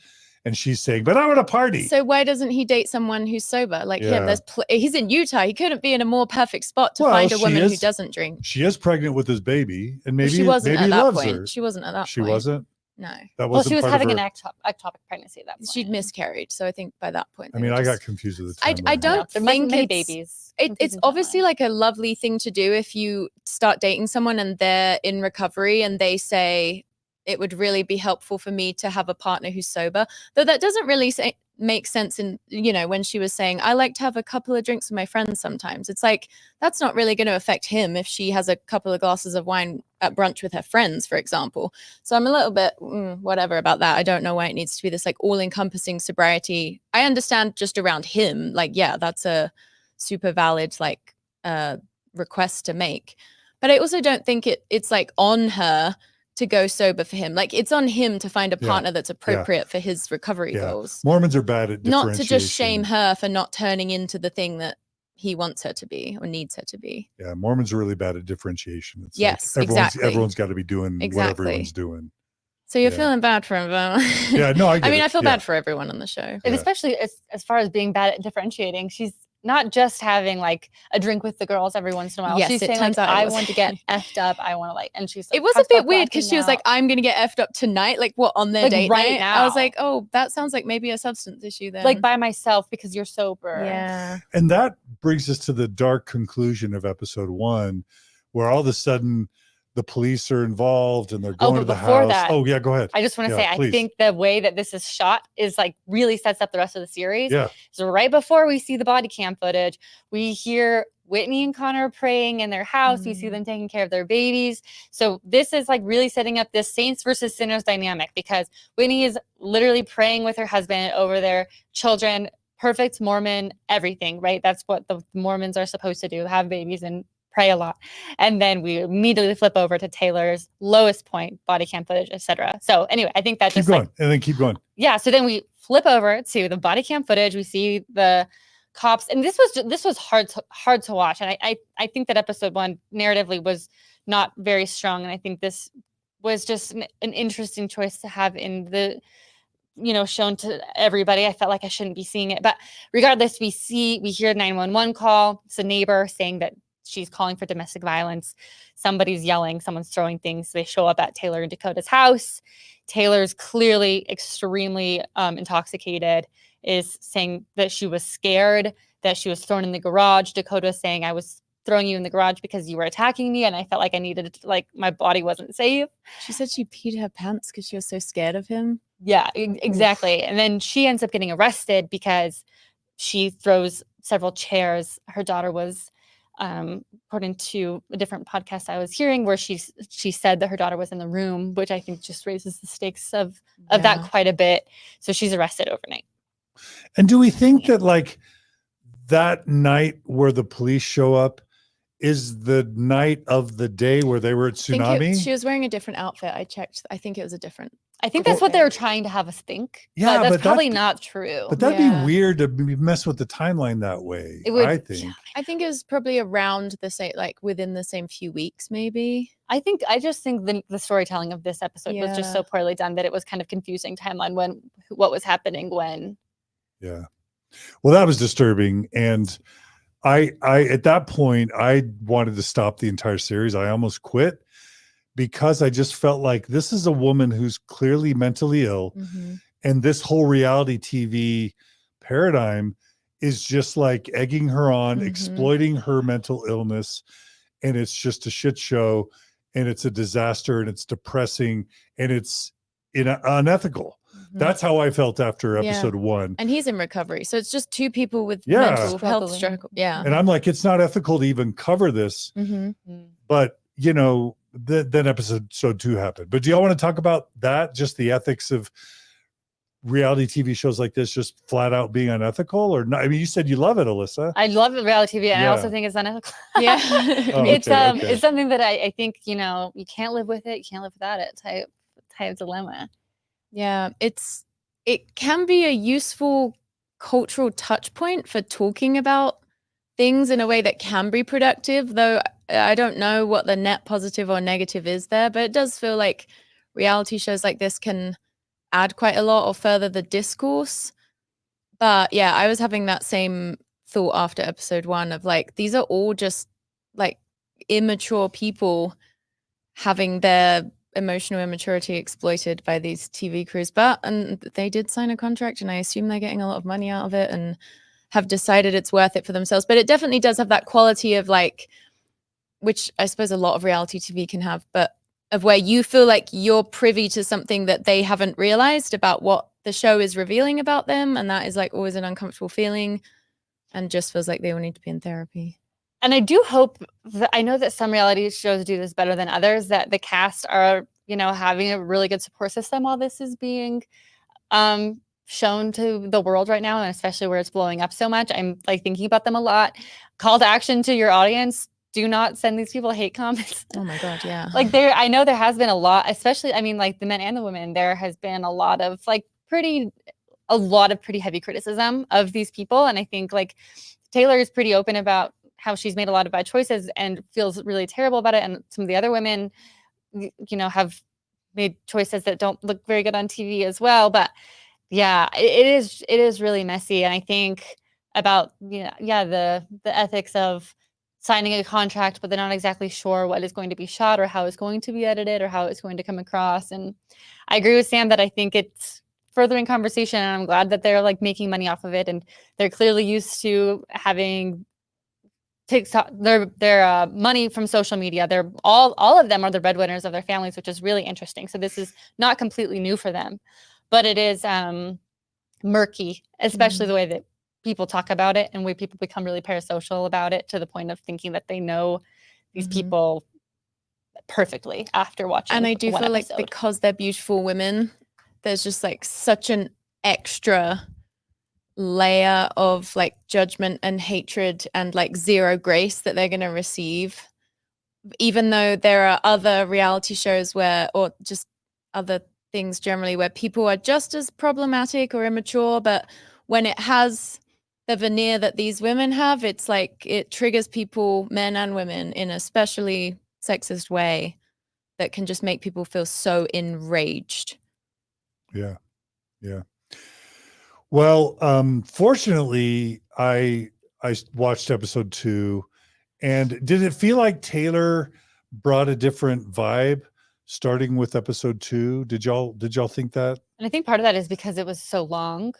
And she's saying, but I want to party. So why doesn't he date someone who's sober like him? He's in Utah. He couldn't be in a more perfect spot to find a woman who doesn't drink. She is pregnant with his baby, and maybe she wasn't maybe at he that loves point. her. She wasn't at that point. She wasn't? No. That Well, wasn't she was part having of an her. ectopic pregnancy at that point. She'd miscarried. So I think by that point. I mean, I got confused at the time. I don't There might be think many it's babies. It's obviously like a lovely thing to do if you start dating someone and they're in recovery and they say it would really be helpful for me to have a partner who's sober. Though that doesn't really make sense in, you know, when she was saying, I like to have a couple of drinks with my friends sometimes. It's like, that's not really going to affect him if she has a couple of glasses of wine at brunch with her friends, for example. So I'm a little bit whatever about that. I don't know why it needs to be this like all-encompassing sobriety. I understand just around him, like, yeah, that's a super valid like request to make. But I also don't think it's like on her to go sober for him. Like it's on him to find a Yeah. partner that's appropriate for his recovery Yeah. goals. Mormons are bad at Not to just differentiation. shame her for not turning into the thing that he wants her to be or needs her to be. Yeah, Mormons are really bad at differentiation. It's Yes, like exactly. everyone's got to be doing what Exactly. everyone's doing. So you're Yeah. feeling bad for him, though. Yeah, no, I get mean, it. I feel Yeah. bad for everyone on the show. And Yeah. especially as far as being bad at differentiating, she's not just having like a drink with the girls every once in a while. Yes, She's it saying turns like, out it I was- want to get effed up. I want to like, and she's like, It was a talks bit about weird because blacking she was like, out. I'm going to get effed up tonight. Like, what, on their Like, date right night? I was now. like, oh, that sounds like maybe a substance issue then. like by myself because you're sober. Yeah. And that brings us to the dark conclusion of episode 1, where all of a sudden the police are involved and they're Oh, going to but the before house. that, Oh, yeah, go ahead. I just want to Yeah, say, please. I think the way that this is shot is like really sets up the rest of the series. Yeah. So right before we see the body cam footage, we hear Whitney and Connor praying in their house. We see them taking care of their babies. So this is like really setting up this saints versus sinners dynamic, because Whitney is literally praying with her husband over their children, perfect Mormon, everything, right? That's what the Mormons are supposed to do, have babies and pray a lot. And then we immediately flip over to Taylor's lowest point, body cam footage, etc. So anyway, I think that Keep just going. like, And then keep going. yeah. So then we flip over to the body cam footage. We see the cops, and this was hard to watch. And I think that episode 1 narratively was not very strong. And I think this was just an interesting choice to have in the, shown to everybody. I felt like I shouldn't be seeing it, but regardless, we hear 911 call. It's a neighbor saying that she's calling for domestic violence. Somebody's yelling, someone's throwing things. They show up at Taylor and Dakota's house. Taylor's clearly extremely intoxicated, is saying that she was scared, that she was thrown in the garage. Dakota's saying, I was throwing you in the garage because you were attacking me and I felt like I needed to, like, my body wasn't safe. She said she peed her pants because she was so scared of him. Yeah, exactly. And then she ends up getting arrested because she throws several chairs. Her daughter was, according to a different podcast I was hearing, where she said that her daughter was in the room, which I think just raises the stakes of that quite a bit. So she's arrested overnight. And do we think that like that night where the police show up is the night of the day where they were at Tsunami? She was wearing a different outfit. I checked. I think it was a different. I think that's what they were trying to have us think. Yeah, but that's but probably not true. But that'd be weird to mess with the timeline that way. It would, I think. I think it was probably around the same, like within the same few weeks, maybe. I just think the storytelling of this episode was just so poorly done that it was kind of confusing timeline what was happening when. Yeah. Well, that was disturbing. And I at that point, I wanted to stop the entire series. I almost quit because I just felt like this is a woman who's clearly mentally ill. Mm-hmm. And this whole reality TV paradigm is just like egging her on, exploiting her mental illness. And it's just a shit show. And it's a disaster. And it's depressing. And it's unethical. That's how I felt after episode 1. And he's in recovery. So it's just 2 people with Yeah. mental health struggle. Yeah. And I'm like, it's not ethical to even cover this. But, then episode 2 happened. But do y'all want to talk about that? Just the ethics of reality TV shows like this, just flat out being unethical or not? I mean, you said you love it, Alyssa. I love reality TV, and I Yeah. also think it's unethical. Yeah. It's something that I think, you can't live with it, you can't live without it type dilemma. Yeah, it can be a useful cultural touch point for talking about things in a way that can be productive, though I don't know what the net positive or negative is there, but it does feel like reality shows like this can add quite a lot or further the discourse. But yeah, I was having that same thought after episode 1 of like, these are all just like immature people having their emotional immaturity exploited by these TV crews. And they did sign a contract, and I assume they're getting a lot of money out of it and have decided it's worth it for themselves. But it definitely does have that quality of like, which I suppose a lot of reality TV can have, but of where you feel like you're privy to something that they haven't realized about what the show is revealing about them. And that is like always an uncomfortable feeling, and just feels like they all need to be in therapy. And I do hope that, I know that some reality shows do this better than others, that the cast are, having a really good support system while this is being shown to the world right now, and especially where it's blowing up so much. I'm like thinking about them a lot. Call to action to your audience: do not send these people hate comments. Oh my God, yeah. Like I know there has been a lot, especially, I mean, like the men and the women, there has been a lot of pretty heavy criticism of these people. And I think like Taylor is pretty open about how she's made a lot of bad choices and feels really terrible about it. And some of the other women, have made choices that don't look very good on TV as well. But yeah, it is really messy. And I think about, the ethics of signing a contract, but they're not exactly sure what is going to be shot or how it's going to be edited or how it's going to come across. And I agree with Sam that I think it's furthering conversation, and I'm glad that they're like making money off of it, and they're clearly used to having TikTok, their money from social media. They're all of them are the breadwinners of their families, which is really interesting. So this is not completely new for them, but it is murky, especially the way that people talk about it and way people become really parasocial about it, to the point of thinking that they know these people perfectly after watching. And I do one feel episode. like because they're beautiful women, there's just like such an extra layer of like judgment and hatred and like zero grace that they're going to receive, even though there are other reality shows or just other things generally where people are just as problematic or immature, but when it has the veneer that these women have, it's like it triggers people, men and women, in a especially sexist way that can just make people feel so enraged. Yeah. Well, fortunately, I watched episode 2, and did it feel like Taylor brought a different vibe starting with episode 2? Did y'all think that? And I think part of that is because it was so long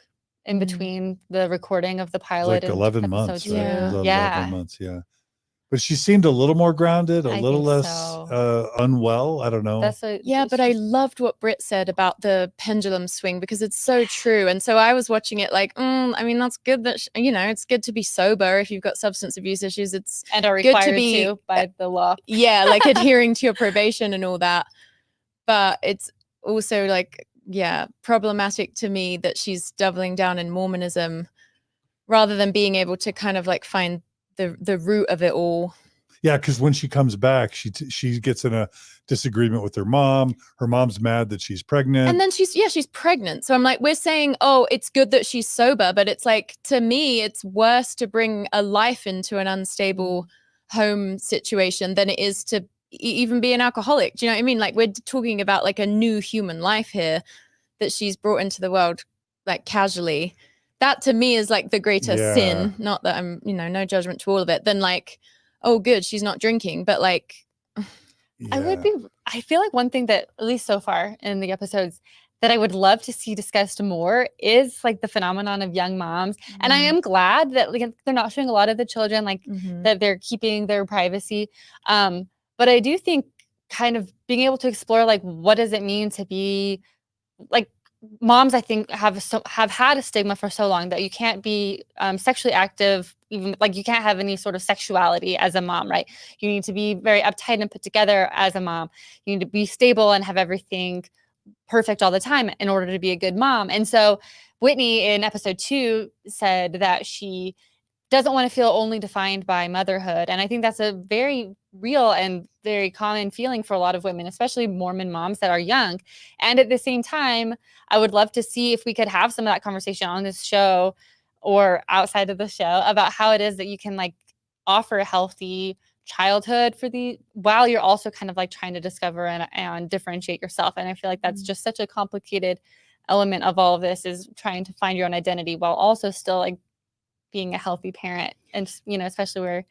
in between the recording of the pilot Like and 11 months, episode 2. right? Yeah. 11 months, yeah. But she seemed a little more grounded, a I little think less so. unwell. I don't know. But I loved what Britt said about the pendulum swing, because it's so true. And so I was watching it like, I mean, that's good that, it's good to be sober if you've got substance abuse issues. It's and are good required to be by the law. Yeah, like adhering to your probation and all that. But it's also like, problematic to me that she's doubling down in Mormonism rather than being able to kind of like find the root of it all. Yeah, because when she comes back, she gets in a disagreement with her mom. Her mom's mad that she's pregnant. And then she's pregnant. So I'm like, we're saying, oh, it's good that she's sober, but it's like, to me, it's worse to bring a life into an unstable home situation than it is to even be an alcoholic. Do you know what I mean? Like, we're talking about like a new human life here that she's brought into the world like casually. That to me is like the greater sin. Not that I'm, no judgment to all of it. Than like, oh, good, she's not drinking, but like, I feel like one thing that, at least so far in the episodes, that I would love to see discussed more is like the phenomenon of young moms. And I am glad that like they're not showing a lot of the children, like that they're keeping their privacy. But I do think kind of being able to explore like, what does it mean to be like, moms, I think, have had a stigma for so long that you can't be sexually active, even like you can't have any sort of sexuality as a mom, right? You need to be very uptight and put together as a mom. You need to be stable and have everything perfect all the time in order to be a good mom. And so Whitney in episode 2 said that she doesn't want to feel only defined by motherhood. And I think that's a very real and very common feeling for a lot of women, especially Mormon moms that are young. And at the same time, I would love to see if we could have some of that conversation on this show or outside of the show about how it is that you can like offer a healthy childhood while you're also kind of like trying to discover and differentiate yourself. And I feel like that's just such a complicated element of all of this, is trying to find your own identity while also still like being a healthy parent. And especially where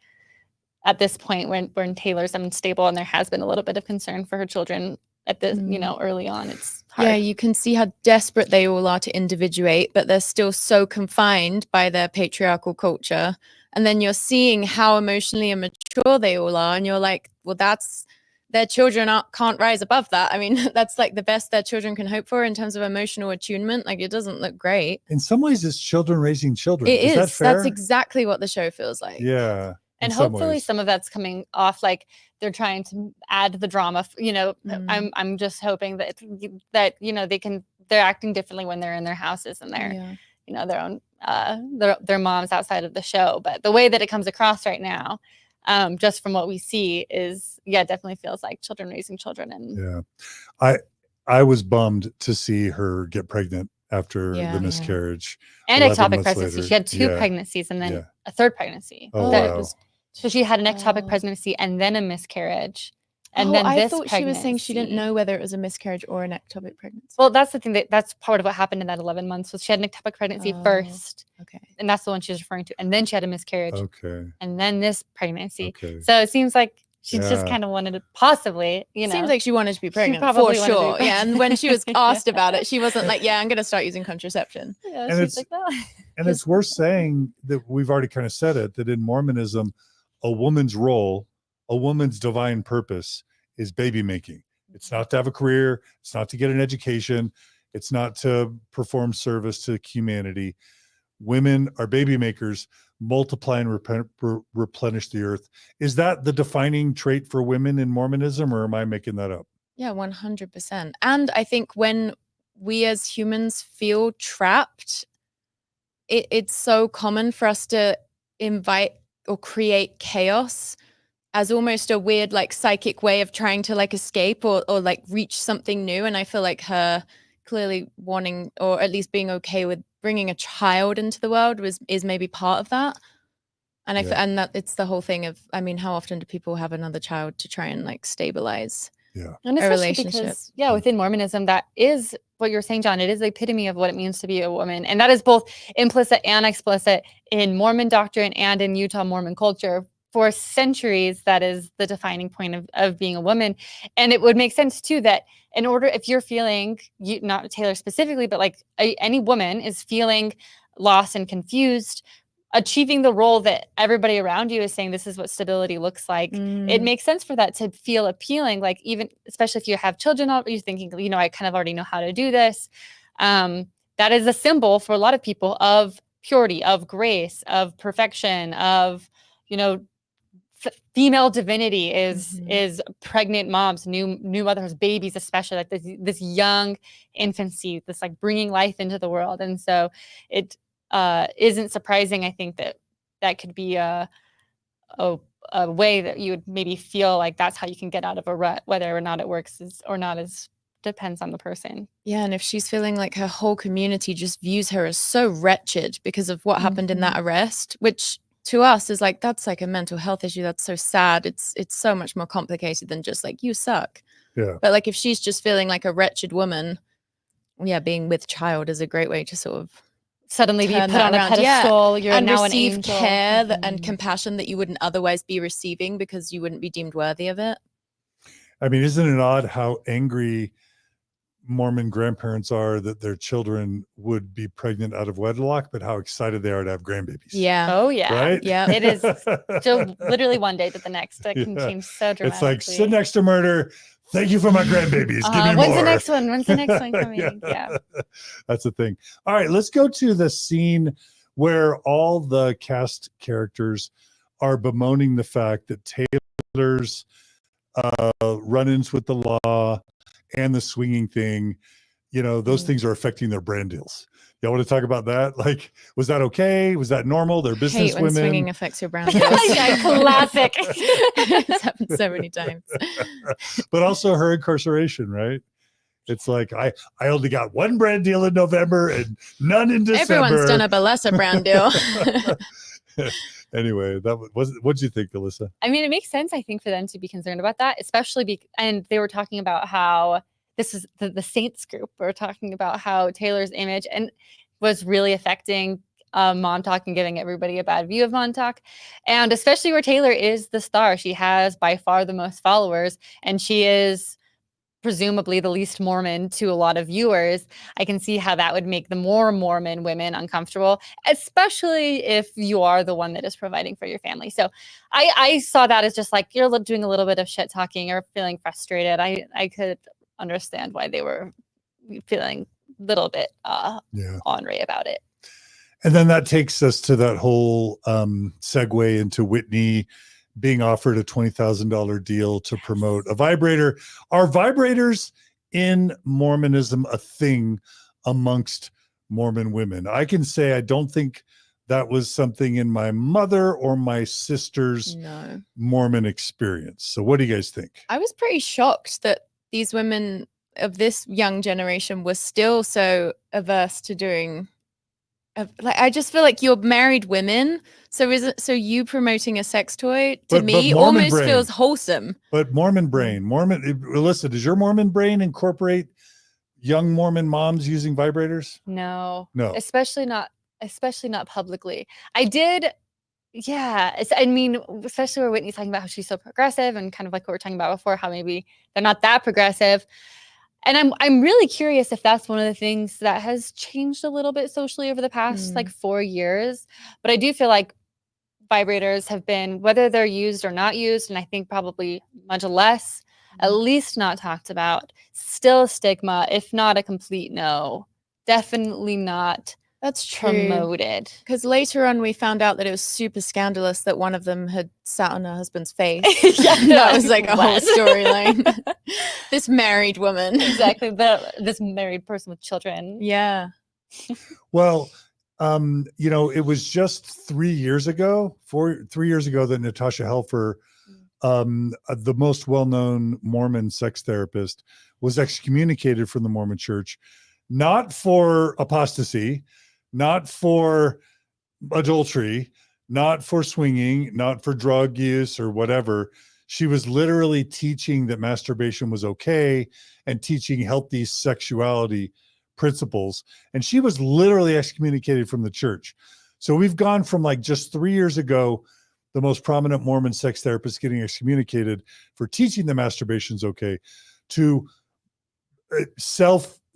at this point when Taylor's unstable and there has been a little bit of concern for her children at this, early on, it's hard. Yeah, you can see how desperate they all are to individuate, but they're still so confined by their patriarchal culture. And then you're seeing how emotionally immature they all are, and you're like, well, that's their children can't rise above that. I mean, that's like the best their children can hope for in terms of emotional attunement. Like, it doesn't look great. In some ways, it's children raising children. Is that fair? That's exactly what the show feels like. Yeah. And hopefully some of that's coming off, like they're trying to add the drama. I'm just hoping that they're acting differently when they're in their houses and they're their own their moms outside of the show. But the way that it comes across right now, just from what we see is, definitely feels like children raising children. And I was bummed to see her get pregnant after the miscarriage. And 11 ectopic months pregnancy. later. She had 2 pregnancies and then a 3rd pregnancy. Oh, wow. So she had an ectopic pregnancy and then a miscarriage. And then I this thought pregnancy. she was saying she didn't know whether it was a miscarriage or an ectopic pregnancy. Well, that's the thing, that's part of what happened in that 11 months. So she had an ectopic pregnancy first. Okay. And that's the one she was referring to. And then she had a miscarriage. Okay. And then this pregnancy. Okay. So it seems like she just kind of wanted to possibly, Seems like she wanted to be pregnant for probably wanted to be sure. Yeah. And when she was asked about it, she wasn't like, I'm going to start using contraception. Yeah, And she's like, no. And it's worth saying that we've already kind of said it, that in Mormonism, a woman's role, a woman's divine purpose is baby making. It's not to have a career. It's not to get an education. It's not to perform service to humanity. Women are baby makers, multiply and replenish the earth. Is that the defining trait for women in Mormonism, or am I making that up? Yeah, 100%. And I think when we as humans feel trapped, it's so common for us to invite or create chaos as almost a weird like psychic way of trying to like escape or like reach something new. And I feel like her clearly wanting, or at least being okay with bringing a child into the world is maybe part of that. And and that it's the whole thing of, I mean, how often do people have another child to try and like stabilize and a especially relationship? because, within Mormonism, that is what you're saying, John. It is the epitome of what it means to be a woman. And that is both implicit and explicit in Mormon doctrine and in Utah Mormon culture. For centuries, that is the defining point of being a woman. And it would make sense too that in order, if you're feeling, not Taylor specifically, but like any woman is feeling lost and confused, achieving the role that everybody around you is saying this is what stability looks like, it makes sense for that to feel appealing. Like, even especially if you have children, you're thinking, I kind of already know how to do this. That is a symbol for a lot of people of purity, of grace, of perfection, of female divinity is pregnant moms, new mothers, babies, especially like this young infancy, this like bringing life into the world. And so it isn't surprising, I think, that could be a way that you would maybe feel like that's how you can get out of a rut. Whether or not it works or not depends on the person. Yeah, and if she's feeling like her whole community just views her as so wretched because of what happened in that arrest, which to us is like, that's like a mental health issue. That's so sad. It's so much more complicated than just like, you suck. Yeah. But like if she's just feeling like a wretched woman, being with child is a great way to sort of suddenly be put on a pedestal. You're and now receive an angel. care and compassion that you wouldn't otherwise be receiving because you wouldn't be deemed worthy of it. I mean, isn't it odd how angry Mormon grandparents are that their children would be pregnant out of wedlock, but how excited they are to have grandbabies? Yeah. Oh yeah. Right? Yeah. It is so literally one day to the next. It can change so dramatically. It's like, sit next to murder. Thank you for my grandbabies. Give me when's more. the next one? When's the next one coming? Yeah. That's the thing. All right, let's go to the scene where all the cast characters are bemoaning the fact that Taylor's run-ins with the law and the swinging thing, those things are affecting their brand deals. Y'all want to talk about that? Like, was that okay? Was that normal? They're business Hate when women. swinging affects your brand deals. Yeah, classic. It's happened so many times. But also her incarceration, right? It's like, I only got one brand deal in November and none in December. Everyone's done a lesser brand deal. Anyway, what'd you think, Alyssa? I mean, it makes sense, I think, for them to be concerned about that, especially and they were talking about how this is the Saints group. We're talking about how Taylor's image and was really affecting MomTok and giving everybody a bad view of MomTok. And especially where Taylor is the star. She has by far the most followers, and she is presumably the least Mormon to a lot of viewers. I can see how that would make the more Mormon women uncomfortable, especially if you are the one that is providing for your family. So I saw that as just like, you're doing a little bit of shit talking or feeling frustrated. I could understand why they were feeling a little bit ornery about it. And then that takes us to that whole segue into Whitney being offered a $20,000 deal to promote a vibrator. Are vibrators in Mormonism a thing amongst Mormon women? I can say I don't think that was something in my mother or my sister's No. Mormon experience. So what do you guys think? I was pretty shocked that these women of this young generation were still so averse to doing. Like, I just feel like you're married women. So is it, so you promoting a sex toy to But me Mormon almost brain. feels wholesome. But Mormon brain, Alyssa, does your Mormon brain incorporate young Mormon moms using vibrators? No, No. especially not publicly. I did. Yeah. I mean, especially where Whitney's talking about how she's so progressive and kind of like what we're talking about before, how maybe they're not that progressive. And I'm really curious if that's one of the things that has changed a little bit socially over the past like 4 years. But I do feel like vibrators have been, whether they're used or not used, and I think probably much less, at least not talked about, still a stigma, if not a complete no. Definitely not That's true. promoted. Because later on, we found out that it was super scandalous that one of them had sat on her husband's face. Yeah, That was like a whole what? storyline. This married woman. Exactly. This married person with children. Yeah. Well, it was just 3 years ago, 3 years ago that Natasha Helfer, the most well-known Mormon sex therapist, was excommunicated from the Mormon Church, not for apostasy, not for adultery, not for swinging, not for drug use or whatever. She was literally teaching that masturbation was okay and teaching healthy sexuality principles. And she was literally excommunicated from the church. So we've gone from like just 3 years ago, the most prominent Mormon sex therapist getting excommunicated for teaching that masturbation's okay, to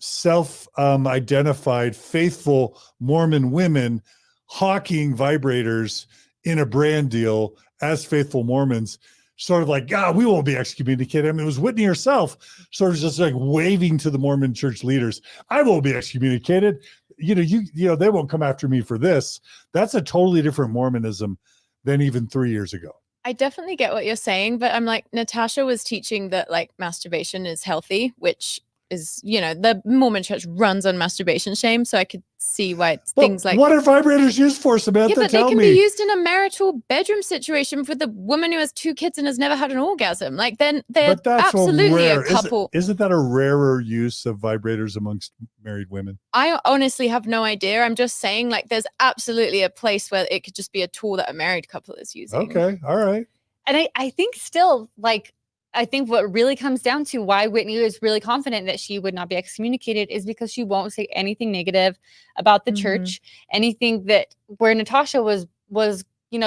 self-identified faithful Mormon women hawking vibrators in a brand deal as faithful Mormons, sort of like, God, we won't be excommunicated. I mean, it was Whitney herself sort of just like waving to the Mormon church leaders, I won't be excommunicated. They won't come after me for this. That's a totally different Mormonism than even 3 years ago. I definitely get what you're saying, but I'm like, Natasha was teaching that like masturbation is healthy, which is, the Mormon Church runs on masturbation shame. So I could see why it's things like. What are vibrators used for, Samantha? Yeah, but Tell they can me. be used in a marital bedroom situation for the woman who has 2 kids and has never had an orgasm. Like then they're But that's absolutely rare. a couple. Isn't that a rarer use of vibrators amongst married women? I honestly have no idea. I'm just saying, like, there's absolutely a place where it could just be a tool that a married couple is using. Okay, all right. And I think still, like, I think what really comes down to why Whitney is really confident that she would not be excommunicated is because she won't say anything negative about the church, anything that where Natasha was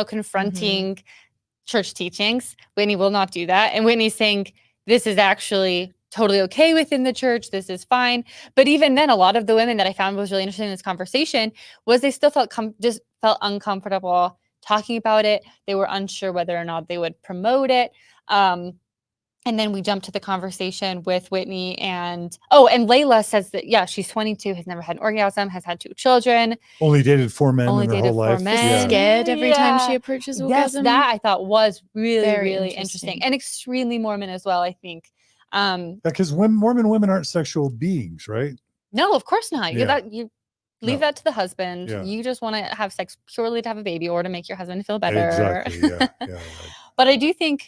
confronting church teachings. Whitney will not do that. And Whitney's saying, this is actually totally okay within the church. This is fine. But even then, a lot of the women that I found was really interested in this conversation was they still felt uncomfortable talking about it. They were unsure whether or not they would promote it. And then we jumped to the conversation with Whitney and Layla says that, yeah, she's 22, has never had an orgasm, has had 2 children. Only dated 4 men Only in her dated whole 4 life. men. Scared every time she approaches orgasm. Yes, that I thought was really, Very really interesting. interesting and extremely Mormon as well, I think. Because Mormon women aren't sexual beings, right? No, of course not. Yeah. You leave that to the husband. Yeah. You just want to have sex purely to have a baby or to make your husband feel better. Exactly. Yeah. Right. But I do think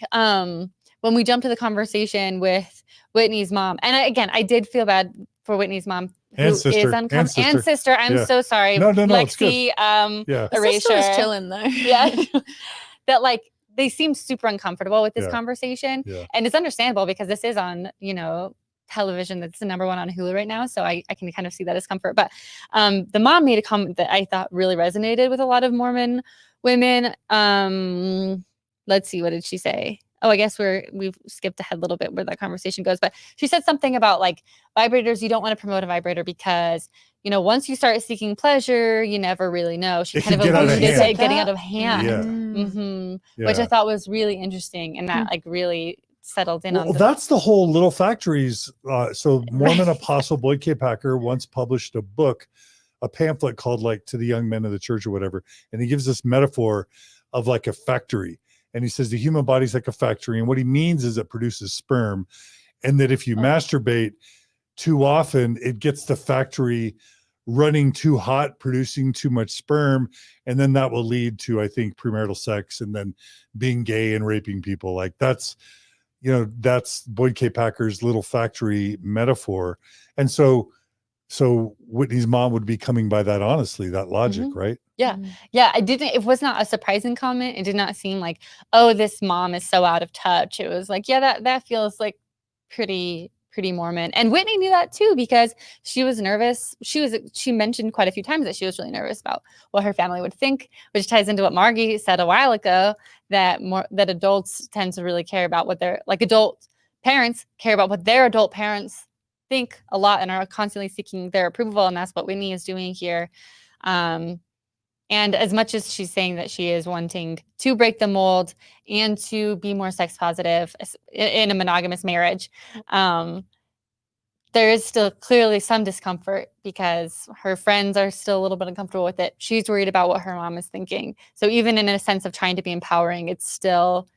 when we jumped to the conversation with Whitney's mom, and I did feel bad for Whitney's mom, And sister. and sister. I'm so sorry. No, it's good. Lexi, Yeah. The sister was chilling though. Yeah. That like they seem super uncomfortable with this Yeah. conversation. Yeah. And it's understandable because this is on, television that's the #1 on Hulu right now. So I can kind of see that discomfort. But the mom made a comment that I thought really resonated with a lot of Mormon women. Let's see, what did she say? Oh, I guess we've skipped ahead a little bit where that conversation goes. But she said something about like vibrators. You don't want to promote a vibrator because, once you start seeking pleasure, you never really know. She kind of alluded to it getting out of hand. Yeah. Which I thought was really interesting. And that like really settled in on that's the whole Little Factories. So Mormon Apostle Boyd K. Packer once published a pamphlet called like To the Young Men of the Church or whatever. And he gives this metaphor of like a factory. And he says the human body's like a factory. And what he means is it produces sperm. And that if you masturbate too often, it gets the factory running too hot, producing too much sperm, and then that will lead to, I think, premarital sex and then being gay and raping people. Like that's Boyd K. Packer's little factory metaphor. And so Whitney's mom would be coming by that, honestly, that logic, right? Yeah. Yeah. It was not a surprising comment. It did not seem like, oh, this mom is so out of touch. It was like, yeah, that feels like pretty Mormon. And Whitney knew that too, because she was nervous. She mentioned quite a few times that she was really nervous about what her family would think, which ties into what Margie said a while ago, that adults tend to really care about what adult parents care about what their adult parents think a lot and are constantly seeking their approval. And that's what Whitney is doing here. And as much as she's saying that she is wanting to break the mold and to be more sex positive in a monogamous marriage, there is still clearly some discomfort because her friends are still a little bit uncomfortable with it. She's worried about what her mom is thinking. So even in a sense of trying to be empowering, it's still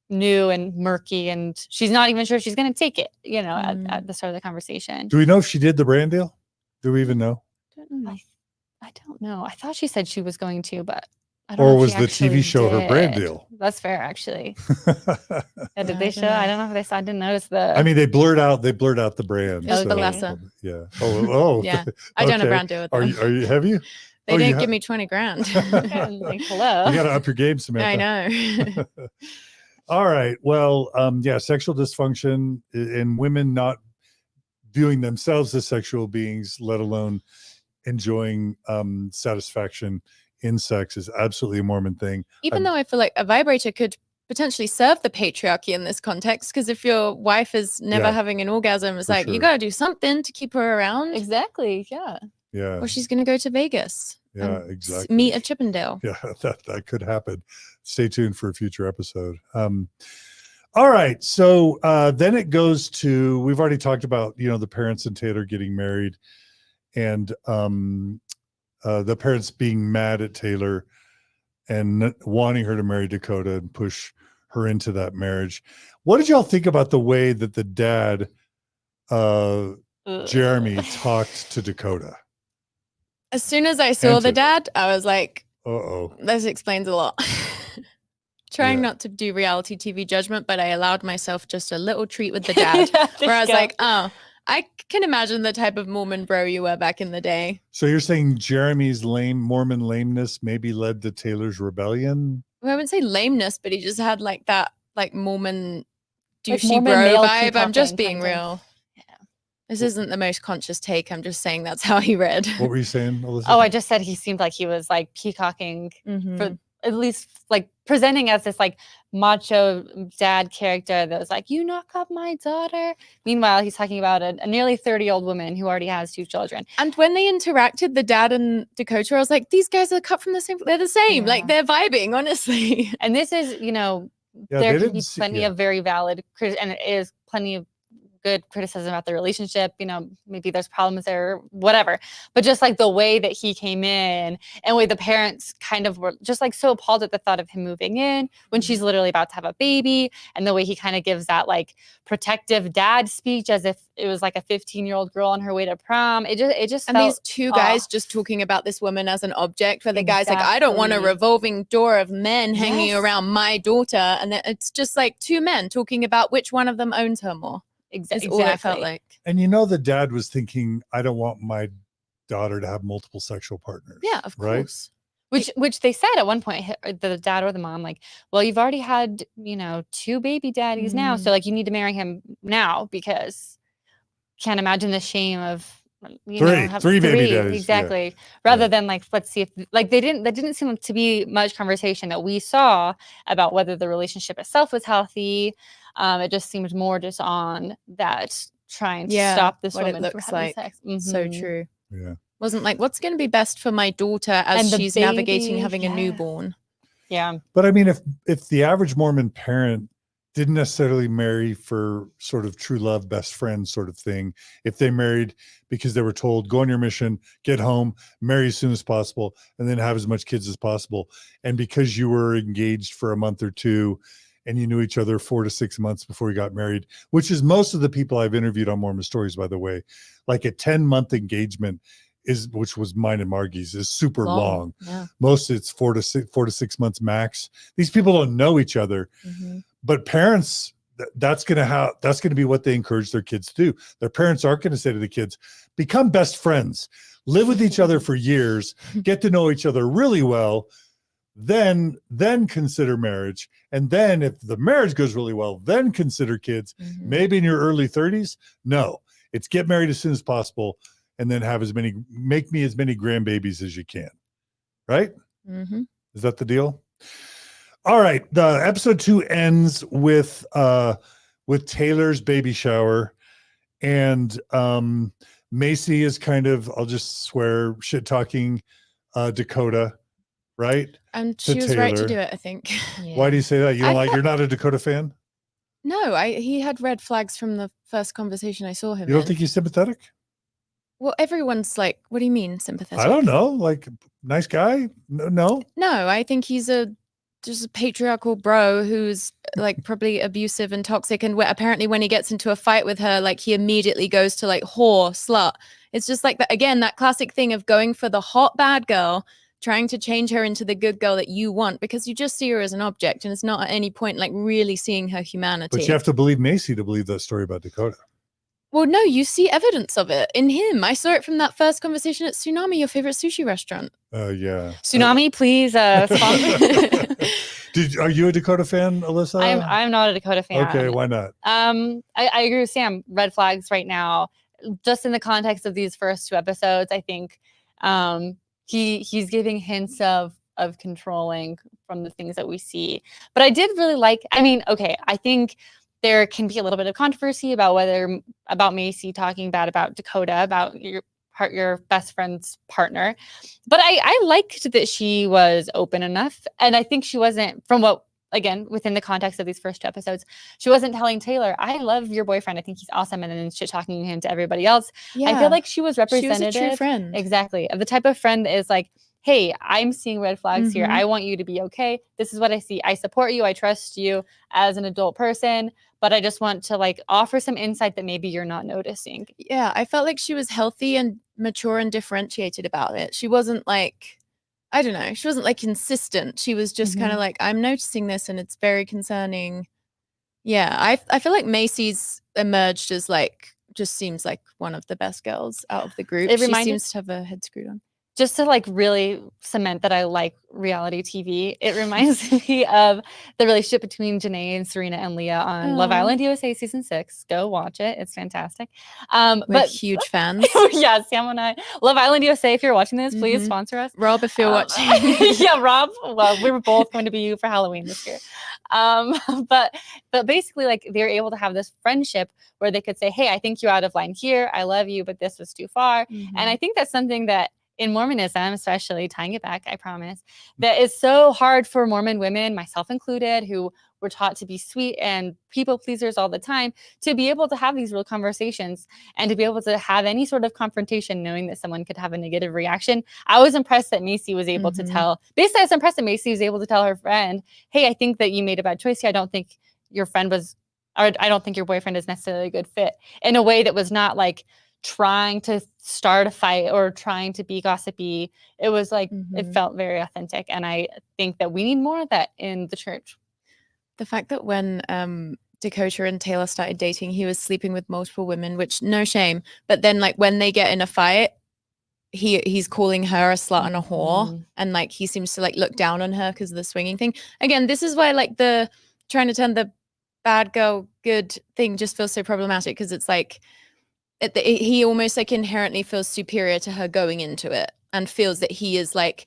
new and murky, and she's not even sure she's going to take it, at the start of the conversation. Do we know if she did the brand deal? Do we even know? I don't know. I thought she said she was going to, but I don't or know. Was the TV show her brand deal? That's fair, actually. Did they show? I don't know if they saw. I didn't notice the. I mean, they blurred out the brand. It was Alyssa. Yeah. Oh. Yeah. I don't have a brand deal with them. Are you? Have you? They didn't give me 20 grand. Like, hello. You got to up your game, Samantha. I know. All right. Well, sexual dysfunction and women not viewing themselves as sexual beings, let alone enjoying satisfaction in sex, is absolutely a Mormon thing. Even though I feel like a vibrator could potentially serve the patriarchy in this context, because if your wife is never having an orgasm, it's like, you got to do something to keep her around. Exactly. Yeah. Yeah. Or she's going to go to Vegas. Yeah, exactly. Meet a Chippendale. Yeah, that could happen. Stay tuned for a future episode. All right. So then it goes to, we've already talked about, the parents and Taylor getting married, and the parents being mad at Taylor and wanting her to marry Dakota and push her into that marriage. What did y'all think about the way that the dad, Jeremy, talked to Dakota? As soon as I saw the dad, I was like, this explains a lot. Trying not to do reality TV judgment, but I allowed myself just a little treat with the dad, where I was like, oh, I can imagine the type of Mormon bro you were back in the day. So you're saying Jeremy's Mormon lameness maybe led to Taylor's rebellion? Well, I wouldn't say lameness, but he just had like that Mormon douchey Mormon bro vibe. I'm just peacocking being kind real. This isn't the most conscious take. I'm just saying that's how he read. What were you saying, Alyssa? Oh, I just said he seemed like he was like peacocking for at least like presenting as this like macho dad character that was like, you knock up my daughter. Meanwhile, he's talking about a nearly 30-year-old woman who already has 2 children. And when they interacted, the dad and Dakota, I was like, these guys are cut from the same. They're the same. Like they're vibing, honestly. And this is, there can be plenty of very valid, and it is plenty of good criticism about the relationship. Maybe there's problems there, whatever. But just like the way that he came in and the way the parents kind of were just like so appalled at the thought of him moving in when she's literally about to have a baby, and the way he kind of gives that like protective dad speech as if it was like a 15-year-old girl on her way to prom. It just and felt these 2 guys just talking about this woman as an object, where the guy's like, I don't want a revolving door of men hanging around my daughter. And it's just like 2 men talking about which one of them owns her more. Exactly. All I felt like. And the dad was thinking, I don't want my daughter to have multiple sexual partners. Yeah, of course. Which they said at one point, the dad or the mom, like, well, you've already had, 2 baby daddies now. So like you need to marry him now, because can't imagine the shame of, three baby daddies. Exactly. Yeah. Rather than like, let's see if like that didn't seem to be much conversation that we saw about whether the relationship itself was healthy. It just seemed more just on that trying to stop this woman from having sex. So true. Yeah. Wasn't like, what's going to be best for my daughter as she's navigating having a newborn. Yeah. But I mean, if the average Mormon parent didn't necessarily marry for sort of true love, best friend sort of thing, if they married because they were told, go on your mission, get home, marry as soon as possible, and then have as much kids as possible, and because you were engaged for a month or 2 and you knew each other 4 to 6 months before you got married, which is most of the people I've interviewed on Mormon Stories, by the way, like a 10-month engagement which was mine and Margie's, is super long. Yeah. Most it's 4 to 6 months max. These people don't know each other, but parents, that's going to be what they encourage their kids to do. Their parents aren't going to say to the kids, become best friends, live with each other for years, get to know each other really well, then consider marriage. And then if the marriage goes really well, then consider kids, maybe in your early 30s. No, it's get married as soon as possible and then make me as many grandbabies as you can. Right? Is that the deal? All right. The episode 2 ends with Taylor's baby shower, and Mayci is kind of, I'll just swear, shit talking Dakota, right? And she was Taylor. right to do it, I think. Why do you say that? You're not a Dakota fan? No, he had red flags from the first conversation I saw him. You don't think he's sympathetic? Well, everyone's like, what do you mean sympathetic? I don't know. Like, nice guy? No. No, I think he's just a patriarchal bro who's like probably abusive and toxic. And apparently when he gets into a fight with her, like he immediately goes to like whore, slut. It's just like that, again, that classic thing of going for the hot bad girl, trying to change her into the good girl that you want, because you just see her as an object and it's not at any point like really seeing her humanity. But you have to believe Mayci to believe that story about Dakota. Well, no, you see evidence of it in him. I saw it from that first conversation at Tsunami, your favorite sushi restaurant. Yeah. Tsunami, please sponsor. Are you a Dakota fan, Alyssa? I'm not a Dakota fan. Okay, why not? I agree with Sam. Red flags right now, just in the context of these first 2 episodes. I think he's giving hints of controlling from the things that we see. But I did really like. I think there can be a little bit of controversy about Mayci talking bad about Dakota, about your best friend's partner. But I liked that she was open enough. And I think she wasn't, within the context of these first 2 episodes, she wasn't telling Taylor, I love your boyfriend, I think he's awesome, and then shit talking him to everybody else. Yeah. I feel like she was representative. She was a true friend. Exactly. Of the type of friend that is like, hey, I'm seeing red flags here. I want you to be okay. This is what I see. I support you. I trust you as an adult person, but I just want to like offer some insight that maybe you're not noticing. Yeah, I felt like she was healthy and mature and differentiated about it. She wasn't like, I don't know, she wasn't like insistent. She was just kind of like, I'm noticing this and it's very concerning. Yeah, I feel like Macy's emerged as like, just seems like one of the best girls out of the group. She seems to have her head screwed on. Just to like really cement that I like reality TV, it reminds me of the relationship between Janae and Serena and Leah on Love Island USA season 6. Go watch it; it's fantastic. We're huge fans. Yeah, Sam and I. Love Island USA. If you're watching this, please sponsor us. Rob, if you're watching, yeah, Rob. Well, we were both going to be you for Halloween this year. But basically, like they're able to have this friendship where they could say, "Hey, I think you're out of line here. I love you, but this was too far." And I think that's something that, in Mormonism, especially, tying it back, I promise, that is so hard for Mormon women, myself included, who were taught to be sweet and people pleasers all the time, to be able to have these real conversations and to be able to have any sort of confrontation, knowing that someone could have a negative reaction. I was impressed that Mayci was able to tell, basically I was impressed that Mayci was able to tell her friend, hey, I think that you made a bad choice here. I don't think your friend was, or I don't think your boyfriend is necessarily a good fit, in a way that was not like trying to start a fight or trying to be gossipy. It was like, it felt very authentic. And I think that we need more of that in the church. The fact that when Dakota and Taylor started dating, he was sleeping with multiple women, which no shame. But then like when they get in a fight, he's calling her a slut and a whore. And like he seems to like look down on her because of the swinging thing. Again, this is why like the trying to turn the bad girl good thing just feels so problematic, because it's like he almost like inherently feels superior to her going into it and feels that he is like,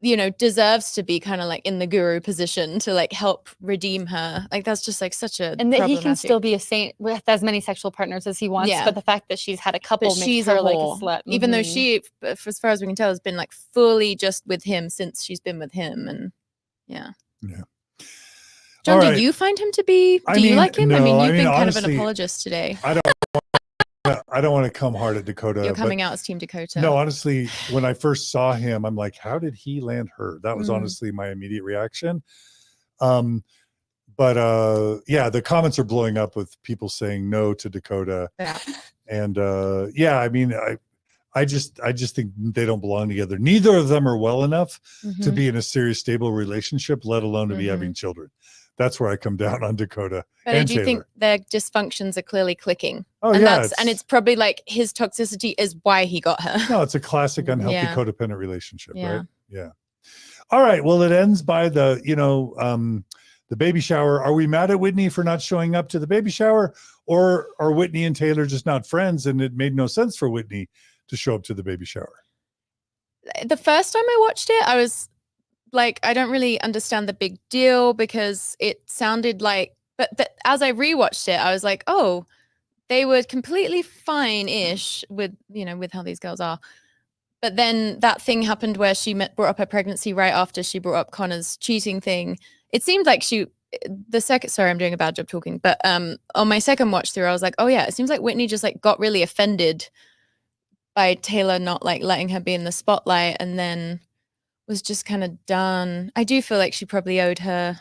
you know, deserves to be kind of like in the guru position to like help redeem her. Like that's just like such a, and that he can still be a saint with as many sexual partners as he wants. Yeah. But the fact that she's had a couple but makes she's her a like a whore. slut. Even though she, as far as we can tell, has been like fully just with him since she's been with him. And yeah. John, right. did you find him to be, you like him? No, I mean, you've been kind honestly, of an apologist today. I don't want to come hard at Dakota. You're coming out as Team Dakota. No, honestly, when I first saw him, I'm like, how did he land her? That was honestly my immediate reaction. But yeah, the comments are blowing up with people saying no to Dakota. Yeah. And yeah, I mean, I just think they don't belong together. Neither of them are well enough to Mhm. be in a serious, stable relationship, let alone to be having children. That's where I come down on Dakota But I and do Taylor. think their dysfunctions are clearly clicking. Oh, and yeah. it's probably like his toxicity is why he got her. No, it's a classic unhealthy Yeah. codependent relationship, Yeah. right? Yeah. All right. Well, it ends by the baby shower. Are we mad at Whitney for not showing up to the baby shower, or are Whitney and Taylor just not friends and it made no sense for Whitney to show up to the baby shower? The first time I watched it, I was like, I don't really understand the big deal because it sounded like, but as I rewatched it, I was like, oh, they were completely fine-ish with how these girls are. But then that thing happened where she brought up her pregnancy right after she brought up Connor's cheating thing. It seemed like sorry, I'm doing a bad job talking, but on my second watch through, I was like, oh yeah, it seems like Whitney just like got really offended by Taylor not like letting her be in the spotlight, and then was just kind of done. I do feel like she probably owed her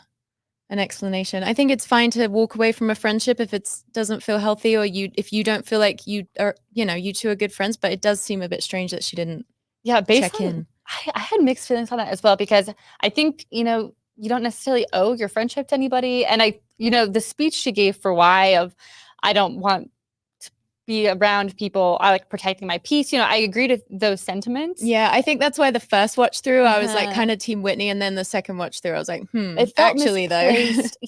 an explanation. I think it's fine to walk away from a friendship if it doesn't feel healthy, or if you don't feel like you are, you two are good friends, but it does seem a bit strange that she didn't check in. I had mixed feelings on that as well, because I think, you don't necessarily owe your friendship to anybody. And the speech she gave for why of, I don't want to be around people, I like protecting my peace. I agree with those sentiments. Yeah, I think that's why the first watch through, I was like kind of team Whitney. And then the second watch through, I was like, it felt actually though.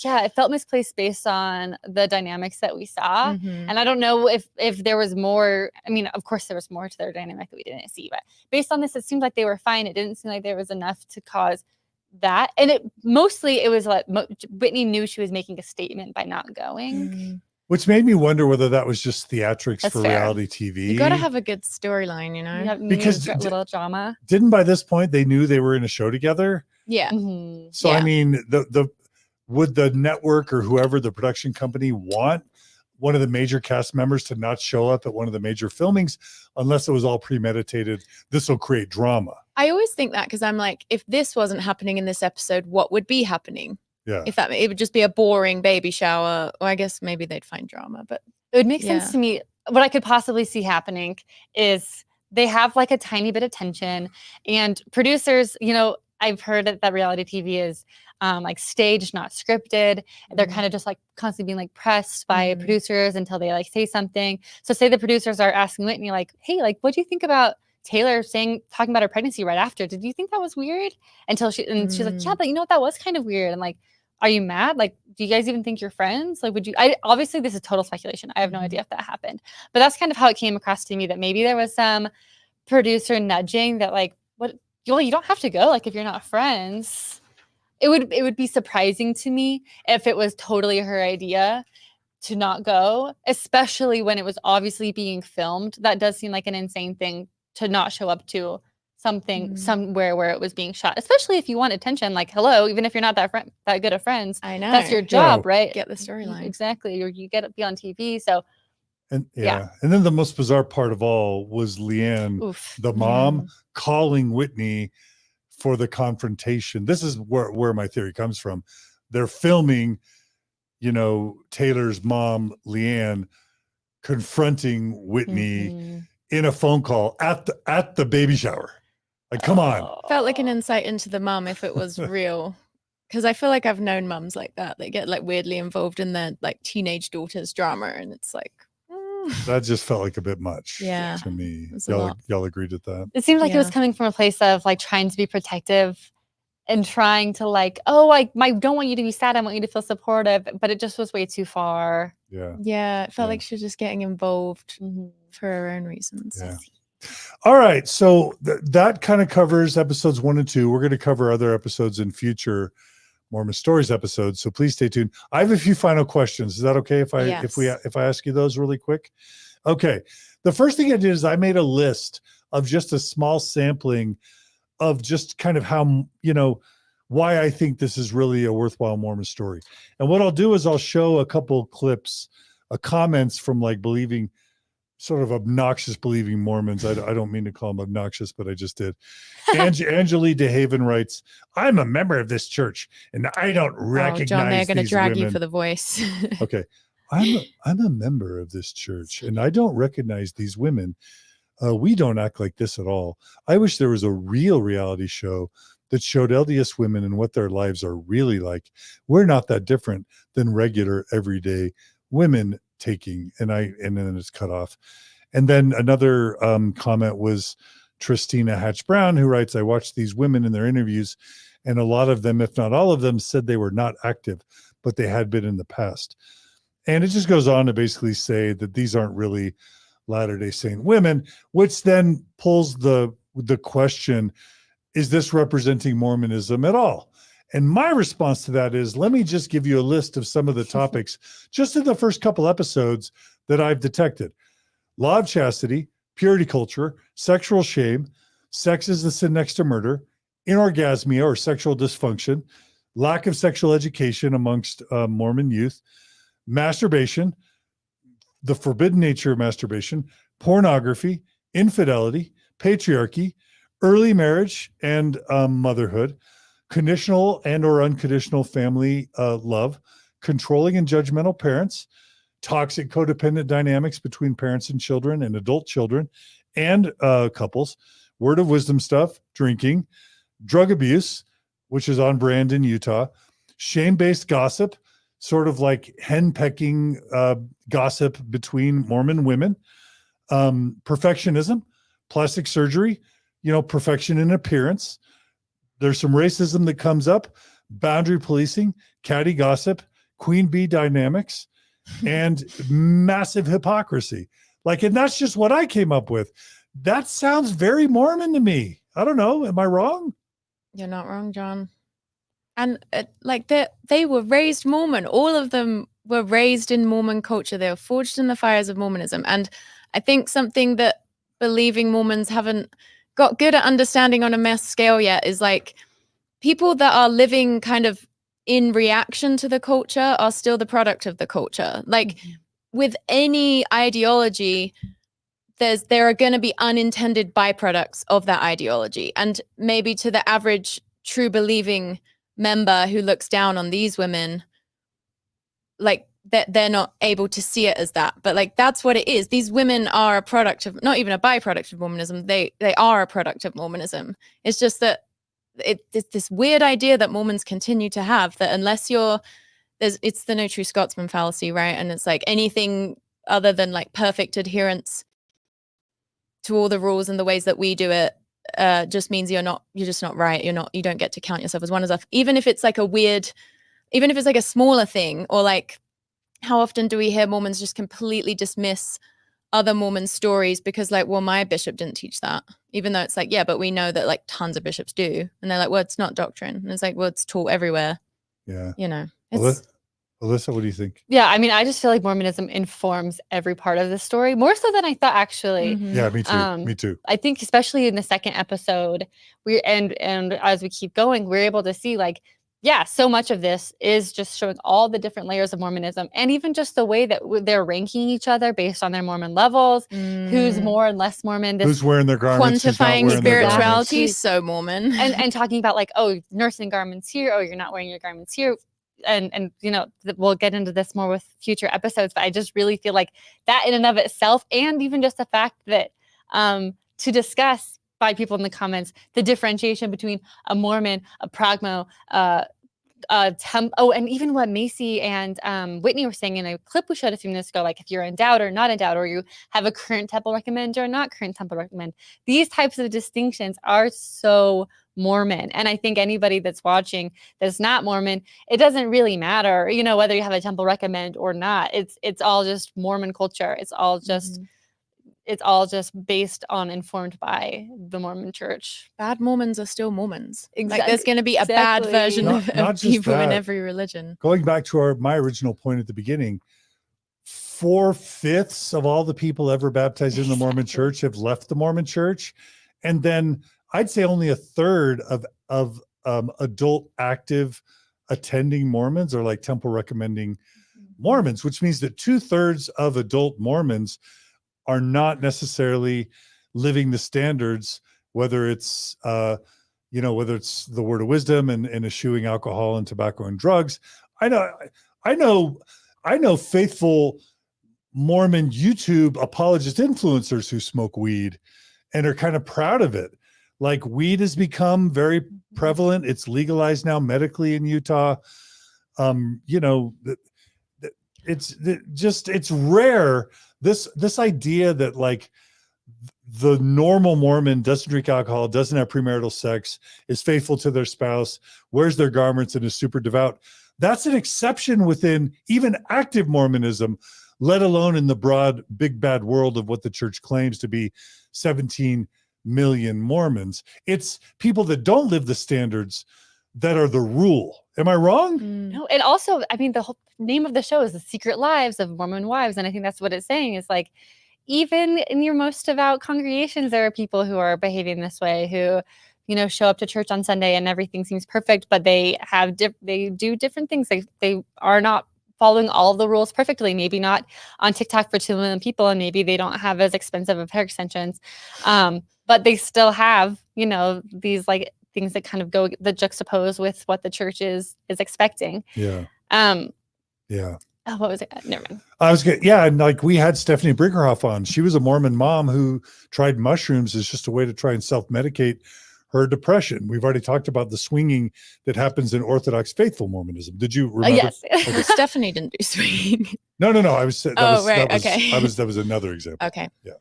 Yeah, it felt misplaced based on the dynamics that we saw. Mhm. And I don't know if there was more. I mean, of course there was more to their dynamic that we didn't see, but based on this, it seemed like they were fine. It didn't seem like there was enough to cause that. And it was like Whitney knew she was making a statement by not going. Mm. Which made me wonder whether that was just theatrics That's for fair. reality TV. You got to have a good storyline, You have Because a little drama. Didn't by this point they knew they were in a show together? Yeah. Mhm. So Yeah. I mean, would the network or whoever the production company want one of the major cast members to not show up at one of the major filmings unless it was all premeditated? This will create drama. I always think that because I'm like, if this wasn't happening in this episode, what would be happening? Yeah. If it would just be a boring baby shower, or I guess maybe they'd find drama, but It would make Yeah. sense to me. What I could possibly see happening is they have like a tiny bit of tension, and producers, I've heard that reality TV is like staged, not scripted. They're kind of just like constantly being like pressed by producers until they like say something. So say the producers are asking Whitney like, hey, like, what do you think about Taylor talking about her pregnancy right after? Did you think that was weird? She's like, yeah, but that was kind of weird. And like, are you mad? Like, do you guys even think you're friends? Like, obviously this is total speculation. I have no idea if that happened, but that's kind of how it came across to me, that maybe there was some producer nudging that like, well, you don't have to go. Like, if you're not friends, it would be surprising to me if it was totally her idea to not go, especially when it was obviously being filmed. That does seem like an insane thing to not show up to something somewhere where it was being shot, especially if you want attention. Like, hello, even if you're not that good of friends, I know that's your job, right? Get the storyline. Exactly. Or you get to be on TV. So And Yeah. And then the most bizarre part of all was Leanne, oof. the mom, calling Whitney for the confrontation. This is where my theory comes from. They're filming, Taylor's mom, Leanne, confronting Whitney Mhm. in a phone call at the baby shower. Like, come on. Felt like an insight into the mum if it was real. Because I feel like I've known mums like that. They get like weirdly involved in their like teenage daughter's drama, and it's like, That just felt like a bit much Yeah, to me. was a lot. Y'all agreed with that? It seems like it was Yeah. coming from a place of like trying to be protective and trying to like, oh, I don't want you to be sad. I want you to feel supportive. But it just was way too far. Yeah. yeah, it felt Yeah. like she was just getting involved Mhm. for her own reasons. Yeah. All right. So that kind of covers episodes 1 and 2. We're going to cover other episodes in future Mormon Stories episodes. So please stay tuned. I have a few final questions. Is that okay if I ask you those really quick? Okay. The first thing I did is I made a list of just a small sampling of just kind of how, why I think this is really a worthwhile Mormon story. And what I'll do is I'll show a couple clips, comments from like sort of obnoxious believing Mormons. I don't mean to call them obnoxious, but I just did. Angelique DeHaven writes, I'm a member of this church and I don't recognize John, they're going to these drag you women." for the voice. Okay. I'm a member of this church and I don't recognize these women, We don't act like this at all. I wish there was a real reality show that showed LDS women and what their lives are really like. We're not that different than regular everyday women taking, and then it's cut off. And then another comment was Tristina Hatch Brown, who writes, I watched these women in their interviews, and a lot of them, if not all of them, said they were not active, but they had been in the past. And it just goes on to basically say that these aren't really Latter-day Saint women, which then pulls the question, is this representing Mormonism at all? And my response to that is, let me just give you a list of some of the topics just in the first couple episodes that I've detected. Law of chastity, purity culture, sexual shame, sex is the sin next to murder, inorgasmia or sexual dysfunction, lack of sexual education amongst Mormon youth, masturbation, the forbidden nature of masturbation, pornography, infidelity, patriarchy, early marriage and motherhood, conditional and or unconditional family love, controlling and judgmental parents, toxic codependent dynamics between parents and children and adult children and couples, word of wisdom stuff, drinking, drug abuse, which is on brand in Utah, shame-based gossip, sort of like henpecking gossip between Mormon women, perfectionism, plastic surgery, perfection in appearance. There's some racism that comes up, boundary policing, catty gossip, queen bee dynamics, and massive hypocrisy. And that's just what I came up with. That sounds very Mormon to me. I don't know. Am I wrong? You're not wrong, John. And they were raised Mormon. All of them were raised in Mormon culture. They were forged in the fires of Mormonism. And I think something that believing Mormons haven't got good at understanding on a mass scale yet is people that are living kind of in reaction to the culture are still the product of the culture. With any ideology, there are going to be unintended byproducts of that ideology. And maybe to the average true believing member who looks down on these women, that they're not able to see it as that. But that's what it is. These women are a product of, not even a byproduct of Mormonism. They are a product of Mormonism. It's just that it's this weird idea that Mormons continue to have, that unless it's the no true Scotsman fallacy, right? And it's anything other than perfect adherence to all the rules and the ways that we do it just means you're just not right. You don't get to count yourself as one enough. Even if it's even if it's a smaller thing, or how often do we hear Mormons just completely dismiss other Mormon stories because well, my bishop didn't teach that, even though it's yeah, but we know that tons of bishops do. And they're well, it's not doctrine. And it's well, it's taught everywhere. Yeah. It's, Alyssa, what do you think? Yeah, I mean, I just feel like Mormonism informs every part of the story, more so than I thought, actually. Mhm. Yeah, me too. Me too. I think especially in the second episode, and as we keep going, we're able to see so much of this is just showing all the different layers of Mormonism, and even just the way that they're ranking each other based on their Mormon levels, who's more and less Mormon. Who's wearing their garments? Quantifying spirituality, so Mormon. and talking about nursing garments here, you're not wearing your garments here. And we'll get into this more with future episodes, but I just really feel that in and of itself, and even just the fact that to discuss by people in the comments the differentiation between a Mormon, a pragmo, and even what Mayci and Whitney were saying in a clip we showed a few minutes ago, if you're in doubt or not in doubt, or you have a current temple recommend or not current temple recommend. These types of distinctions are so Mormon. And I think anybody that's watching that's not Mormon, it doesn't really matter, whether you have a temple recommend or not. It's all just Mormon culture. It's all just it's all just based on, informed by the Mormon Church. Bad Mormons are still Mormons. Exactly. There's going to be a bad version of people in every religion. Going back to my original point at the beginning, 4/5 of all the people ever baptized in the Mormon Church have left the Mormon Church. And then I'd say only 1/3 of adult active attending Mormons are temple recommending Mormons, which means that 2/3 of adult Mormons are not necessarily living the standards, whether it's whether it's the word of wisdom and eschewing alcohol and tobacco and drugs. I know faithful Mormon YouTube apologist influencers who smoke weed and are kind of proud of it. Like, weed has become very prevalent. It's legalized now medically in Utah. You know, it's rare. This idea that like the normal Mormon doesn't drink alcohol, doesn't have premarital sex, is faithful to their spouse, wears their garments, and is super devout. That's an exception within even active Mormonism, let alone in the broad, big, bad world of what the church claims to be 17 million Mormons. It's people that don't live the standards that are the rule. Am I wrong? No, and also, I mean, the whole name of the show is The Secret Lives of Mormon Wives. And I think that's what it's saying. It's like, even in your most devout congregations, there are people who are behaving this way, who, you know, show up to church on Sunday and everything seems perfect, but they have they do different things. They are not following all of the rules perfectly. Maybe not on TikTok for 2 million people, and maybe they don't have as expensive of hair extensions, but they still have, you know, these like things that kind of go that juxtapose with what the church is expecting. Yeah. Yeah. Oh, what was it? Never mind. I was good. Yeah. And like, we had Stephanie Brinkerhoff on. She was a Mormon mom who tried mushrooms as just a way to try and self-medicate her depression. We've already talked about the swinging that happens in Orthodox faithful Mormonism. Did you remember? Yes. Well, Stephanie didn't do swinging. No. I was saying Okay. that was another example. Okay. Yeah.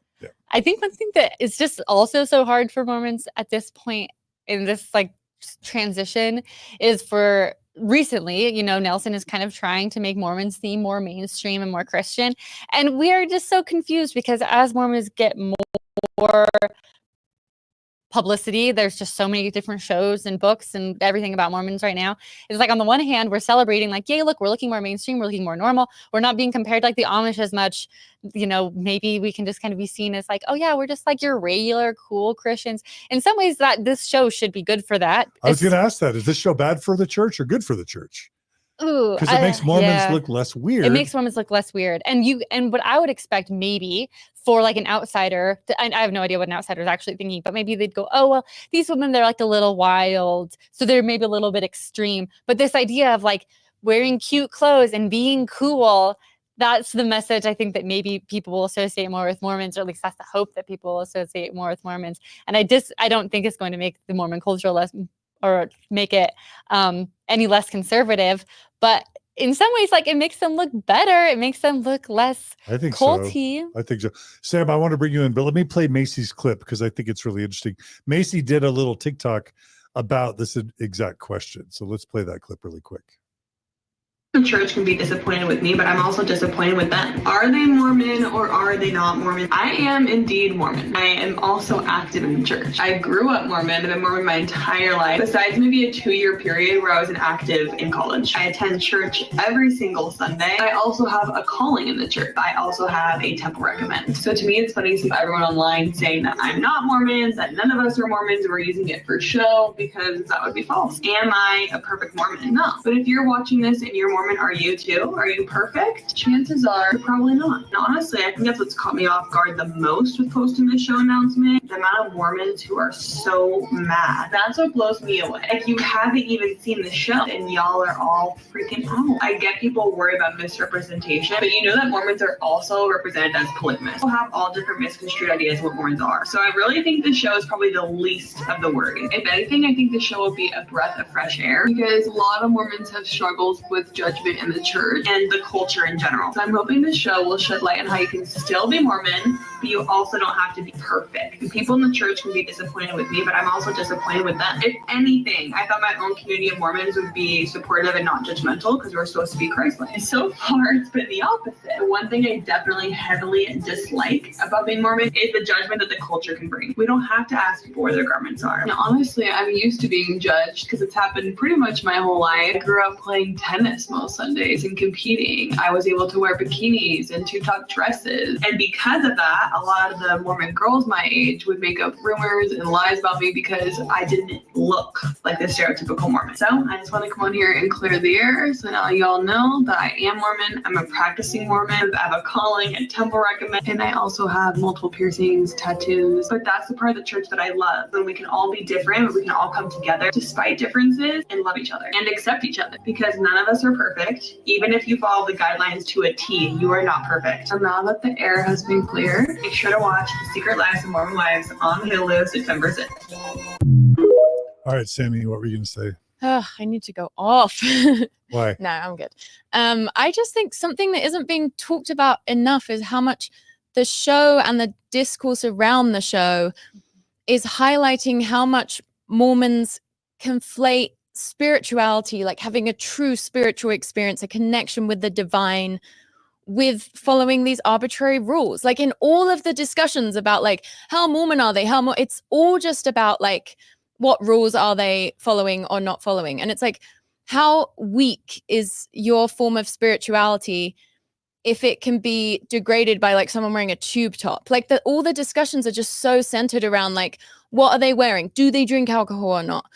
I think one thing that is just also so hard for Mormons at this point in this like transition is for recently, you know, Nelson is kind of trying to make Mormons seem more mainstream and more Christian. And we are just so confused because as Mormons get more publicity, there's just so many different shows and books and everything about Mormons right now. It's like, on the one hand, we're celebrating like, yay, look, we're looking more mainstream, we're looking more normal, we're not being compared like the Amish as much. You know, maybe we can just kind of be seen as like, oh yeah, we're just like your regular cool Christians. In some ways, that this show should be good for that. I was going to ask that. Is this show bad for the church or good for the church? Ooh, because it makes Mormons look less weird. It makes Mormons look less weird. And what I would expect maybe for like an outsider, and I have no idea what an outsider is actually thinking, but maybe they'd go, oh, well, these women, they're like a little wild. So they're maybe a little bit extreme. But this idea of like wearing cute clothes and being cool, that's the message I think that maybe people will associate more with Mormons, or at least that's the hope that people will associate more with Mormons. And I don't think it's going to make the Mormon culture less, or make it any less conservative. But in some ways, like, it makes them look better. It makes them look less culty. I think so. Sam, I want to bring you in, but let me play Mayci's clip because I think it's really interesting. Mayci did a little TikTok about this exact question. So let's play that clip really quick. The church can be disappointed with me, but I'm also disappointed with them. Are they Mormon or are they not Mormon? I am indeed Mormon. I am also active in the church. I grew up Mormon. I've been Mormon my entire life, besides maybe a 2-year period where I was inactive in college. I attend church every single Sunday. I also have a calling in the church. I also have a temple recommend. So to me, it's funny to see everyone online saying that I'm not Mormon, that none of us are Mormons, we're using it for show, because that would be false. Am I a perfect Mormon? No. But if you're watching this and you're Mormon, are you too? Are you perfect? Chances are you're probably not. And honestly, I think that's what's caught me off guard the most with posting this show announcement. The amount of Mormons who are so mad. That's what blows me away. Like, you haven't even seen the show and y'all are all freaking out. I get people worry about misrepresentation, but you know that Mormons are also represented as polygamists. People have all different misconstrued ideas of what Mormons are. So I really think the show is probably the least of the worries. If anything, I think the show will be a breath of fresh air, because a lot of Mormons have struggles with judgment in the church and the culture in general. So I'm hoping this show will shed light on how you can still be Mormon, but you also don't have to be perfect. The people in the church can be disappointed with me, but I'm also disappointed with them. If anything, I thought my own community of Mormons would be supportive and not judgmental, because we're supposed to be Christ-like. So far, it's been the opposite. The one thing I definitely heavily dislike about being Mormon is the judgment that the culture can bring. We don't have to ask people where their garments are. Now, honestly, I'm used to being judged because it's happened pretty much my whole life. I grew up playing tennis most Sundays and competing. I was able to wear bikinis and two-top dresses. And because of that, a lot of the Mormon girls my age would make up rumors and lies about me because I didn't look like the stereotypical Mormon. So I just want to come on here and clear the air so now y'all know that I am Mormon. I'm a practicing Mormon. I have a calling, a temple recommend, and I also have multiple piercings, tattoos. But that's the part of the church that I love, when we can all be different, but we can all come together despite differences and love each other and accept each other, because none of us are perfect. perfect. Even if you follow the guidelines to a T, you are not perfect. So now that the air has been cleared, make sure to watch The Secret Lives of Mormon Wives on Hulu September 6th. All right, Sammy, what were you going to say? Oh, I need to go off. Why? No, I'm good. I just think something that isn't being talked about enough is how much the show and the discourse around the show is highlighting how much Mormons conflate spirituality, like having a true spiritual experience, a connection with the divine, with following these arbitrary rules. Like in all of the discussions about like how Mormon are they, it's all just about like what rules are they following or not following. And it's like, how weak is your form of spirituality if it can be degraded by like someone wearing a tube top? Like all the discussions are just so centered around like, what are they wearing? Do they drink alcohol or not?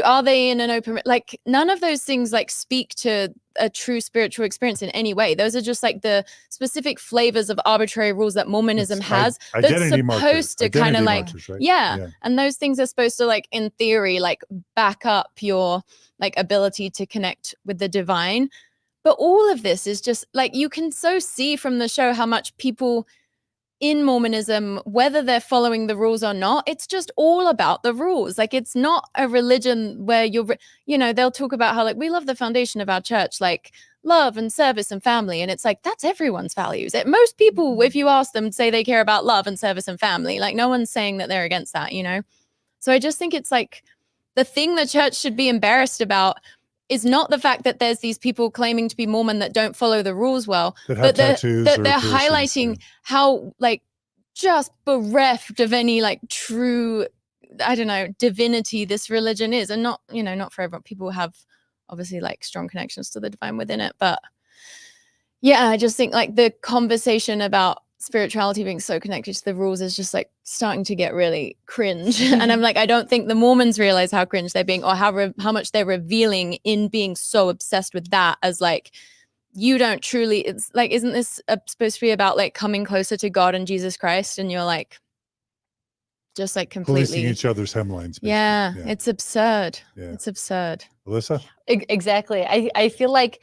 Are they in an open, like none of those things like speak to a true spiritual experience in any way. Those are just like the specific flavors of arbitrary rules that Mormonism has that's supposed to kind of like, markers, right? yeah. And those things are supposed to like, in theory, like back up your like ability to connect with the divine. But all of this is just like, you can so see from the show how much people in Mormonism, whether they're following the rules or not, it's just all about the rules. Like it's not a religion where they'll talk about how like we love the foundation of our church, like love and service and family. And it's like, that's everyone's values. Most people, if you ask them, say they care about love and service and family. Like no one's saying that they're against that, So I just think it's like the thing the church should be embarrassed about is not the fact that there's these people claiming to be Mormon that don't follow the rules well, but they're highlighting how like just bereft of any like true, I don't know, divinity this religion is. And not for everyone. People have obviously like strong connections to the divine within it. But yeah, I just think like the conversation about spirituality being so connected to the rules is just like starting to get really cringe. And I'm like, I don't think the Mormons realize how cringe they're being or how much they're revealing in being so obsessed with that as like, you don't truly, it's like, isn't this supposed to be about like coming closer to God and Jesus Christ? And you're like, just like completely policing each other's hemlines. Yeah, it's absurd. Yeah. It's absurd. Alyssa? Exactly. I feel like,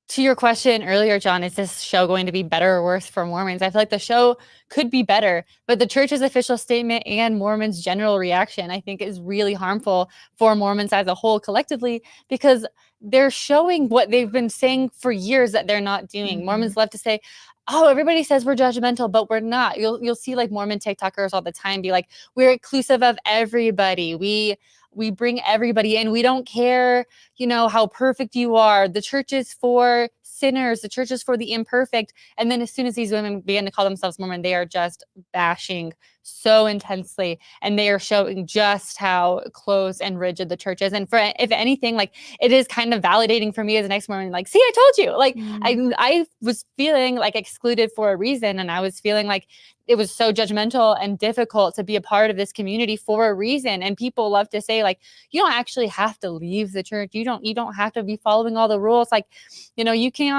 to your question earlier, John, is this show going to be better or worse for Mormons? I feel like the show could be better, but the church's official statement and Mormons' general reaction, I think, is really harmful for Mormons as a whole collectively, because they're showing what they've been saying for years that they're not doing. Mm-hmm. Mormons love to say, oh, everybody says we're judgmental, but we're not. You'll see like Mormon TikTokers all the time be like, we're inclusive of everybody. We bring everybody in. We don't care, how perfect you are. The church is for sinners. The church is for the imperfect. And then as soon as these women begin to call themselves Mormon, they are just bashing so intensely. And they are showing just how close and rigid the church is. And if anything, like it is kind of validating for me as an ex-Mormon, like, see, I told you, like I was feeling like excluded for a reason. And I was feeling like it was so judgmental and difficult to be a part of this community for a reason. And people love to say like, you don't actually have to leave the church. You don't have to be following all the rules. Like, you can,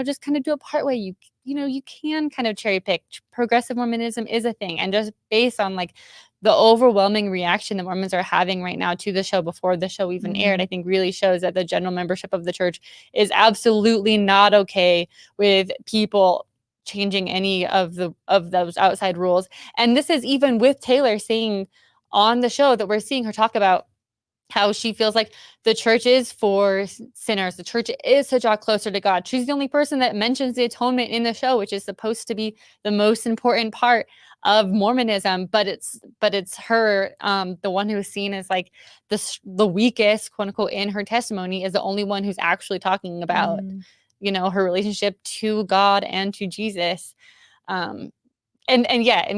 just kind of do a part way. You can kind of cherry pick. Progressive Mormonism is a thing. And just based on like the overwhelming reaction that Mormons are having right now to the show before the show even aired, I think really shows that the general membership of the church is absolutely not okay with people changing any of those outside rules. And this is even with Taylor saying on the show that we're seeing her talk about how she feels like the church is for sinners. The church is to draw closer to God. She's the only person that mentions the atonement in the show, which is supposed to be the most important part of Mormonism. But it's her, the one who's seen as like the weakest, quote unquote, in her testimony, is the only one who's actually talking about her relationship to God and to Jesus. And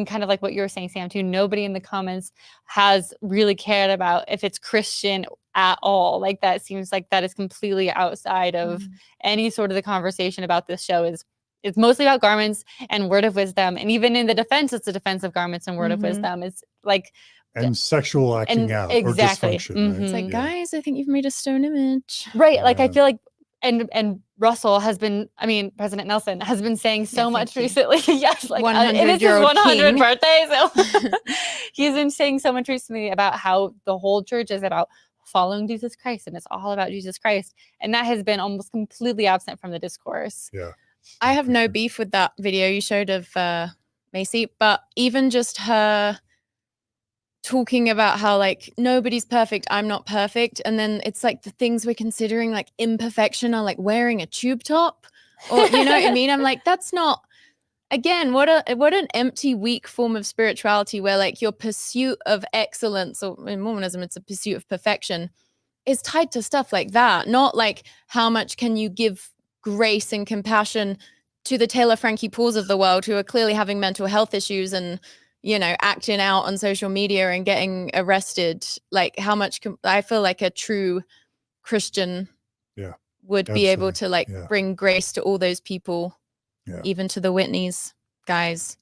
kind of like what you were saying, Sam, too, nobody in the comments has really cared about if it's Christian at all. Like that seems like that is completely outside of any sort of the conversation about this show. It's mostly about garments and word of wisdom. And even in the defense, it's a defense of garments and word of wisdom. It's like and sexual acting out exactly. or dysfunction. Right? It's like, guys, I think you've made a stone image. Right. Yeah. Like I feel like and Russell has been, President Nelson has been saying so much recently. Yes, like it is his 100th birthday. So he's been saying so much recently about how the whole church is about following Jesus Christ and it's all about Jesus Christ. And that has been almost completely absent from the discourse. Yeah. I have no beef with that video you showed of Mayci, but even just her talking about how like nobody's perfect, I'm not perfect, and then it's like the things we're considering like imperfection are like wearing a tube top, or you know what I mean? I'm like, that's not. Again, what an empty, weak form of spirituality where like your pursuit of excellence, or in Mormonism, it's a pursuit of perfection, is tied to stuff like that. Not like how much can you give grace and compassion to the Taylor Frankie Pauls of the world who are clearly having mental health issues and, you know, acting out on social media and getting arrested. Like how much I feel like a true Christian would be able to like bring grace to all those people. Yeah. Even to the Whitneys guys.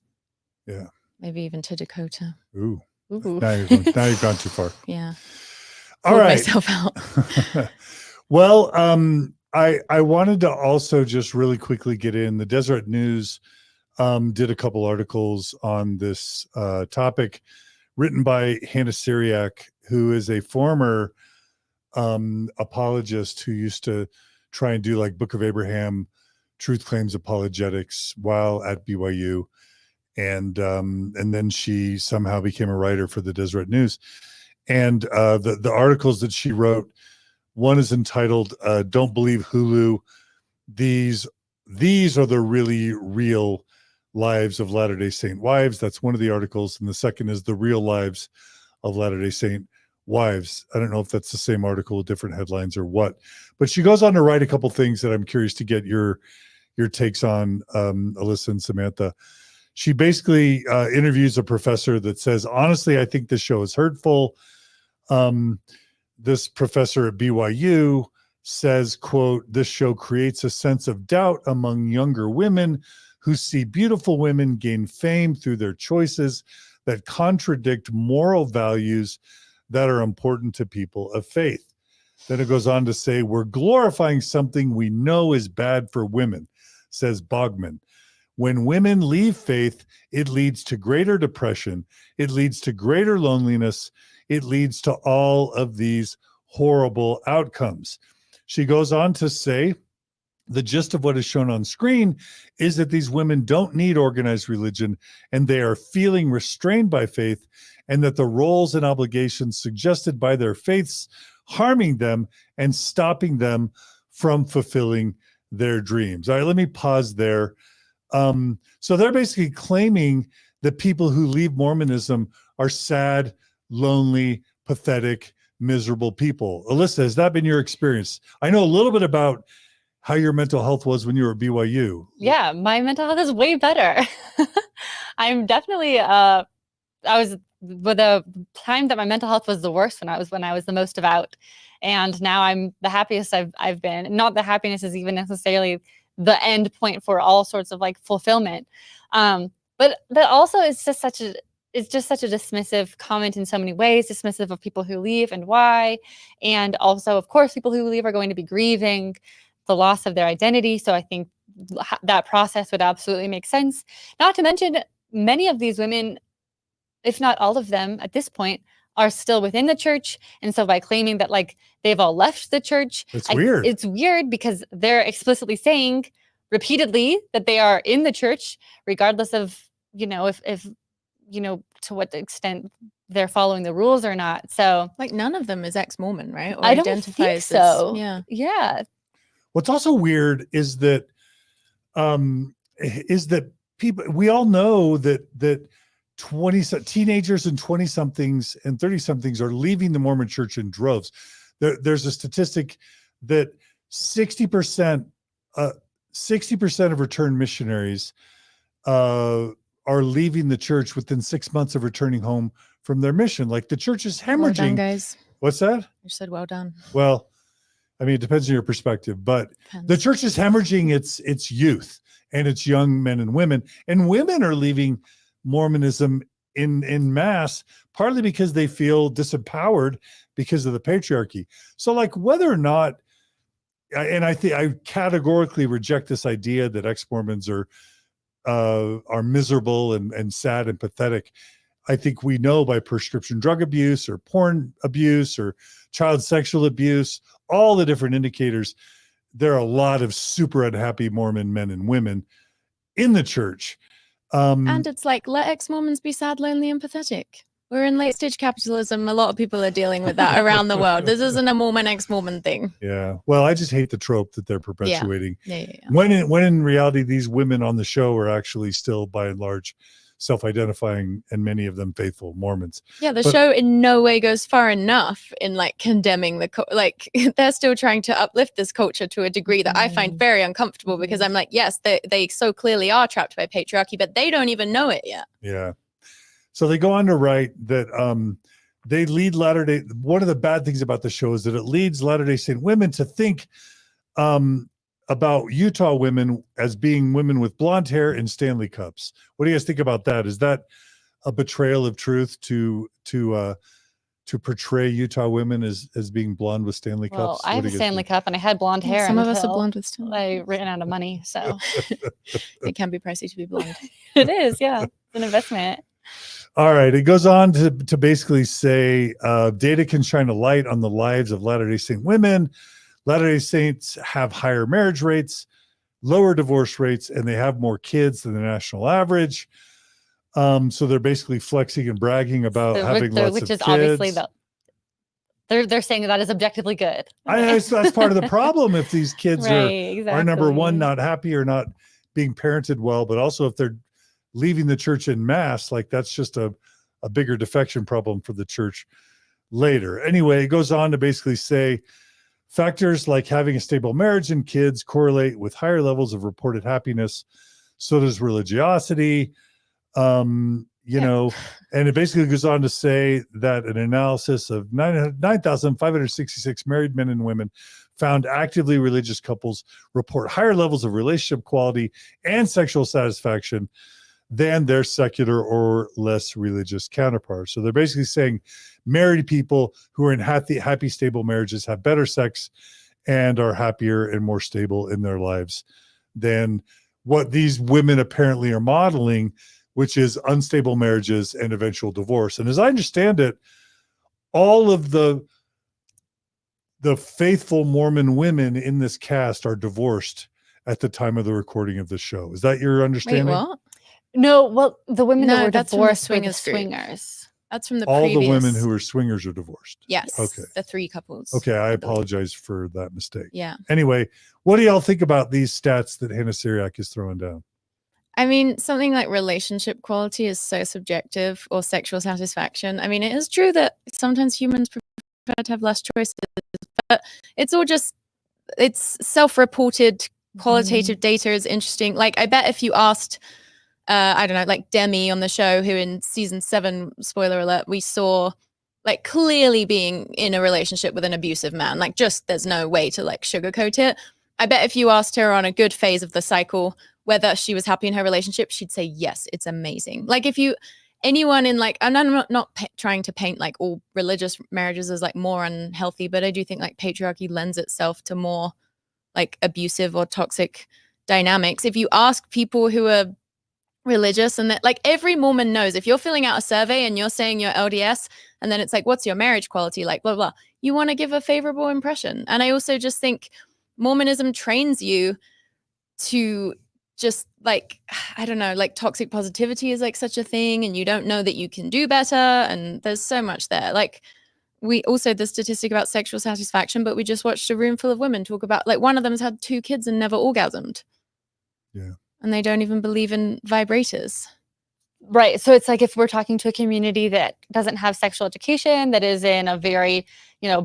Yeah. Maybe even to Dakota. Ooh. Now you've gone too far. Yeah. All right. Myself out. Well, I wanted to also just really quickly get in. The Deseret News did a couple articles on this topic written by Hannah Syriac, who is a former apologist who used to try and do like Book of Abraham truth claims apologetics while at BYU. And then she somehow became a writer for the Deseret News. And the articles that she wrote, one is entitled, Don't Believe Hulu. These are the really real lives of Latter-day Saint wives. That's one of the articles. And the second is The Real Lives of Latter-day Saint Wives. I don't know if that's the same article with different headlines or what. But she goes on to write a couple things that I'm curious to get your takes on, Alyssa and Samantha. She basically interviews a professor that says, honestly, I think this show is hurtful. This professor at BYU says, quote, this show creates a sense of doubt among younger women who see beautiful women gain fame through their choices that contradict moral values that are important to people of faith. Then it goes on to say, we're glorifying something we know is bad for women, says Bogman. When women leave faith, it leads to greater depression. It leads to greater loneliness. It leads to all of these horrible outcomes. She goes on to say, the gist of what is shown on screen is that these women don't need organized religion and they are feeling restrained by faith, and that the roles and obligations suggested by their faiths harming them and stopping them from fulfilling their dreams. All right, let me pause there. So they're basically claiming that people who leave Mormonism are sad, lonely, pathetic, miserable people. Alyssa, has that been your experience? I know a little bit about how your mental health was when you were at BYU. Yeah, my mental health is way better. I'm definitely the time that my mental health was the worst when I was the most devout, and now I'm the happiest I've been. Not that happiness is even necessarily the end point for all sorts of like fulfillment, but also it's just such a dismissive comment in so many ways, dismissive of people who leave and why, and also of course people who leave are going to be grieving the loss of their identity. So I think that process would absolutely make sense. Not to mention many of these women, if not all of them at this point, are still within the church. And so by claiming that like they've all left the church, weird. It's weird because they're explicitly saying repeatedly that they are in the church, regardless of, you know, if you know, to what extent they're following the rules or not. So like none of them is ex-Mormon, right? Or I don't think so. Yeah. What's also weird is that people, we all know that 20 teenagers and 20 somethings and 30 somethings are leaving the Mormon Church in droves. There's a statistic that 60% of returned missionaries are leaving the church within 6 months of returning home from their mission. Like the church is hemorrhaging. Well done, guys. What's that? You said well done. Well, I mean, it depends on your perspective, but the church is hemorrhaging its youth and its young men and women are leaving Mormonism in mass, partly because they feel disempowered because of the patriarchy. So like whether or not, and I think I categorically reject this idea that ex-Mormons are miserable and sad and pathetic. I think we know by prescription drug abuse or porn abuse or child sexual abuse, all the different indicators, there are a lot of super unhappy Mormon men and women in the church. And it's like, let ex-Mormons be sad, lonely, and pathetic. We're in late stage capitalism. A lot of people are dealing with that around the world. This isn't a Mormon ex-Mormon thing. Yeah. Well, I just hate the trope that they're perpetuating. Yeah. When in reality, these women on the show are actually still, by and large, self-identifying, and many of them faithful Mormons. Yeah, the show in no way goes far enough in like condemning they're still trying to uplift this culture to a degree that I find very uncomfortable, because I'm like, yes, they so clearly are trapped by patriarchy, but they don't even know it yet. Yeah. So they go on to write that they lead Latter-day. One of the bad things about the show is that it leads Latter-day Saint women to think about Utah women as being women with blonde hair and Stanley cups. What do you guys think about that? Is that a betrayal of truth to portray Utah women as being blonde with Stanley Well, cups? I have a Stanley cup and I had blonde hair. Some of us are until blonde with Stanley. I ran out of money, so It can be pricey to be blonde. it is. Yeah, it's an investment. All right. It goes on to basically say data can shine a light on the lives of Latter-day Saint women. Latter-day Saints have higher marriage rates, lower divorce rates, and they have more kids than the national average. So they're basically flexing and bragging about having lots which of is kids. obviously they're saying that is objectively good. That's part of the problem. If these kids Right, are number one, exactly. not happy or not being parented well, but also if they're leaving the church in mass, like that's just a bigger defection problem for the church later. Anyway, it goes on to basically say factors like having a stable marriage and kids correlate with higher levels of reported happiness. So does religiosity. You know, and it basically goes on to say that an analysis of 9,566 married men and women found actively religious couples report higher levels of relationship quality and sexual satisfaction than their secular or less religious counterparts. So they're basically saying married people who are in happy, stable marriages have better sex and are happier and more stable in their lives than what these women apparently are modeling, which is unstable marriages and eventual divorce. And as I understand it, all of the faithful Mormon women in this cast are divorced at the time of the recording of the show. Is that your understanding? Wait, what? No, well, the women No, that were that's from the divorced were the swingers group. swingers. That's from the All previous. the women who are swingers are divorced. Yes. Okay. The 3 couples. Okay, I apologize for that mistake. Yeah. Anyway, what do y'all think about these stats that Hannah Syriac is throwing down? I mean, something like relationship quality is so subjective, or sexual satisfaction. I mean, it is true that sometimes humans prefer to have less choices, but it's all just, it's self-reported qualitative data is interesting. Like, I bet if you asked, I don't know, like Demi on the show, who in season 7, spoiler alert, we saw like clearly being in a relationship with an abusive man, like just there's no way to like sugarcoat it. I bet if you asked her on a good phase of the cycle whether she was happy in her relationship, she'd say, yes, it's amazing. Like if you, anyone in like, and I'm not trying to paint like all religious marriages as like more unhealthy, but I do think like patriarchy lends itself to more like abusive or toxic dynamics. If you ask people who are religious, and that like every Mormon knows, if you're filling out a survey and you're saying you're LDS, and then it's like, what's your marriage quality like, blah, blah, you want to give a favorable impression. And I also just think Mormonism trains you to just like, I don't know, like toxic positivity is like such a thing, and you don't know that you can do better. And there's so much there. Like we also, the statistic about sexual satisfaction, but we just watched a room full of women talk about like one of them's had 2 kids and never orgasmed. Yeah. And they don't even believe in vibrators. Right. So it's like if we're talking to a community that doesn't have sexual education, that is in a very,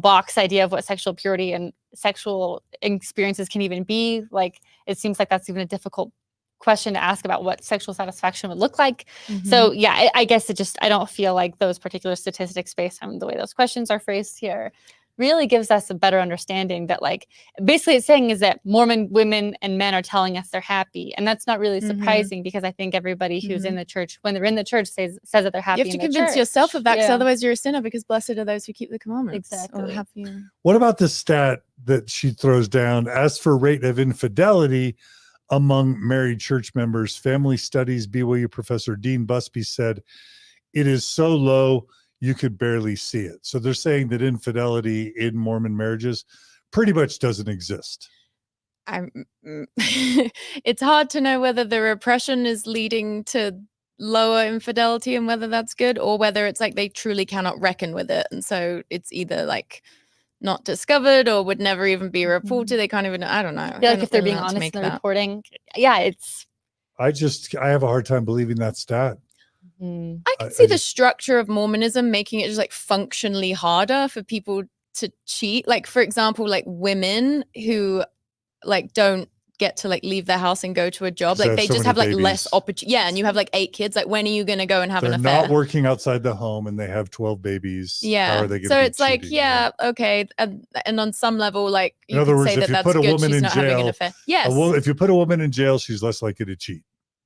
box idea of what sexual purity and sexual experiences can even be, like it seems like that's even a difficult question to ask about what sexual satisfaction would look like. So yeah, I guess I don't feel like those particular statistics based on the way those questions are phrased here really gives us a better understanding that like basically it's saying is that Mormon women and men are telling us they're happy, and that's not really surprising because I think everybody who's in the church, when they're in the church, says that they're happy. You have to convince yourself of that, because otherwise you're a sinner, because blessed are those who keep the commandments. Exactly. Or happy. What about the stat that she throws down? As for rate of infidelity among married church members, Family Studies BYU professor Dean Busby said it is so low you could barely see it. So they're saying that infidelity in Mormon marriages pretty much doesn't exist. It's hard to know whether the repression is leading to lower infidelity and whether that's good, or whether it's like they truly cannot reckon with it, and so it's either like not discovered or would never even be reported. They can't even, I don't know. I feel like if they're being honest in the reporting, it's. I have a hard time believing that stat. I can see the structure of Mormonism making it just like functionally harder for people to cheat. Like, for example, like women who like don't get to like leave their house and go to a job, like they just have like less opportunity. Yeah, and you have like 8 kids. Like, when are you going to go and have an affair? They're not working outside the home, and they have 12 babies. Yeah. How are they gonna so be it's like, cheating? yeah, okay, and on some level, like In you other could words, say if that you that's put a good. woman She's in not having an jail, affair. Yes. If you put a woman in jail, she's less likely to cheat.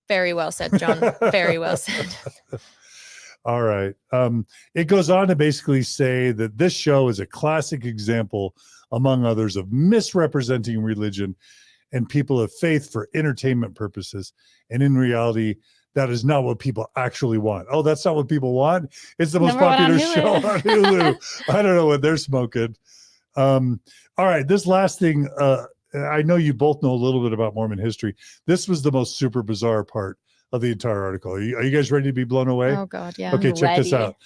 Very well said, John. Very well said. All right. It goes on to basically say that this show is a classic example, among others, of misrepresenting religion and people of faith for entertainment purposes. And in reality, that is not what people actually want. Oh, that's not what people want? It's the most popular show on Hulu. I don't know what they're smoking. All right. This last thing, I know you both know a little bit about Mormon history. This was the most super bizarre part of the entire article. Are you guys ready to be blown away? Oh God, yeah. Okay, check this out.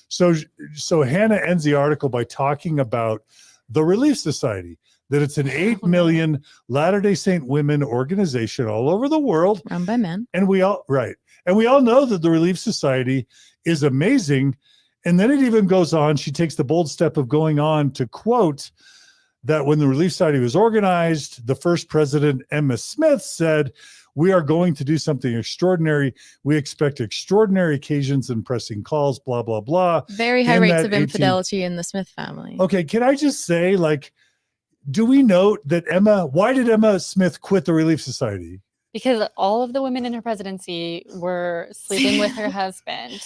So Hannah ends the article by talking about the Relief Society, that it's an 8 million Latter-day Saint women organization all over the world. Run by men. And we all know that the Relief Society is amazing. And then it even goes on, she takes the bold step of going on to quote that when the Relief Society was organized, the first president, Emma Smith, said, "We are going to do something extraordinary. We expect extraordinary occasions and pressing calls, blah, blah, blah." Very high rates of infidelity in the Smith family. Okay, can I just say, like, do we note that why did Emma Smith quit the Relief Society? Because all of the women in her presidency were sleeping with her husband.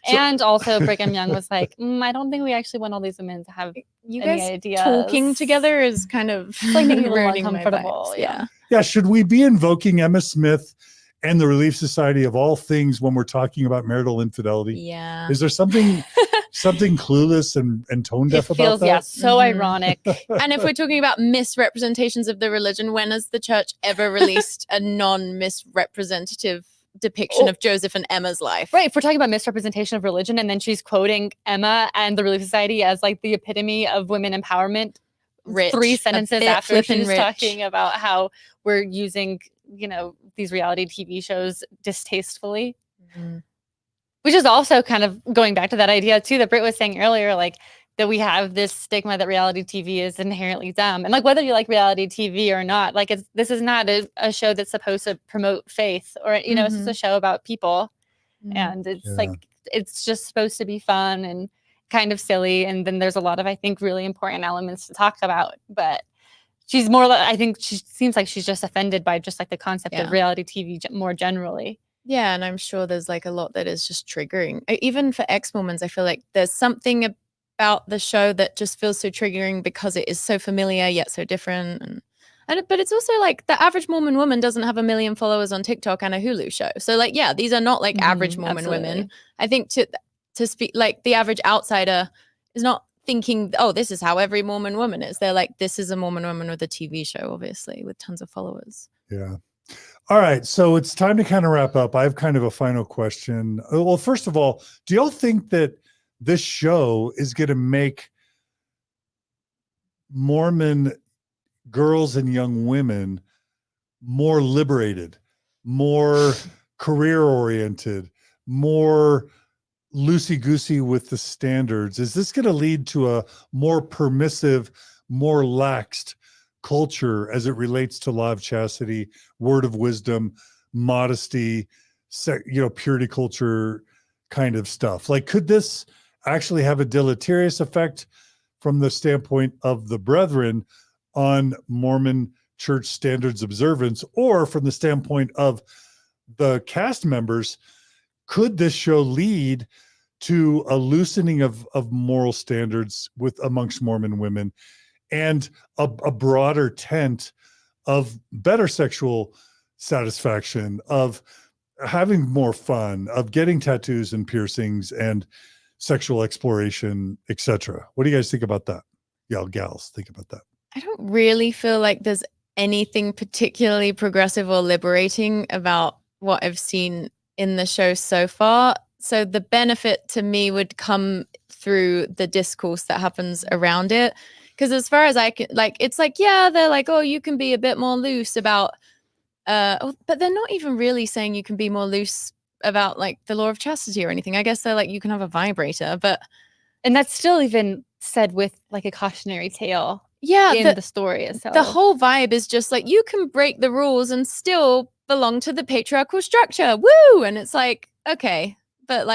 And also Brigham Young was like, I don't think we actually want all these women to have you any guys ideas. Talking together is kind of like making it a little ruining my uncomfortable. vibes. Yeah. Yeah, should we be invoking Emma Smith and the Relief Society of all things when we're talking about marital infidelity? Yeah. Is there something clueless and tone deaf about feels, that? Yeah, so ironic. And if we're talking about misrepresentations of the religion, when has the church ever released a non-misrepresentative depiction of Joseph and Emma's life? Right. If we're talking about misrepresentation of religion, and then she's quoting Emma and the Relief Society as like the epitome of women empowerment. Rich. 3 sentences after she's rich. talking about how we're using, these reality TV shows distastefully. Mm-hmm. Which is also kind of going back to that idea too that Britt was saying earlier, like that we have this stigma that reality TV is inherently dumb. And like whether you like reality TV or not, like this is not a show that's supposed to promote faith or, it's just a show about people. And it's like, it's just supposed to be fun and kind of silly. And then there's a lot of, I think, really important elements to talk about. But she's more, I think she seems like she's just offended by just like the concept of reality TV more generally. Yeah, and I'm sure there's like a lot that is just triggering. Even for ExMormons, I feel like there's something about the show that just feels so triggering because it is so familiar yet so different. But it's also like the average Mormon woman doesn't have 1 million followers on TikTok and a Hulu show. So like, yeah, these are not like average Mormon women. I think to speak, like the average outsider is not thinking, oh, this is how every Mormon woman is. They're like, this is a Mormon woman with a TV show, obviously, with tons of followers. Yeah. All right. So it's time to kind of wrap up. I have kind of a final question. Well, first of all, do y'all think that this show is going to make Mormon girls and young women more liberated, more career-oriented, more loosey-goosey with the standards? Is this going to lead to a more permissive, more laxed culture as it relates to law of chastity, word of wisdom, modesty, purity culture kind of stuff? Like, could this actually have a deleterious effect from the standpoint of the brethren on Mormon Church standards observance, or from the standpoint of the cast members? Could this show lead to a loosening of moral standards amongst Mormon women and a broader tent of better sexual satisfaction, of having more fun, of getting tattoos and piercings and sexual exploration, etc. What do you guys think about that? Y'all gals think about that? I don't really feel like there's anything particularly progressive or liberating about what I've seen in the show so far. So the benefit to me would come through the discourse that happens around it. Because as far as I can, like, it's like, yeah, they're like, oh, you can be a bit more loose about, but they're not even really saying you can be more loose about like the law of chastity or anything. I guess they're like, you can have a vibrator, and that's still even said with like a cautionary tale. Yeah, in the story itself. The whole vibe is just like, you can break the rules and still belong to the patriarchal structure. Woo! And it's like, okay, but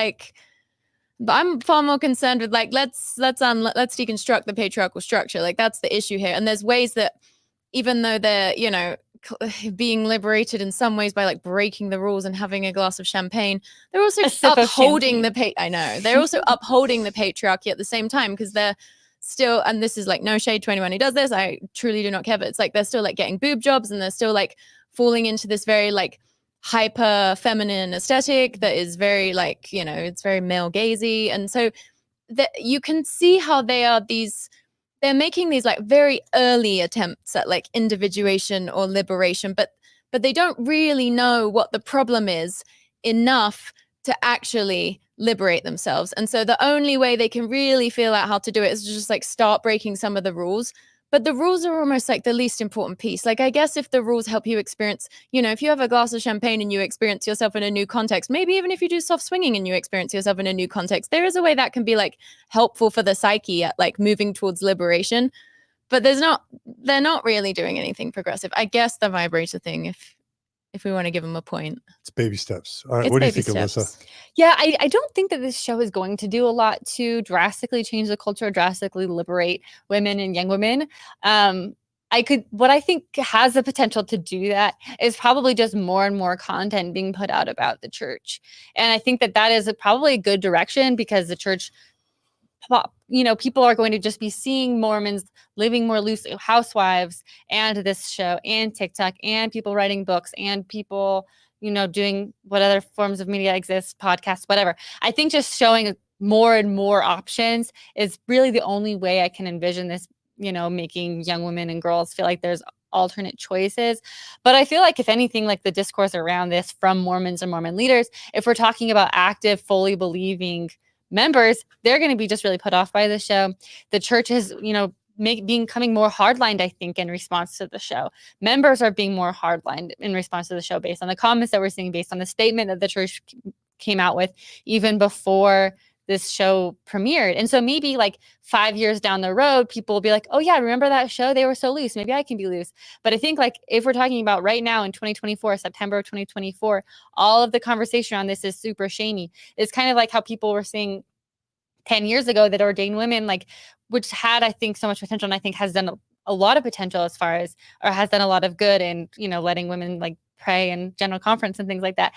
I'm far more concerned with like, let's deconstruct the patriarchal structure. Like, that's the issue here. And there's ways that even though they're, you know, being liberated in some ways by like breaking the rules and having a glass of champagne, they're also upholding they're also upholding the patriarchy at the same time, because they're still, and this is like no shade to anyone who does this, I truly do not care, but it's like they're still like getting boob jobs, and they're still like falling into this very like hyper feminine aesthetic that is very like, you know, it's very male gazy. And so that you can see how they're making these like very early attempts at like individuation or liberation, but they don't really know what the problem is enough to actually liberate themselves. And so the only way they can really feel out how to do it is just like start breaking some of the rules. But the rules are almost like the least important piece. Like, I guess if the rules help you experience, you know, if you have a glass of champagne and you experience yourself in a new context, maybe even if you do soft swinging and you experience yourself in a new context, there is a way that can be like helpful for the psyche at like moving towards liberation. But they're not really doing anything progressive. I guess the vibrator thing, if we want to give them a point. It's baby steps. All right, what do you think, Alyssa? Yeah, I don't think that this show is going to do a lot to drastically change the culture, drastically liberate women and young women. What I think has the potential to do that is probably just more and more content being put out about the church. And I think that is probably a good direction, because the church, you know, people are going to just be seeing Mormons living more loose, housewives, and this show, and TikTok, and people writing books, and people, you know, doing what other forms of media exist, podcasts, whatever. I think just showing more and more options is really the only way I can envision this, you know, making young women and girls feel like there's alternate choices. But I feel like if anything, like the discourse around this from Mormons and Mormon leaders, if we're talking about active, fully believing members, they're going to be just really put off by the show. The church is, you know, becoming more hardlined, I think, in response to the show. Members are being more hardlined in response to the show based on the comments that we're seeing, based on the statement that the church came out with even before this show premiered. And so maybe like 5 years down the road, people will be like, oh yeah, remember that show? They were so loose. Maybe I can be loose. But I think like if we're talking about right now in 2024, September of 2024, all of the conversation on this is super shamey. It's kind of like how people were saying 10 years ago that ordained women, like, which had, I think, so much potential, and I think has done a lot of potential as far as, or has done a lot of good in, you know, letting women like pray and general conference and things like that.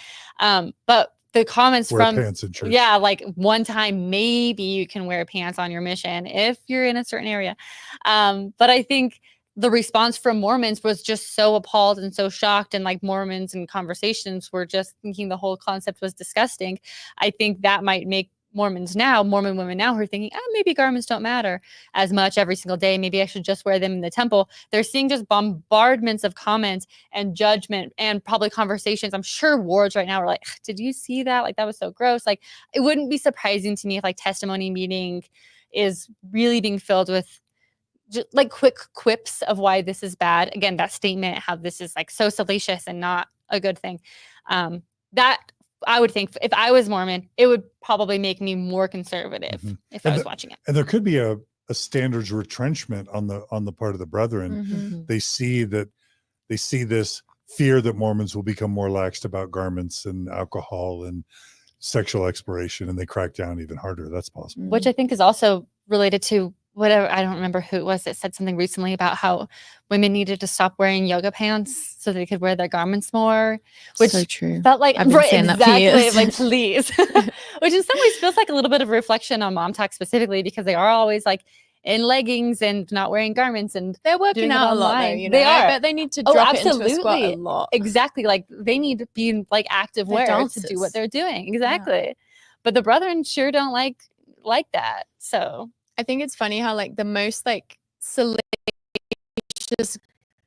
But the comments wear pants in church. Yeah, like one time maybe you can wear pants on your mission if you're in a certain area. But I think the response from Mormons was just so appalled and so shocked, and like Mormons in conversations were just thinking the whole concept was disgusting. I think that might make Mormon women now who are thinking, maybe garments don't matter as much every single day. Maybe I should just wear them in the temple. They're seeing just bombardments of comments and judgment and probably conversations. I'm sure wards right now are like, did you see that? Like, that was so gross. Like, it wouldn't be surprising to me if like testimony meeting is really being filled with just like quick quips of why this is bad. Again, that statement, how this is like so salacious and not a good thing. That I would think if I was Mormon, it would probably make me more conservative if I was watching it. And there could be a standards retrenchment on the part of the brethren. They see this fear that Mormons will become more laxed about garments and alcohol and sexual exploration, and they crack down even harder. That's possible. Which I think is also related to whatever, I don't remember who it was that said something recently about how women needed to stop wearing yoga pants so they could wear their garments more, which so true. Felt like I've been saying that for years. Like, please. Which in some ways feels like a little bit of a reflection on MomTok specifically, because they are always like in leggings and not wearing garments, and They're doing working it out a lot, though, online. you know. They I are. bet they need to Oh, drop it into a squat absolutely. a lot. Exactly. Like they need to be in like active They're wear to do dancers. what they're doing. Exactly. But the brethren sure don't like that. So I think it's funny how like the most like salacious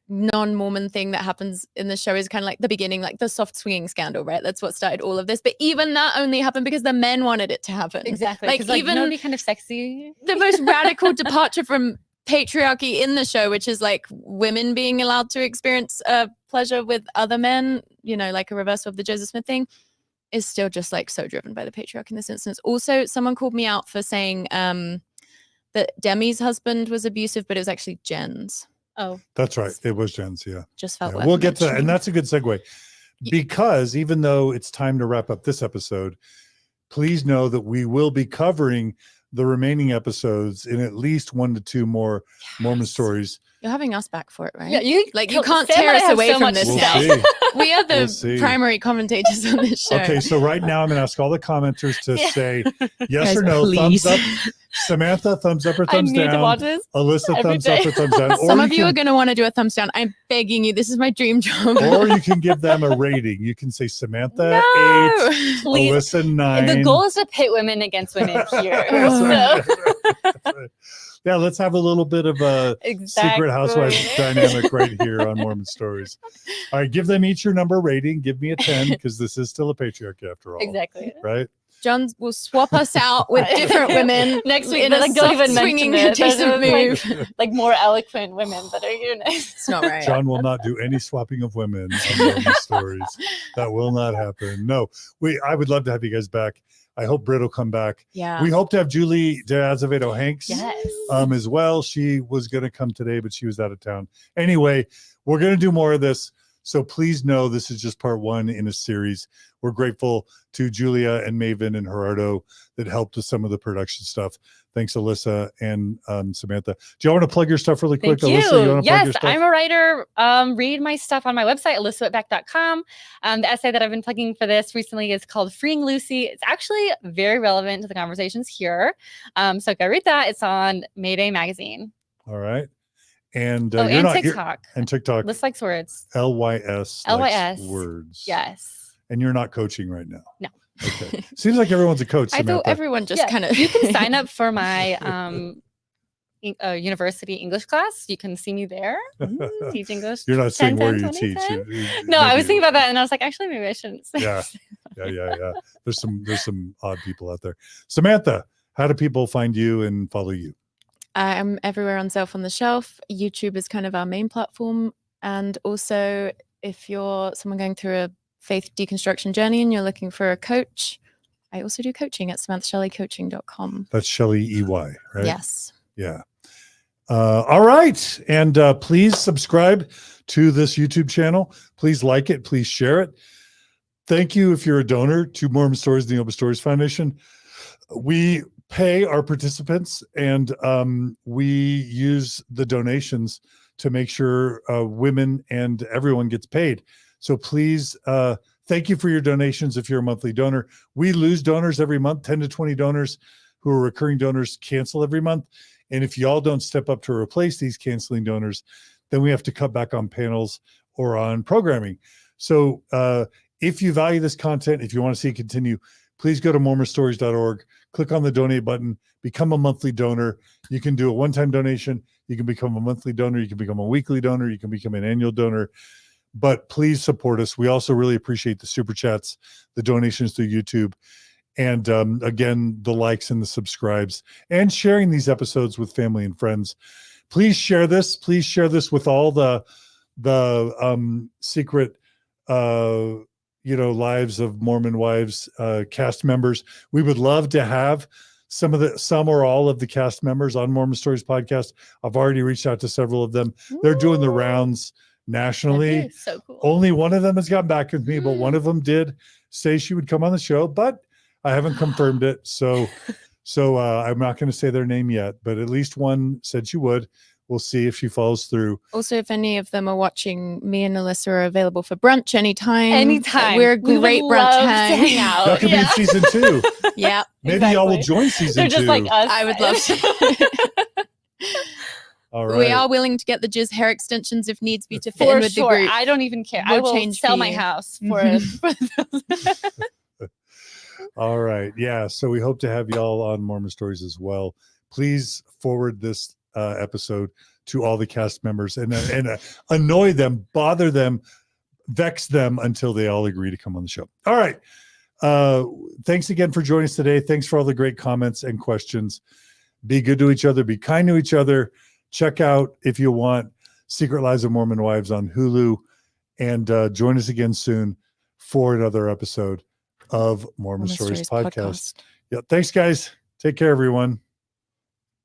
non-Mormon thing that happens in the show is kind of like the beginning, like the soft swinging scandal, right? That's what started all of this. But even that only happened because the men wanted it to happen. exactly. Like 'Cause, like, even it'd be kind of sexy. the most radical departure from patriarchy in the show, which is like women being allowed to experience pleasure with other men, you know, like a reversal of the Joseph Smith thing, is still just like so driven by the patriarchy in this instance. Also, someone called me out for saying that Demi's husband was abusive, but it was actually Jen's. Oh, That's right. It was Jen's. Yeah. Just felt Yeah, worth we'll get to that. And mentioning. that's a good segue because even though it's time to wrap up this episode, please know that we will be covering the remaining episodes in at least 1 to 2 more Mormon stories. You're having us back for it, right? yeah. You can't Sam and tear I us have away so from much this to We'll now. say. see. We are We'll the see. primary commentators on this show. Okay, so right now I'm going to ask all the commenters to Yeah. say yes Guys, or no. please. Thumbs up. Samantha, thumbs up or I thumbs need to down. watch this. Alyssa, every thumbs up day. or thumbs down. Some Or of you are can- going to want to do a thumbs down. I'm begging you. This is my dream job. or you can give them a rating. You can say Samantha No! 8, Please. Alyssa 9. The goal is to pit women against women here. That's so, right. That's right. Yeah, let's have a little bit of a exactly. secret housewives dynamic right here on Mormon Stories. All right, give them each your number rating. Give me a 10 because this is still a patriarchy after all. Exactly. Right? John will swap us out with different women Next week. in But a like, don't even soft swinging mention it. adjacent There's, move. like more eloquent women that are here next. It's not right. John will not do any swapping of women on Mormon Stories. That will not happen. No, I would love to have you guys back. I hope Britt will come back. Yeah. We hope to have Julie de Azevedo Hanks Yes. as well. She was going to come today, but she was out of town. Anyway, we're going to do more of this. So please know this is just part 1 in a series. We're grateful to Julia and Maven and Gerardo that helped with some of the production stuff. Thanks, Alyssa and Samantha. Do you want to plug your stuff really quick? Thank you. Alyssa, you want to plug your Yes, stuff? I'm a writer. Read my stuff on my website, AlyssaWitbeck.com. The essay that I've been plugging for this recently is called Freeing Lucy. It's actually very relevant to the conversations here. So go read that. It's on Mayday Magazine. All right. And Oh, you're and not, TikTok. and TikTok. List Likes Words. LYS. LYS. likes words. Yes. And you're not coaching right now. No. Okay. Seems like everyone's a coach. I thought Samantha. everyone just Yeah, kind of. You can sign up for my university English class. You can see me there. Teach English. You're not saying 10, where 10, you 20, teach. 10. No, I was thinking about that, and I was like, actually, maybe I shouldn't. Say Yeah. Yeah. There's some odd people out there. Samantha, how do people find you and follow you? I'm everywhere on Self on the Shelf. YouTube is kind of our main platform. And also, if you're someone going through a faith deconstruction journey and you're looking for a coach, I also do coaching at SamanthaShelleyCoaching.com. That's Shelley EY, right? Yes. Yeah. All right. And please subscribe to this YouTube channel. Please like it. Please share it. Thank you if you're a donor to Mormon Stories and the Open Stories Foundation. We pay our participants and we use the donations to make sure women and everyone gets paid. So please, thank you for your donations if you're a monthly donor. We lose donors every month. 10 to 20 donors who are recurring donors cancel every month. And if y'all don't step up to replace these canceling donors, then we have to cut back on panels or on programming. So if you value this content, if you want to see it continue, please go to mormonstories.org, click on the donate button, become a monthly donor. You can do a one-time donation. You can become a monthly donor. You can become a weekly donor. You can become an annual donor. But please support us. We also really appreciate the super chats, the donations through YouTube, and again, the likes and the subscribes, and sharing these episodes with family and friends. Please share this. Please share this with all the secret lives of Mormon wives cast members. We would love to have some or all of the cast members on Mormon Stories podcast. I've already reached out to several of them. They're doing the rounds nationally. That is so cool. Only one of them has gotten back with me, but one of them did say she would come on the show, but I haven't confirmed it. So I'm not going to say their name yet, but at least one said she would. We'll see if she follows through. Also, if any of them are watching, me and Alyssa are available for brunch anytime. Anytime. We're a We would great brunch love to hang. hang out. That could be in season 2. Yeah. Maybe y'all will Exactly. join season They're 2. just like us. I would love to. All But right. we are willing to get the jizz hair extensions if needs be to fit For in with sure. the group. I don't even care. I We'll will change sell for my you. house for All right. Yeah. So we hope to have y'all on Mormon Stories as well. Please forward this episode to all the cast members and annoy them, bother them, vex them until they all agree to come on the show. All right. Thanks again for joining us today. Thanks for all the great comments and questions. Be good to each other. Be kind to each other. Check out, if you want, Secret Lives of Mormon Wives on Hulu. And join us again soon for another episode of Mormon Stories podcast. Yeah, thanks, guys. Take care, everyone.